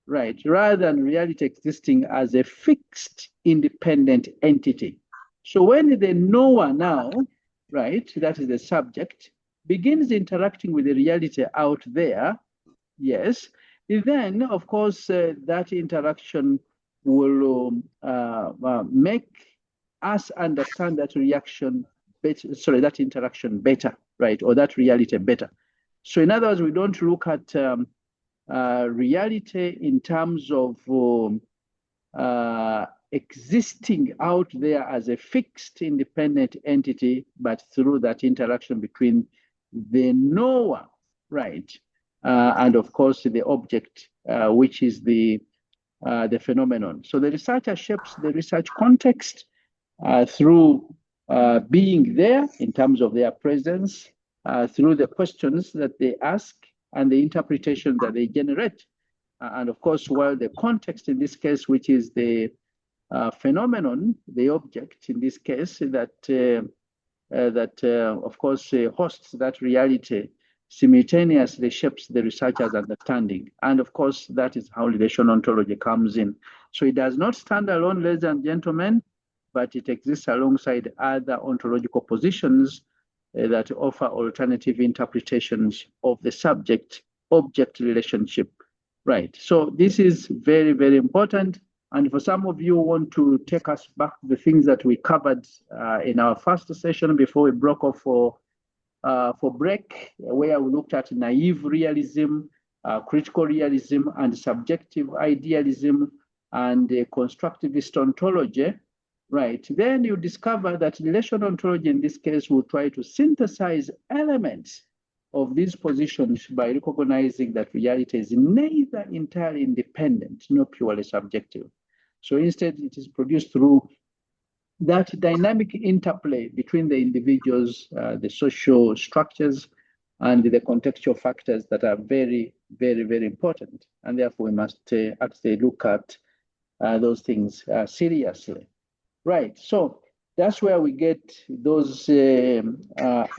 right? Rather than reality existing as a fixed independent entity. So when the knower now, right, that is the subject, begins interacting with the reality out there, yes, then of course that interaction will make us understand that reaction better, sorry, that interaction better, right, or that reality better. So in other words, we don't look at reality in terms of existing out there as a fixed independent entity, but through that interaction between the knower, right, and of course the object, which is the phenomenon. So the researcher shapes the research context through being there in terms of their presence, through the questions that they ask and the interpretation that they generate. And of course, while the context in this case, which is the phenomenon, the object in this case, that of course hosts that reality, simultaneously shapes the researcher's understanding. And of course, that is how relational ontology comes in. So it does not stand alone, ladies and gentlemen, but it exists alongside other ontological positions that offer alternative interpretations of the subject-object relationship. Right. So this is very, very important. And for some of you who want to take us back to the things that we covered in our first session before we broke off for break, where we looked at naive realism, critical realism, and subjective idealism, and constructivist ontology, right? Then you discover that relational ontology in this case will try to synthesize elements of these positions by recognizing that reality is neither entirely independent nor purely subjective. So instead, it is produced through that dynamic interplay between the individuals, the social structures, and the contextual factors that are very, very, very important. And therefore, we must actually look at those things seriously. Right, so that's where we get those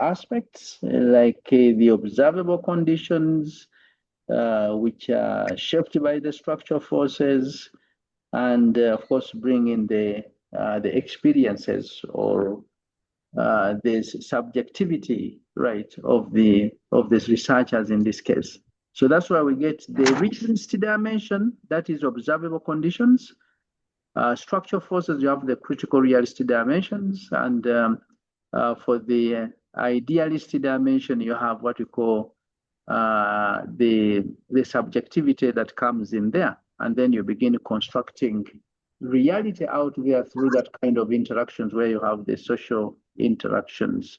aspects like the observable conditions, which are shaped by the structural forces, and of course, bring in the experiences or this subjectivity, right, of these researchers in this case. So that's why we get the realistic dimension, that is observable conditions. Structural forces, you have the critical realistic dimensions, and for the idealistic dimension, you have what we call the subjectivity that comes in there, and then you begin constructing reality out there through that kind of interactions where you have the social interactions.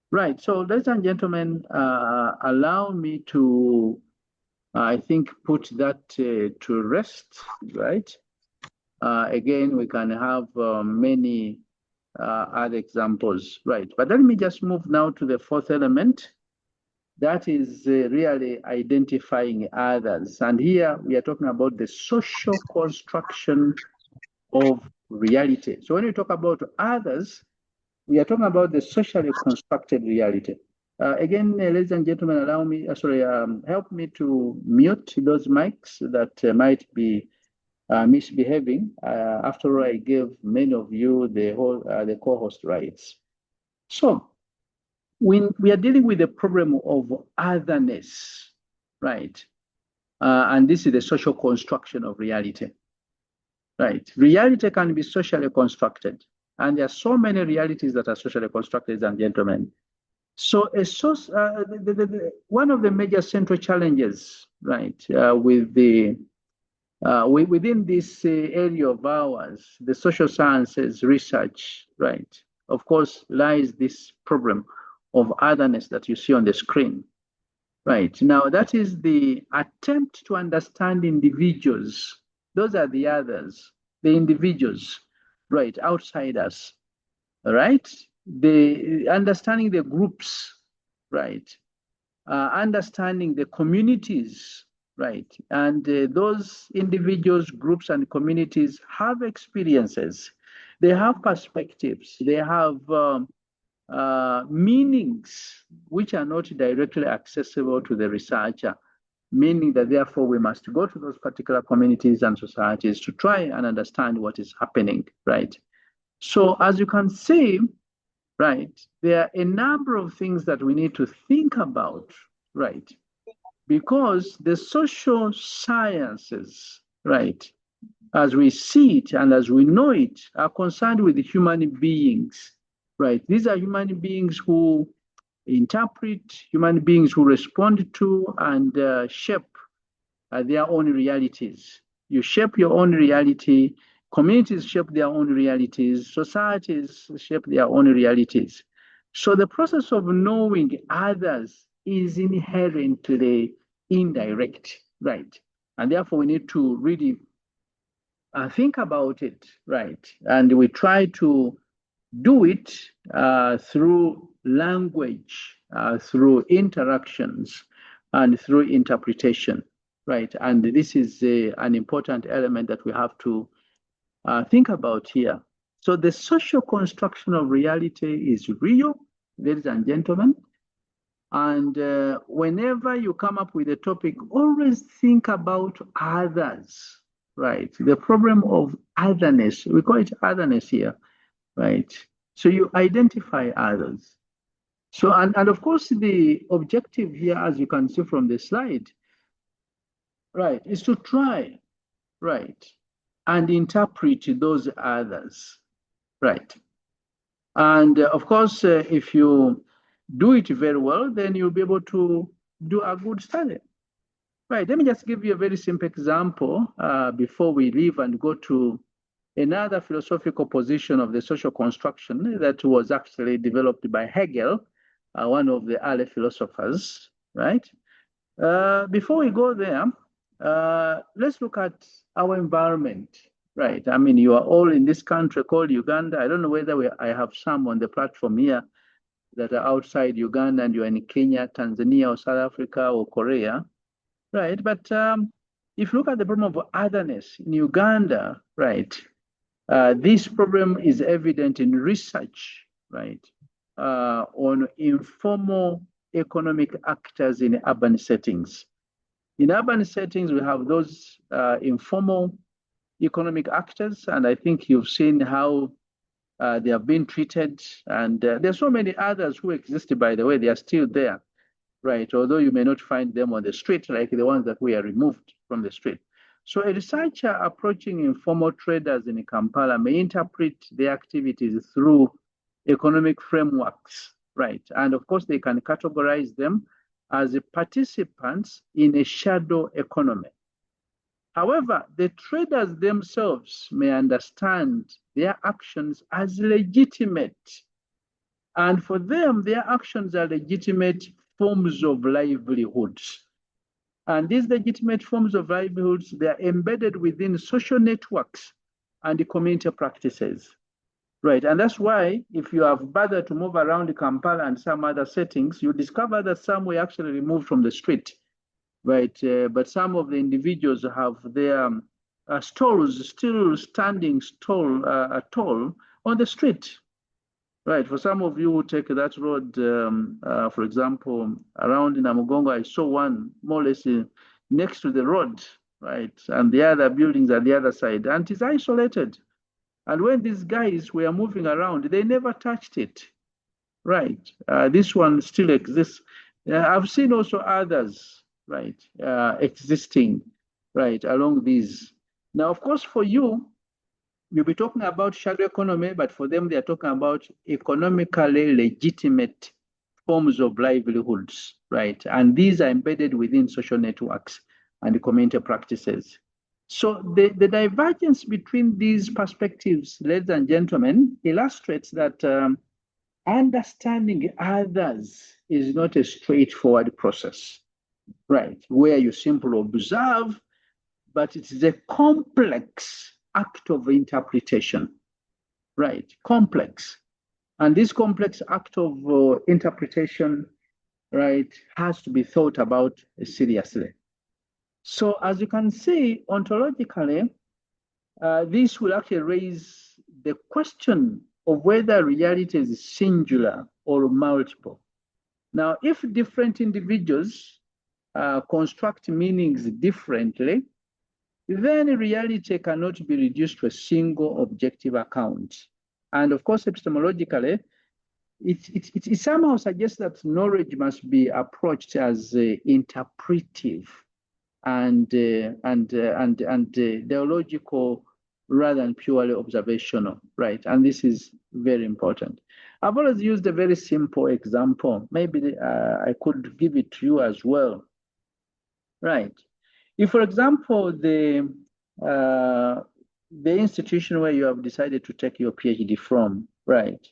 Right, so ladies and gentlemen, allow me to, I think, put that to rest, right? Again, we can have many other examples, right? But let me just move now to the fourth element. That is really identifying others. And here we are talking about the social construction of reality. So when we talk about others, we are talking about the socially constructed reality. Again, ladies and gentlemen, allow me, help me to mute those mics that might be misbehaving. After all, I gave many of you the co-host rights. So when we are dealing with the problem of otherness, right? And this is the social construction of reality, right? Reality can be socially constructed, and there are so many realities that are socially constructed, ladies and gentlemen. So one of the major central challenges, right, with the within this area of ours, the social sciences research, right, of course, lies this problem of otherness that you see on the screen. Right, now that is the attempt to understand individuals. Those are the others, the individuals, right, outsiders, right? The understanding the groups, right? Understanding the communities, right? And those individuals, groups, and communities have experiences. They have perspectives. They have meanings which are not directly accessible to the researcher, meaning that therefore we must go to those particular communities and societies to try and understand what is happening, right? So as you can see, right, there are a number of things that we need to think about, right? Because the social sciences, right, as we see it and as we know it, are concerned with human beings, right? These are human beings who interpret, human beings who respond to and shape their own realities. You shape your own reality, communities shape their own realities, societies shape their own realities. So the process of knowing others is inherently indirect, right? And therefore we need to really think about it, right? And we try to do it through language, through interactions, and through interpretation, right? And this is an important element that we have to think about here. So the social construction of reality is real, ladies and gentlemen. And whenever you come up with a topic, always think about others, right? The problem of otherness, we call it otherness here, right? So you identify others. So, and of course, the objective here, as you can see from the slide, right, is to try, right, and interpret those others, right? And of course, if you do it very well, then you'll be able to do a good study. Right, let me just give you a very simple example before we leave and go to another philosophical position of the social construction that was actually developed by Hegel, one of the early philosophers, right? Before we go there, let's look at our environment, right? I mean, you are all in this country called Uganda. I don't know whether I have some on the platform here that are outside Uganda and you're in Kenya, Tanzania, or South Africa, or Korea, right? But if you look at the problem of otherness in Uganda, right, this problem is evident in research, right, on informal economic actors in urban settings. In urban settings, we have those informal economic actors, and I think you've seen how they have been treated. And there's so many others who existed, by the way, they are still there, right? Although you may not find them on the street, like the ones that we are removed from the street. So a researcher approaching informal traders in Kampala may interpret their activities through economic frameworks, right? And of course, they can categorize them as participants in a shadow economy. However, the traders themselves may understand their actions as legitimate. And for them, their actions are legitimate forms of livelihoods. And these legitimate forms of livelihoods, they are embedded within social networks and the community practices. Right, and that's why if you have bothered to move around Kampala and some other settings, you discover that some were actually removed from the street, right? But some of the individuals have their stalls still standing tall on the street, right? For some of you who take that road, for example, around Namugongo, I saw one more or less next to the road, right? And the other buildings are the other side, and it's isolated. And when these guys were moving around, they never touched it, right? This one still exists. I've seen also others, right, existing, right, along these. Now, of course, for you, you'll be talking about shadow economy, but for them, they are talking about economically legitimate forms of livelihoods, right? And these are embedded within social networks and community practices. So the divergence between these perspectives, ladies and gentlemen, illustrates that understanding others is not a straightforward process, right? Where you simply observe, but it is a complex act of interpretation, right? Complex. And this complex act of interpretation, right, has to be thought about seriously. So as you can see, ontologically, this will actually raise the question of whether reality is singular or multiple. Now, if different individuals construct meanings differently, then reality cannot be reduced to a single objective account. And of course, epistemologically, it somehow suggests that knowledge must be approached as interpretive and theological rather than purely observational, right? And this is very important. I've always used a very simple example. Maybe I could give it to you as well, right? If, for example, the institution where you have decided to take your PhD from, right?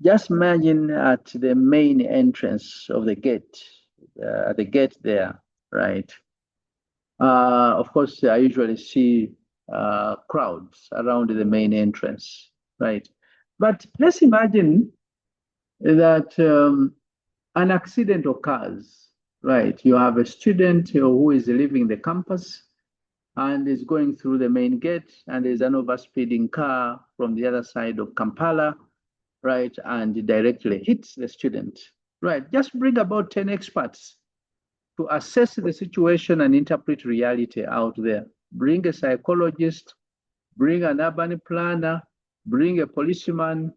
Just imagine at the main entrance of the gate, at the gate there, right? Of course, I usually see crowds around the main entrance, right? But let's imagine that an accident occurs, right? You have a student who is leaving the campus and is going through the main gate, and there's an overspeeding car from the other side of Kampala, right? And directly hits the student, right? Just bring about 10 experts to assess the situation and interpret reality out there. Bring a psychologist, bring an urban planner, bring a policeman,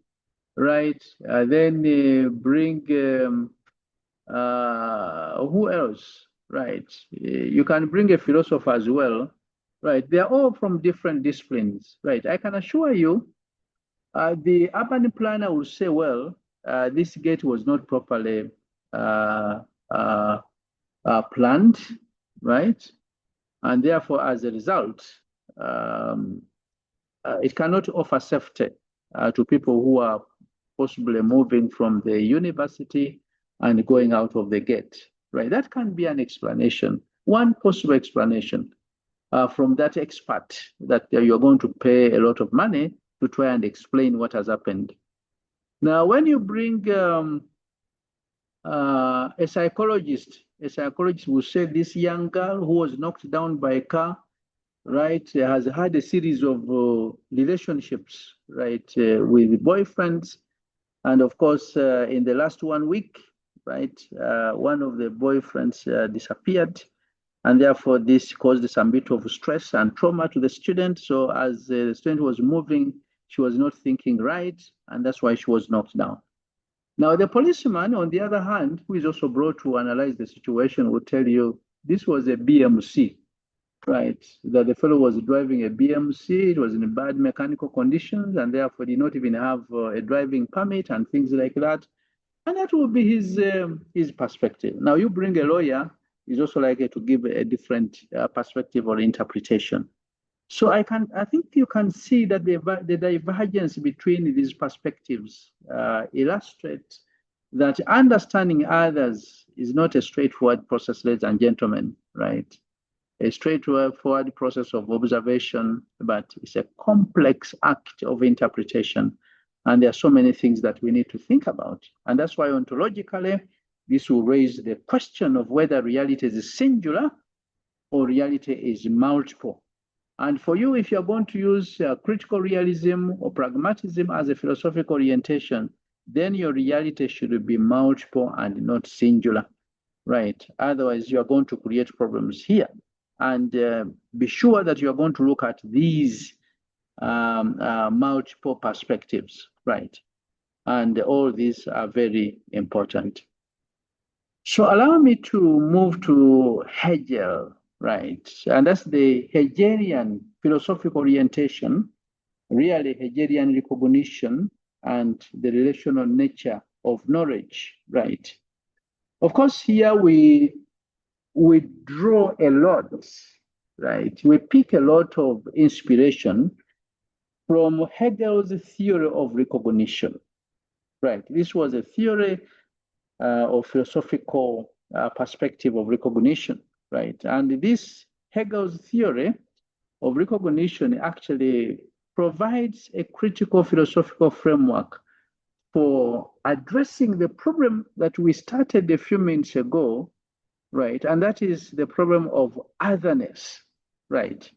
right? Then bring, who else, right? You can bring a philosopher as well, right? They're all from different disciplines, right? I can assure you, the urban planner will say, well, this gate was not properly planned, right? And therefore, as a result, it cannot offer safety to people who are possibly moving from the university and going out of the gate, right? That can be an explanation, one possible explanation from that expert that you're going to pay a lot of money to try and explain what has happened. Now, when you bring a psychologist will say this young girl who was knocked down by a car, right, has had a series of relationships, right, with boyfriends. And of course, in the last 1 week, right, one of the boyfriends disappeared. And therefore, this caused some bit of stress and trauma to the student. So as the student was moving, she was not thinking right, and that's why she was knocked down. Now, the policeman, on the other hand, who is also brought to analyze the situation, will tell you this was a BMC, right? That the fellow was driving a BMC, it was in bad mechanical conditions, and therefore did not even have a driving permit and things like that. And that will be his perspective. Now, you bring a lawyer, he's also likely to give a different perspective or interpretation. So I think you can see that the divergence between these perspectives illustrates that understanding others is not a straightforward process, ladies and gentlemen, right? A straightforward process of observation, but it's a complex act of interpretation. And there are so many things that we need to think about. And that's why ontologically, this will raise the question of whether reality is singular or reality is multiple. And for you, if you're going to use critical realism or pragmatism as a philosophical orientation, then your reality should be multiple and not singular, right? Otherwise, you're going to create problems here. And be sure that you're going to look at these multiple perspectives, right? And all these are very important. So allow me to move to Hegel, right? And that's the Hegelian philosophical orientation, really Hegelian recognition and the relational nature of knowledge, right? Of course, here we draw a lot, right? We pick a lot of inspiration from Hegel's theory of recognition, right? This was a theory of philosophical perspective of recognition, right? And this Hegel's theory of recognition actually provides a critical philosophical framework for addressing the problem that we started a few minutes ago, right? And that is the problem of otherness, right?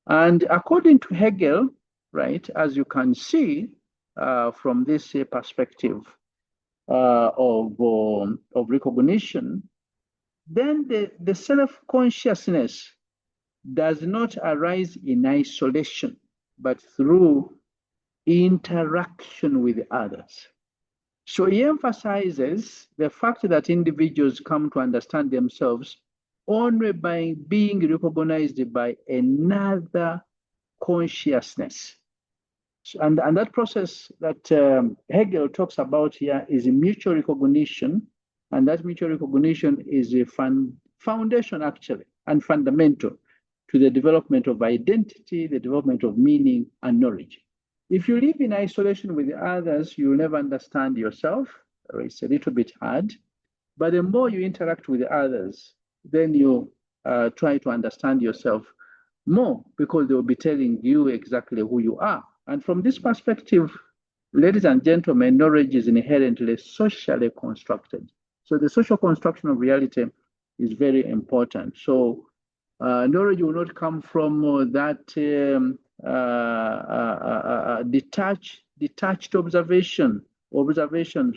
And according to Hegel, right, as you can see from this perspective of recognition, then the self-consciousness does not arise in isolation, but through interaction with others. So he emphasizes the fact that individuals come to understand themselves only by being recognized by another consciousness. And that process that Hegel talks about here is mutual recognition, and that mutual recognition is a foundation actually and fundamental to the development of identity, the development of meaning and knowledge. If you live in isolation with others, you'll never understand yourself, or it's a little bit hard. But the more you interact with others, then you try to understand yourself more, because they will be telling you exactly who you are. And from this perspective, ladies and gentlemen, knowledge is inherently socially constructed. So the social construction of reality is very important. So knowledge will not come from that detached observations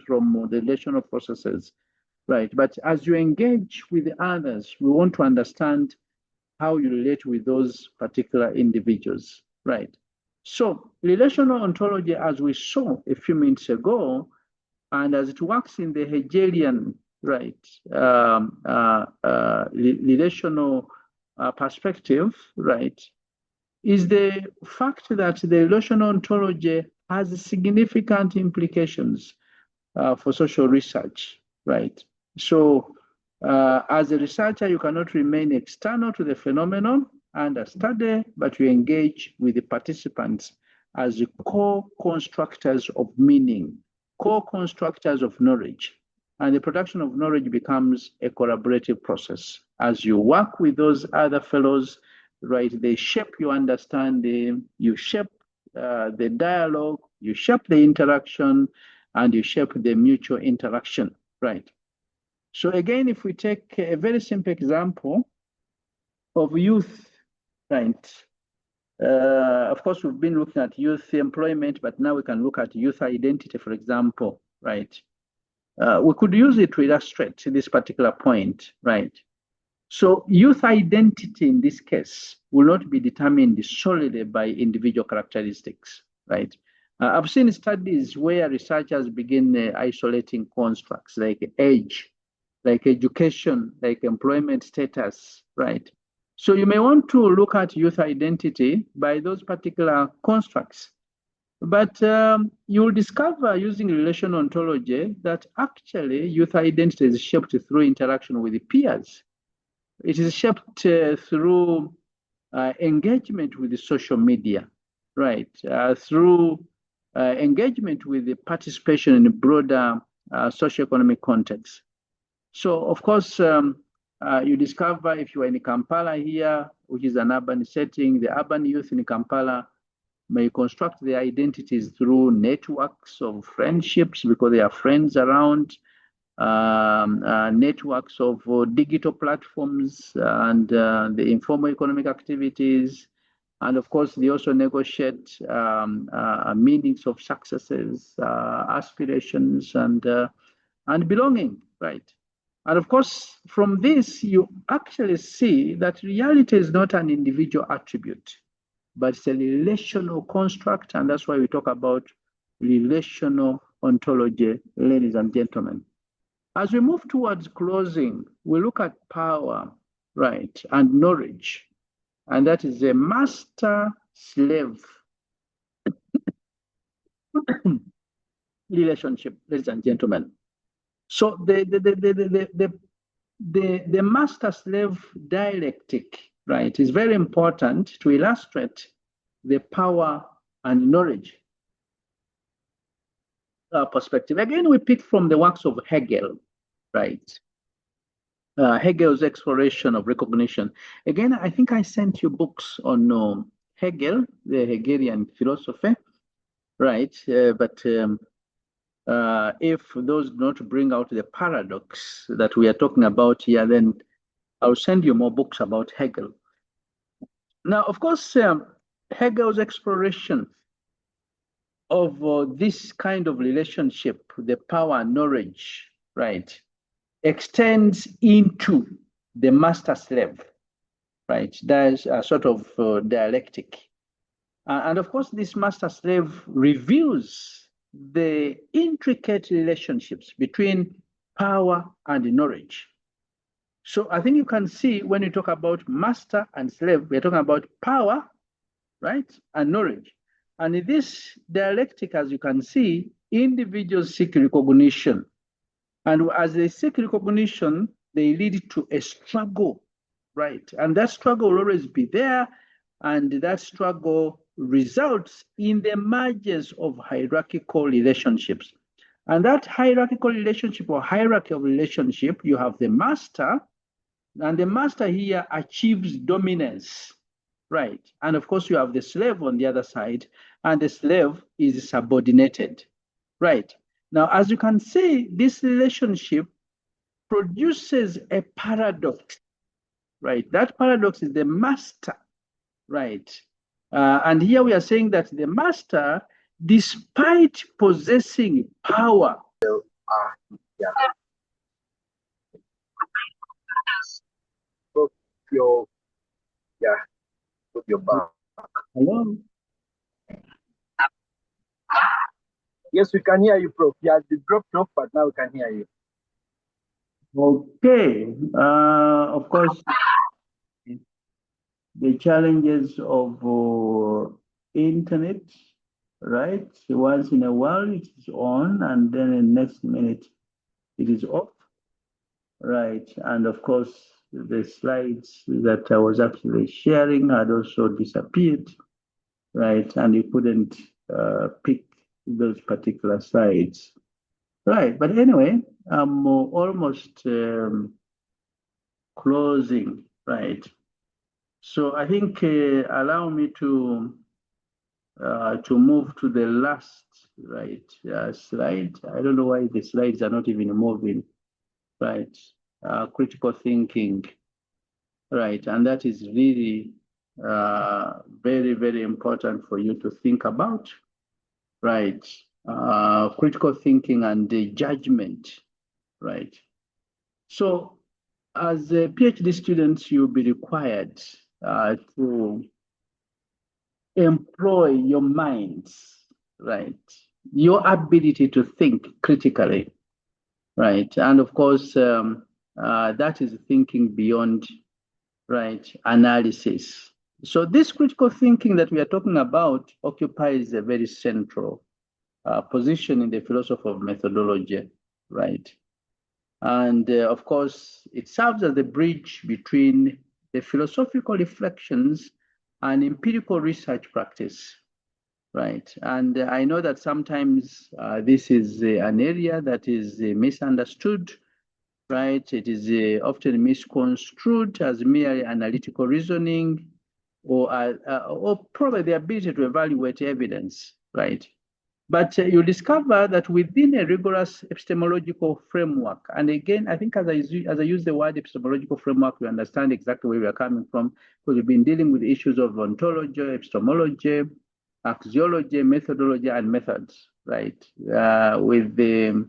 from the relational processes, right? But as you engage with others, we want to understand how you relate with those particular individuals, right? So relational ontology, as we saw a few minutes ago, and as it works in the Hegelian, right, relational perspective, right, is the fact that the relational ontology has significant implications for social research, right? So as a researcher, you cannot remain external to the phenomenon and study, but you engage with the participants as co-constructors of meaning, co-constructors of knowledge. And the production of knowledge becomes a collaborative process. As you work with those other fellows, right, they shape your understanding, you shape the dialogue, you shape the interaction, and you shape the mutual interaction, right? So again, if we take a very simple example of youth, right? Of course, we've been looking at youth employment, but now we can look at youth identity, for example, right? We could use it to illustrate this particular point, right? So youth identity in this case will not be determined solely by individual characteristics, right? I've seen studies where researchers begin isolating constructs like age, like education, like employment status, right? So you may want to look at youth identity by those particular constructs. But you will discover using relational ontology that actually youth identity is shaped through interaction with the peers. It is shaped through engagement with the social media, right? Through engagement with the participation in the broader socioeconomic context. So, of course, you discover if you are in Kampala here, which is an urban setting, the urban youth in Kampala may construct their identities through networks of friendships because they are friends around, networks of digital platforms and the informal economic activities. And of course, they also negotiate meanings of successes, aspirations, and belonging, right? And of course, from this, you actually see that reality is not an individual attribute, but it's a relational construct, and that's why we talk about relational ontology, ladies and gentlemen. As we move towards closing, we look at power, right, and knowledge, and that is a master-slave relationship, ladies and gentlemen. So the master-slave dialectic, right, is very important to illustrate the power and knowledge perspective. Again, we pick from the works of Hegel, right? Hegel's exploration of recognition. Again, I think I sent you books on Hegel, the Hegelian philosophy, right? But if those do not bring out the paradox that we are talking about here, then I'll send you more books about Hegel. Now, of course, Hegel's exploration of this kind of relationship, the power and knowledge, right, extends into the master-slave, right? There's a sort of dialectic. And of course, this master-slave reveals the intricate relationships between power and knowledge. So I think you can see when you talk about master and slave, we're talking about power, right, and knowledge. And in this dialectic, as you can see, individuals seek recognition. And as they seek recognition, they lead to a struggle, right? And that struggle will always be there. And that struggle results in the emergence of hierarchical relationships. And that hierarchical relationship or hierarchy of relationship, you have the master, and the master here achieves dominance, right? And of course, you have the slave on the other side, and the slave is subordinated, right? Now, as you can see, this relationship produces a paradox, right? That paradox is the master, right? And here we are saying that the master, despite possessing power, Put your back. hello? Yes, we can hear you, Prof. Yeah, it dropped off, but now we can hear you. Okay, of course, the challenges of internet, right? Once in a while it is on, and then the next minute it is off, right? And of course, the slides that I was actually sharing had also disappeared, right? And you couldn't pick those particular slides, right? But anyway, I'm almost closing, right? So I think allow me to move to the last, right, slide. I don't know why the slides are not even moving, right? Critical thinking, right? And that is really very, very important for you to think about, right? Critical thinking and the judgment, right? So as a PhD student, you'll be required to employ your minds, right? Your ability to think critically, right? And of course, that is thinking beyond, right, analysis. So this critical thinking that we are talking about occupies a very central position in the philosophy of methodology, right? And of course, it serves as the bridge between the philosophical reflections and empirical research practice, right? And I know that sometimes this is an area that is misunderstood, right? It is often misconstrued as merely analytical reasoning or probably the ability to evaluate evidence, right? But you'll discover that within a rigorous epistemological framework, and again, I think as I use the word epistemological framework, we understand exactly where we are coming from, because we've been dealing with issues of ontology, epistemology, axiology, methodology, and methods, right? With the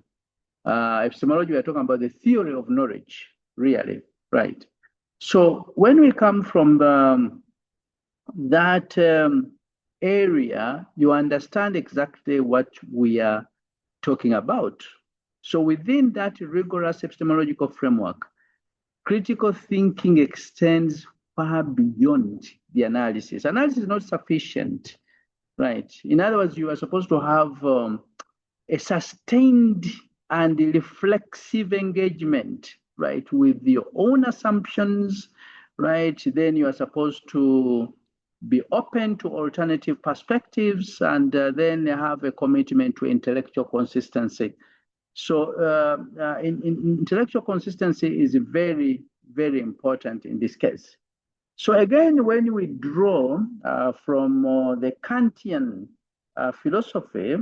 epistemology, we are talking about the theory of knowledge, really, right? So when we come from that area, you understand exactly what we are talking about. So within that rigorous epistemological framework, critical thinking extends far beyond the analysis. Analysis is not sufficient, right? In other words, you are supposed to have a sustained and reflexive engagement, right, with your own assumptions, right? Then you are supposed to be open to alternative perspectives, and then have a commitment to intellectual consistency. So intellectual consistency is very, very important in this case. So again, when we draw from the Kantian philosophy,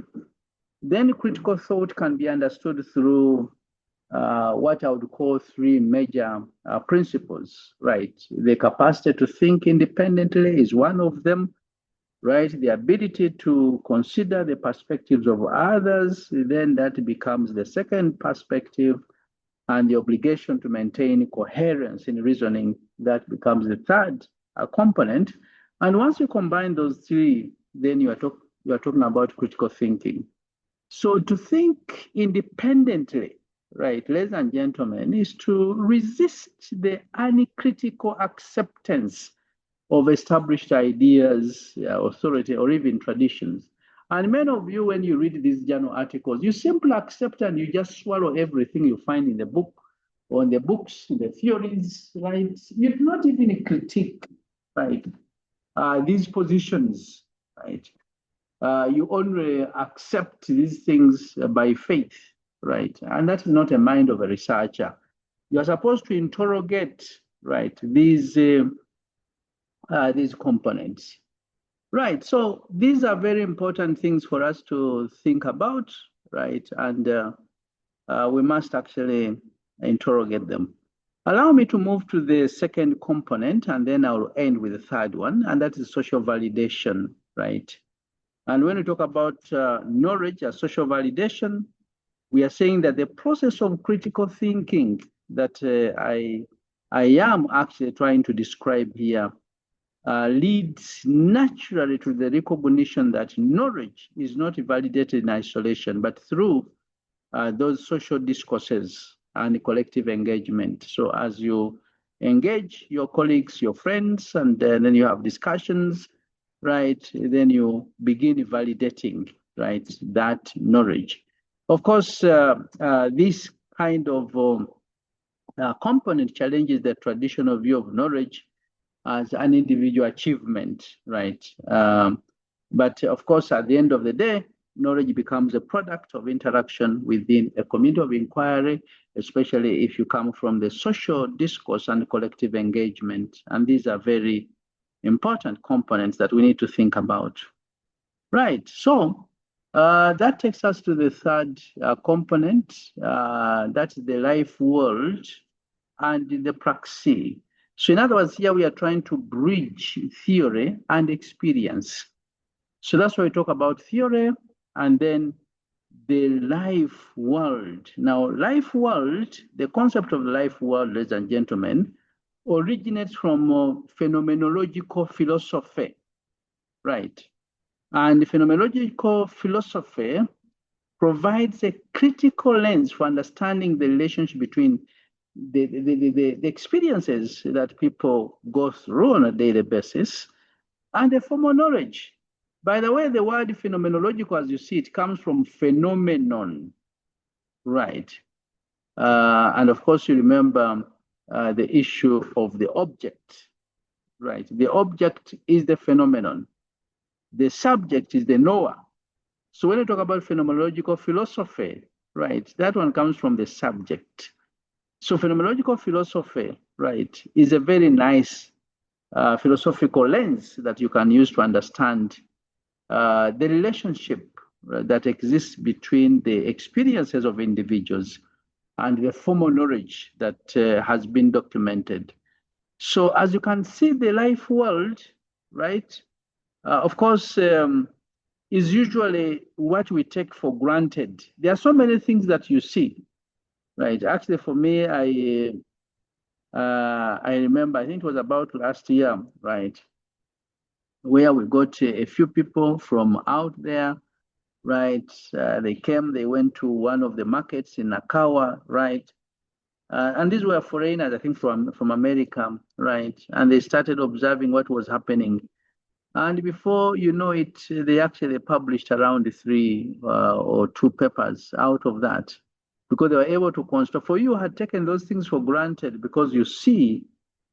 then critical thought can be understood through what I would call three major principles, right? The capacity to think independently is one of them, right? The ability to consider the perspectives of others, then that becomes the second perspective, and the obligation to maintain coherence in reasoning, that becomes the third component. And once you combine those three, then you are talking about critical thinking. So to think independently, right, ladies and gentlemen, is to resist the uncritical acceptance of established ideas, authority, or even traditions. And many of you, when you read these journal articles, you simply accept and you just swallow everything you find in the book, or in the books, in the theories, right? You do not even critique, right, these positions, right? You only accept these things by faith, right? And that is not a mind of a researcher. You are supposed to interrogate, right, these components, right? So these are very important things for us to think about, right? And we must actually interrogate them. Allow me to move to the second component, and then I'll end with the third one, and that is social validation, right? And when we talk about knowledge as social validation, we are saying that the process of critical thinking that I am actually trying to describe here leads naturally to the recognition that knowledge is not validated in isolation, but through those social discourses and collective engagement. So as you engage your colleagues, your friends, and then you have discussions, right, then you begin validating, right, that knowledge. Of course, this kind of component challenges the traditional view of knowledge as an individual achievement, right? But of course, at the end of the day, knowledge becomes a product of interaction within a community of inquiry, especially if you come from the social discourse and collective engagement. And these are very important components that we need to think about. Right, so That takes us to the third component, that's the life world and the praxis. So in other words, here we are trying to bridge theory and experience. So that's why we talk about theory and then the life world. Now, life world, the concept of the life world, ladies and gentlemen, originates from phenomenological philosophy, right? And phenomenological philosophy provides a critical lens for understanding the relationship between the experiences that people go through on a daily basis and the formal knowledge. By the way, the word phenomenological, as you see, it comes from phenomenon, right? And of course, you remember the issue of the object, right? The object is the phenomenon. The subject is the knower. So when you talk about phenomenological philosophy, right, that one comes from the subject. So phenomenological philosophy, right, is a very nice philosophical lens that you can use to understand the relationship that exists between the experiences of individuals and the formal knowledge that has been documented. So as you can see, the life world, right, of course, is usually what we take for granted. There are so many things that you see, right? Actually, for me, I remember, I think it was about last year, right, where we got a few people from out there, right? They came, they went to one of the markets in Nakawa, right? And these were foreigners, I think, from America, right? And they started observing what was happening. And before you know it, they actually published around 3 or 2 papers out of that, because they were able to construct. For you had taken those things for granted because you see,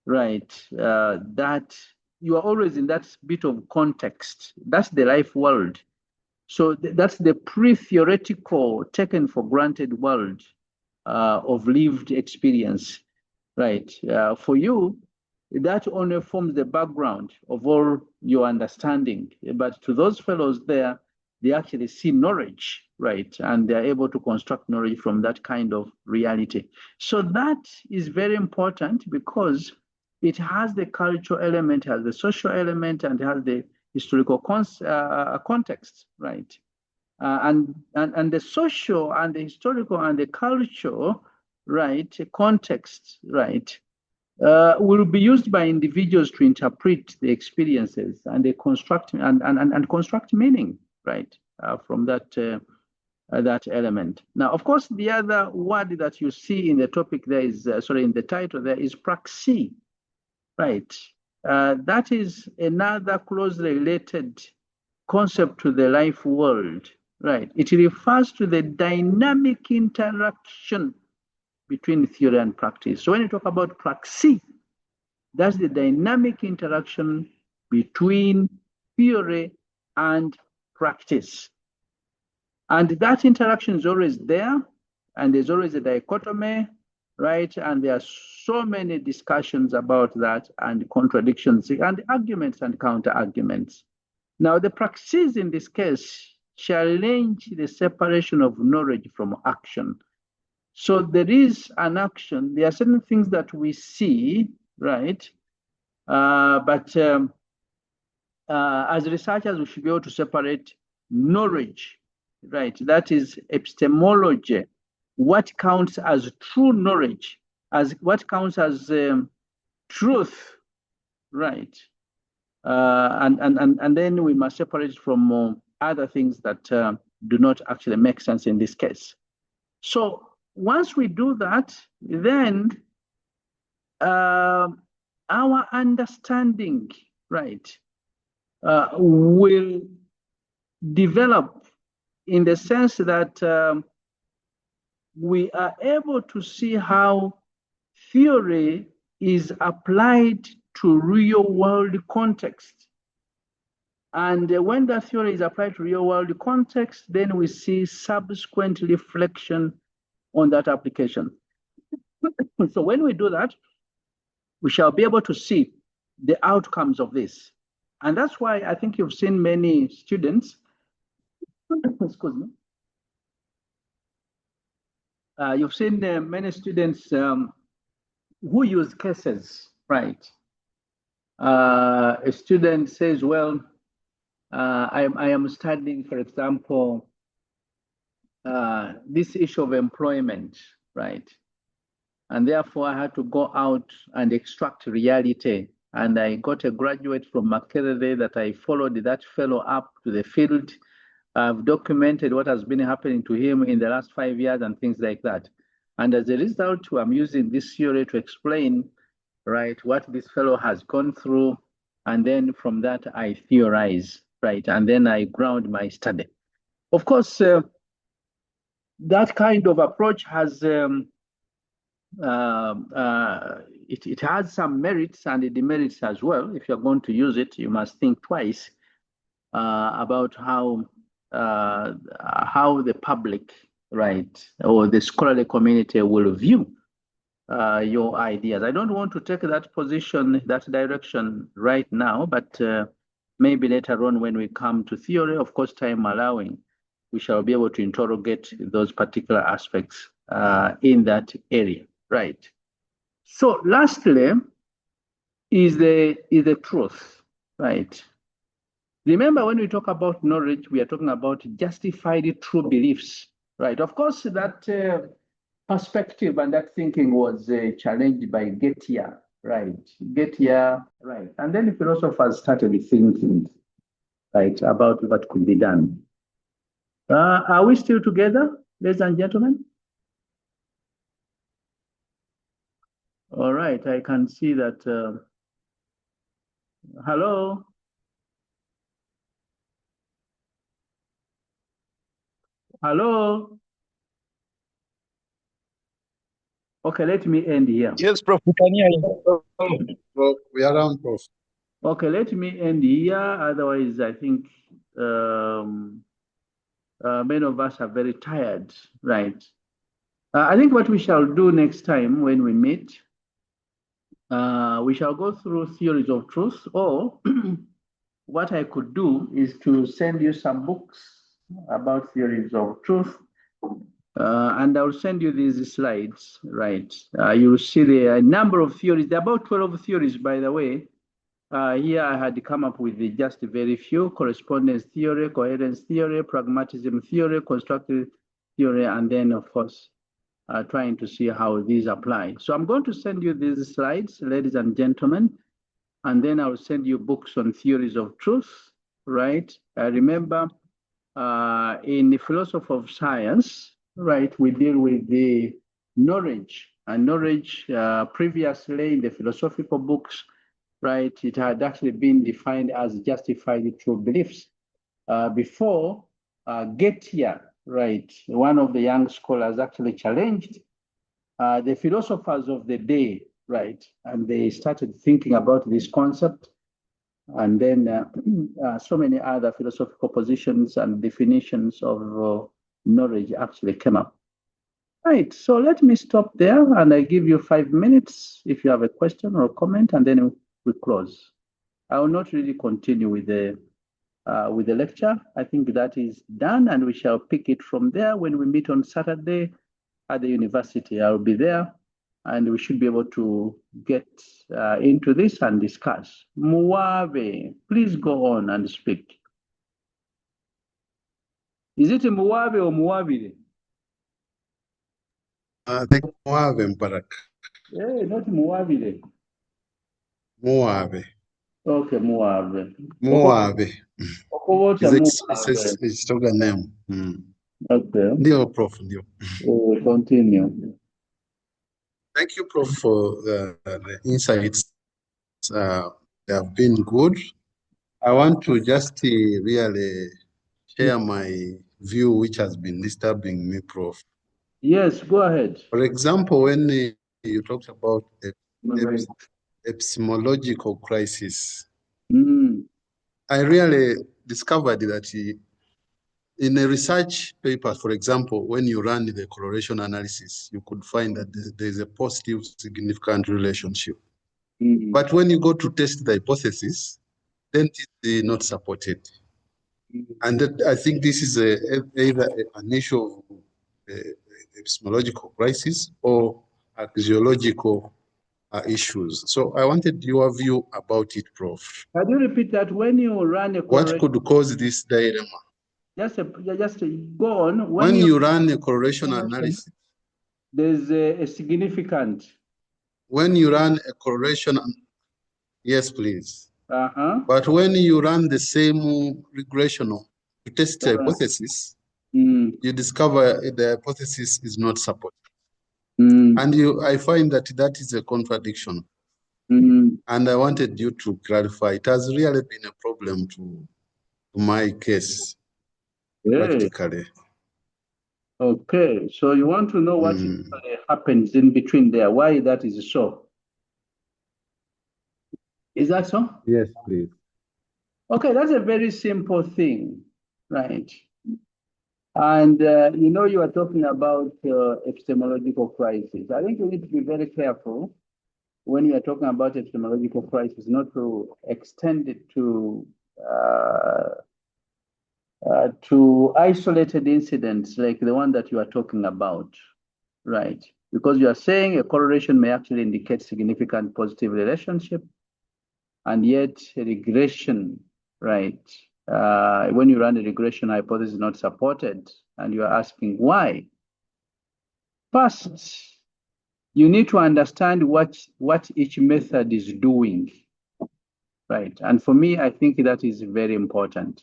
right, that you are always in that bit of context. That's the life world. So that's the pre-theoretical, taken for granted world of lived experience, right? For you, that only forms the background of all your understanding. But to those fellows there, they actually see knowledge, right? And they're able to construct knowledge from that kind of reality. So that is very important because it has the cultural element, has the social element, and has the historical context, right? And the social and the historical and the cultural, right, context, right, will be used by individuals to interpret the experiences and they construct and construct meaning, right, from that element. Now, of course, the other word that you see in the topic there is, in the title there is praxis, right? That is another closely related concept to the life world, right? It refers to the dynamic interaction between theory and practice. So when you talk about praxis, that's the dynamic interaction between theory and practice. And that interaction is always there, and there's always a dichotomy, right? And there are so many discussions about that, and contradictions, and arguments and counter-arguments. Now, the praxis in this case challenge the separation of knowledge from action. So there is an action. There are certain things that we see, right? But as researchers, we should be able to separate knowledge, right? That is epistemology. What counts as true knowledge, as what counts as truth, right? And then we must separate it from other things that do not actually make sense in this case. So once we do that, then our understanding, right, will develop in the sense that we are able to see how theory is applied to real world context. And when that theory is applied to real world context, then we see subsequent reflection on that application. So when we do that, we shall be able to see the outcomes of this. And that's why I think you've seen many students Excuse me. You've seen many students who use cases, right? A student says, well, I am studying, for example, this issue of employment, right? And therefore, I had to go out and extract reality. And I got a graduate from Makerere that I followed that fellow up to the field. I've documented what has been happening to him in the last 5 years and things like that. And as a result, I'm using this theory to explain, right, what this fellow has gone through. And then from that, I theorize, right? And then I ground my study. Of course, that kind of approach has it has some merits and demerits as well. If you're going to use it, you must think twice about how the public, right, or the scholarly community will view your ideas. I don't want to take that position, that direction right now, but maybe later on when we come to theory, of course, time allowing, we shall be able to interrogate those particular aspects in that area, right? So lastly is the truth, right? Remember, when we talk about knowledge, we are talking about justified true beliefs, right? Of course, that perspective and that thinking was challenged by Gettier, right? Gettier, right? And then the philosophers started thinking, right, about what could be done. Are we still together, ladies and gentlemen? All right, I can see that. Hello? Hello? Okay, let me end here. Yes, Prof, we can hear you. Prof, we are on, Prof. Okay, let me end here. Otherwise, I think many of us are very tired, right? I think what we shall do next time when we meet, we shall go through theories of truth, or what I could do is to send you some books about theories of truth, and I'll send you these slides, right? You will see the number of theories. There are about 12 theories, by the way. Here I had come up with just very few: correspondence theory, coherence theory, pragmatism theory, constructive theory, and then, of course, trying to see how these apply. So I'm going to send you these slides, ladies and gentlemen, and then I'll send you books on theories of truth, right? Remember, in the philosophy of science, right, we deal with the knowledge, and knowledge previously in the philosophical books, right, it had actually been defined as justified true beliefs. Before Gettier, right, one of the young scholars actually challenged the philosophers of the day, right, and they started thinking about this concept, and then so many other philosophical positions and definitions of knowledge actually came up. Right, so let me stop there, and I give you 5 minutes if you have a question or a comment, and then we close. I will not really continue with the lecture. I think that is done, and we shall pick it from there when we meet on Saturday at the university. I'll be there, and we should be able to get into this and discuss. Muwabe, please go on and speak. Is it Muwabe or Muwabile? I think Moabe, Mbarak. Yeah, not Muwabile. Moabe. Okay, Muwabe. Moabe. Muwabe. It's still a name. Okay. Ndio, Prof. Ndio. Continue. Thank you, Prof, for the insights. They have been good. I want to just really share my view, which has been disturbing me, Prof. Yes, go ahead. For example, when you talked about epistemological crisis, I really discovered that in a research paper, for example, when you run the correlation analysis, you could find that there's a positive significant relationship. But when you go to test the hypothesis, then it's not supported. And that, I think this is either an issue of epistemological crisis or axiological issues. So I wanted your view about it, Prof. Can you repeat that? When you run a What correlation, could cause this dilemma? just go on. When you run a correlation analysis, there's a significant. when you run a correlation, yes, please. Uh-huh. But when you run the same regression to test the hypothesis, you discover the hypothesis is not supported. And I find that that is a contradiction. And I wanted you to clarify. It has really been a problem to my case, practically. Okay, so you want to know what happens in between there, why that is so. Is that so? Yes, please. Okay, that's a very simple thing, right? And you know, you are talking about epistemological crisis. I think you need to be very careful when you are talking about epistemological crisis, not to extend it to isolated incidents like the one that you are talking about, right? Because you are saying a correlation may actually indicate significant positive relationship, and yet a regression, right? When you run a regression hypothesis is not supported, and you are asking why. First, you need to understand what each method is doing, right? And for me, I think that is very important.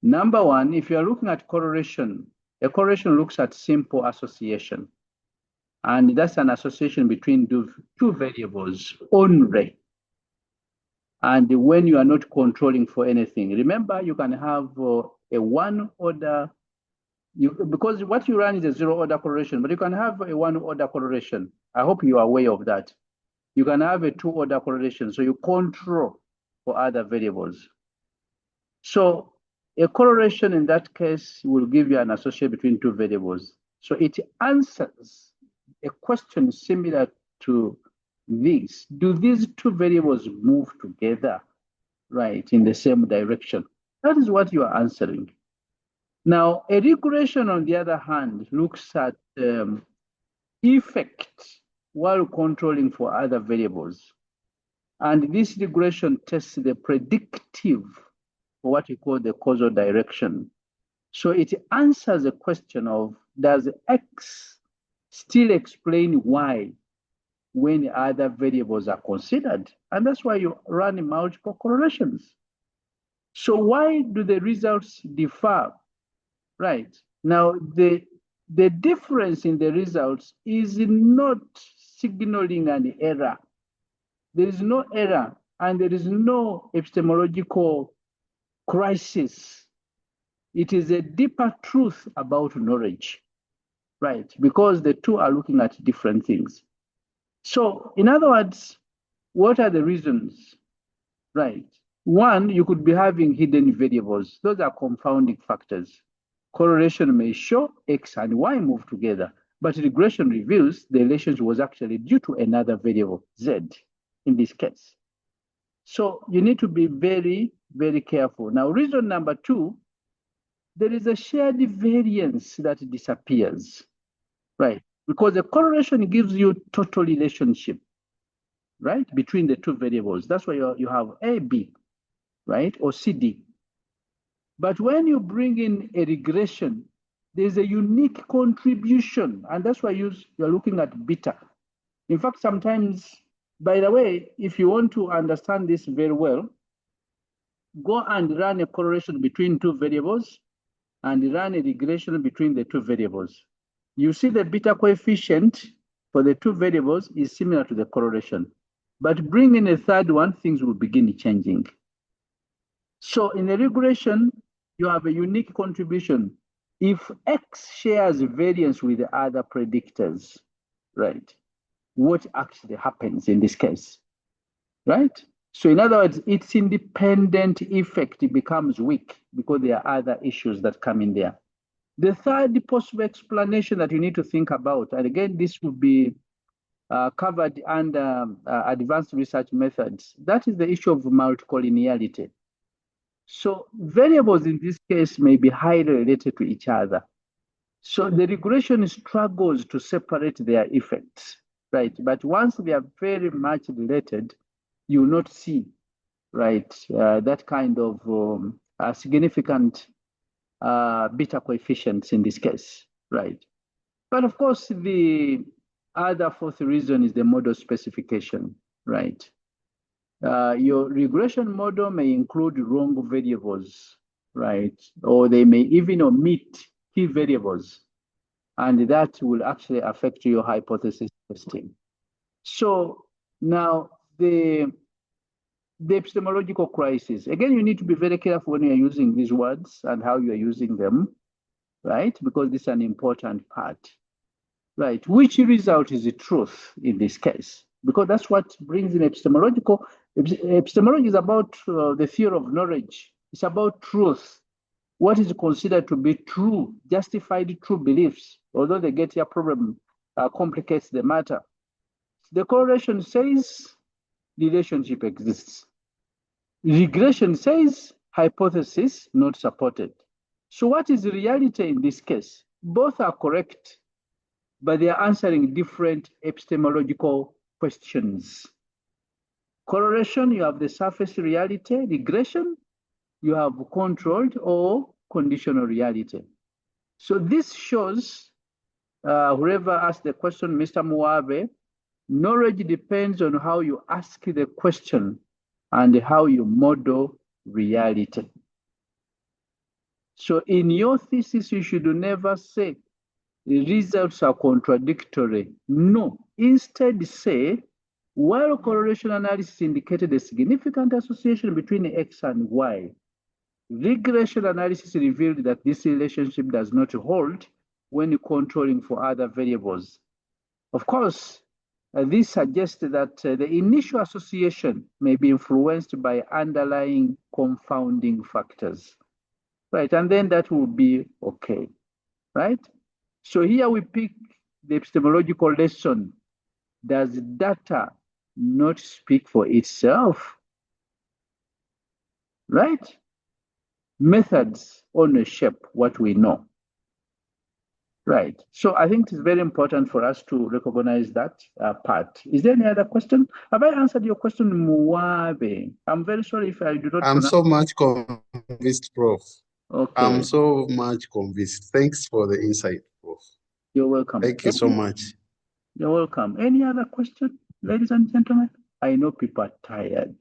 Number one, if you are looking at correlation, a correlation looks at simple association. And that's an association between two variables only. And when you are not controlling for anything, remember you can have a one order, because what you run is a zero order correlation, but you can have a one order correlation. I hope you are aware of that. You can have a two order correlation, so you control for other variables. So a correlation in that case will give you an association between two variables. So it answers a question similar to this. Do these two variables move together, right, in the same direction? That is what you are answering. Now, a regression, on the other hand, looks at effect while controlling for other variables. And this regression tests the predictive, what you call the causal direction. So it answers the question of, does X still explain Y when other variables are considered? And that's why you run multiple correlations. So why do the results differ? Right. Now, the difference in the results is not signaling an error. There is no error, and there is no epistemological crisis. It is a deeper truth about knowledge, right? Because the two are looking at different things. So, in other words, what are the reasons, right? One, you could be having hidden variables. Those are confounding factors. Correlation may show X and Y move together, but regression reveals the relationship was actually due to another variable, Z, in this case. So you need to be very, very careful. Now, reason number two, there is a shared variance that disappears, right? Because the correlation gives you total relationship, right, between the two variables. That's why you have A, B, right, or C, D. But when you bring in a regression, there's a unique contribution, and that's why you're looking at beta. In fact, sometimes, by the way, if you want to understand this very well, go and run a correlation between two variables and run a regression between the two variables. You see the beta coefficient for the two variables is similar to the correlation. But bring in a third one, things will begin changing. So in a regression, you have a unique contribution. If X shares variance with the other predictors, right, what actually happens in this case, right? So in other words, its independent effect becomes weak because there are other issues that come in there. The third possible explanation that you need to think about, and again, this will be covered under advanced research methods, that is the issue of multicollinearity. So variables in this case may be highly related to each other. So the regression struggles to separate their effects, right? But once they are very much related, you will not see, right, that kind of significant beta coefficients in this case, right? But of course, the other fourth reason is the model specification, right? Your regression model may include wrong variables, right? Or they may even omit key variables, and that will actually affect your hypothesis testing. So now the epistemological crisis, again, you need to be very careful when you're using these words and how you're using them, right? Because this is an important part, right? Which result is the truth in this case? Because that's what brings in epistemological. Epistemology is about the theory of knowledge. It's about truth. What is considered to be true, justified true beliefs, although the get here problem complicates the matter. The correlation says the relationship exists. Regression says hypothesis not supported. So what is the reality in this case? Both are correct, but they are answering different epistemological questions. Correlation, you have the surface reality. Regression, you have controlled or conditional reality. So this shows, whoever asked the question, Mr. Muabe, knowledge depends on how you ask the question and how you model reality. So in your thesis, you should never say the results are contradictory. No, instead say, while correlation analysis indicated a significant association between X and Y, regression analysis revealed that this relationship does not hold when controlling for other variables. Of course, this suggests that the initial association may be influenced by underlying confounding factors, right? And then that will be okay, right? So here we pick the epistemological lesson. Does data not speak for itself, right? Methods only shape what we know. Right. So I think it's very important for us to recognize that part. Is there any other question? Have I answered your question, Muabe? I'm very sorry if I do not. I'm so much convinced, Prof. Okay. I'm so much convinced. Thanks for the insight, Prof. You're welcome. Thank you so much. You're welcome. Any other question, ladies and gentlemen? I know people are tired.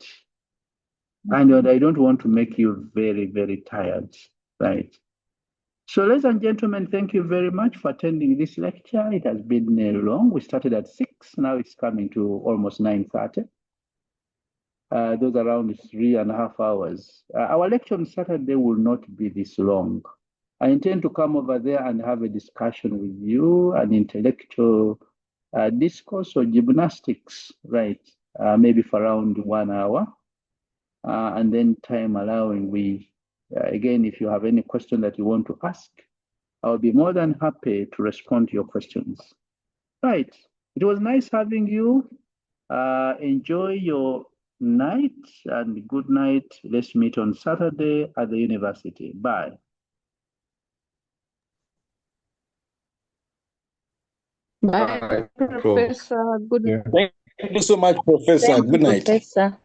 And I don't want to make you very, very tired, right? So, ladies and gentlemen, thank you very much for attending this lecture. It has been long. We started at 6, now it's coming to almost 9:30. Those around 3.5 hours. Our lecture on Saturday will not be this long. I intend to come over there and have a discussion with you, an intellectual discourse or gymnastics, right? Maybe for around 1 hour. And then time allowing, again, if you have any question that you want to ask, I'll be more than happy to respond to your questions. Right. It was nice having you. Enjoy your night and good night. Let's meet on Saturday at the university. Bye. Bye, Professor. Good night. Thank you so much, Professor. Good night. Professor.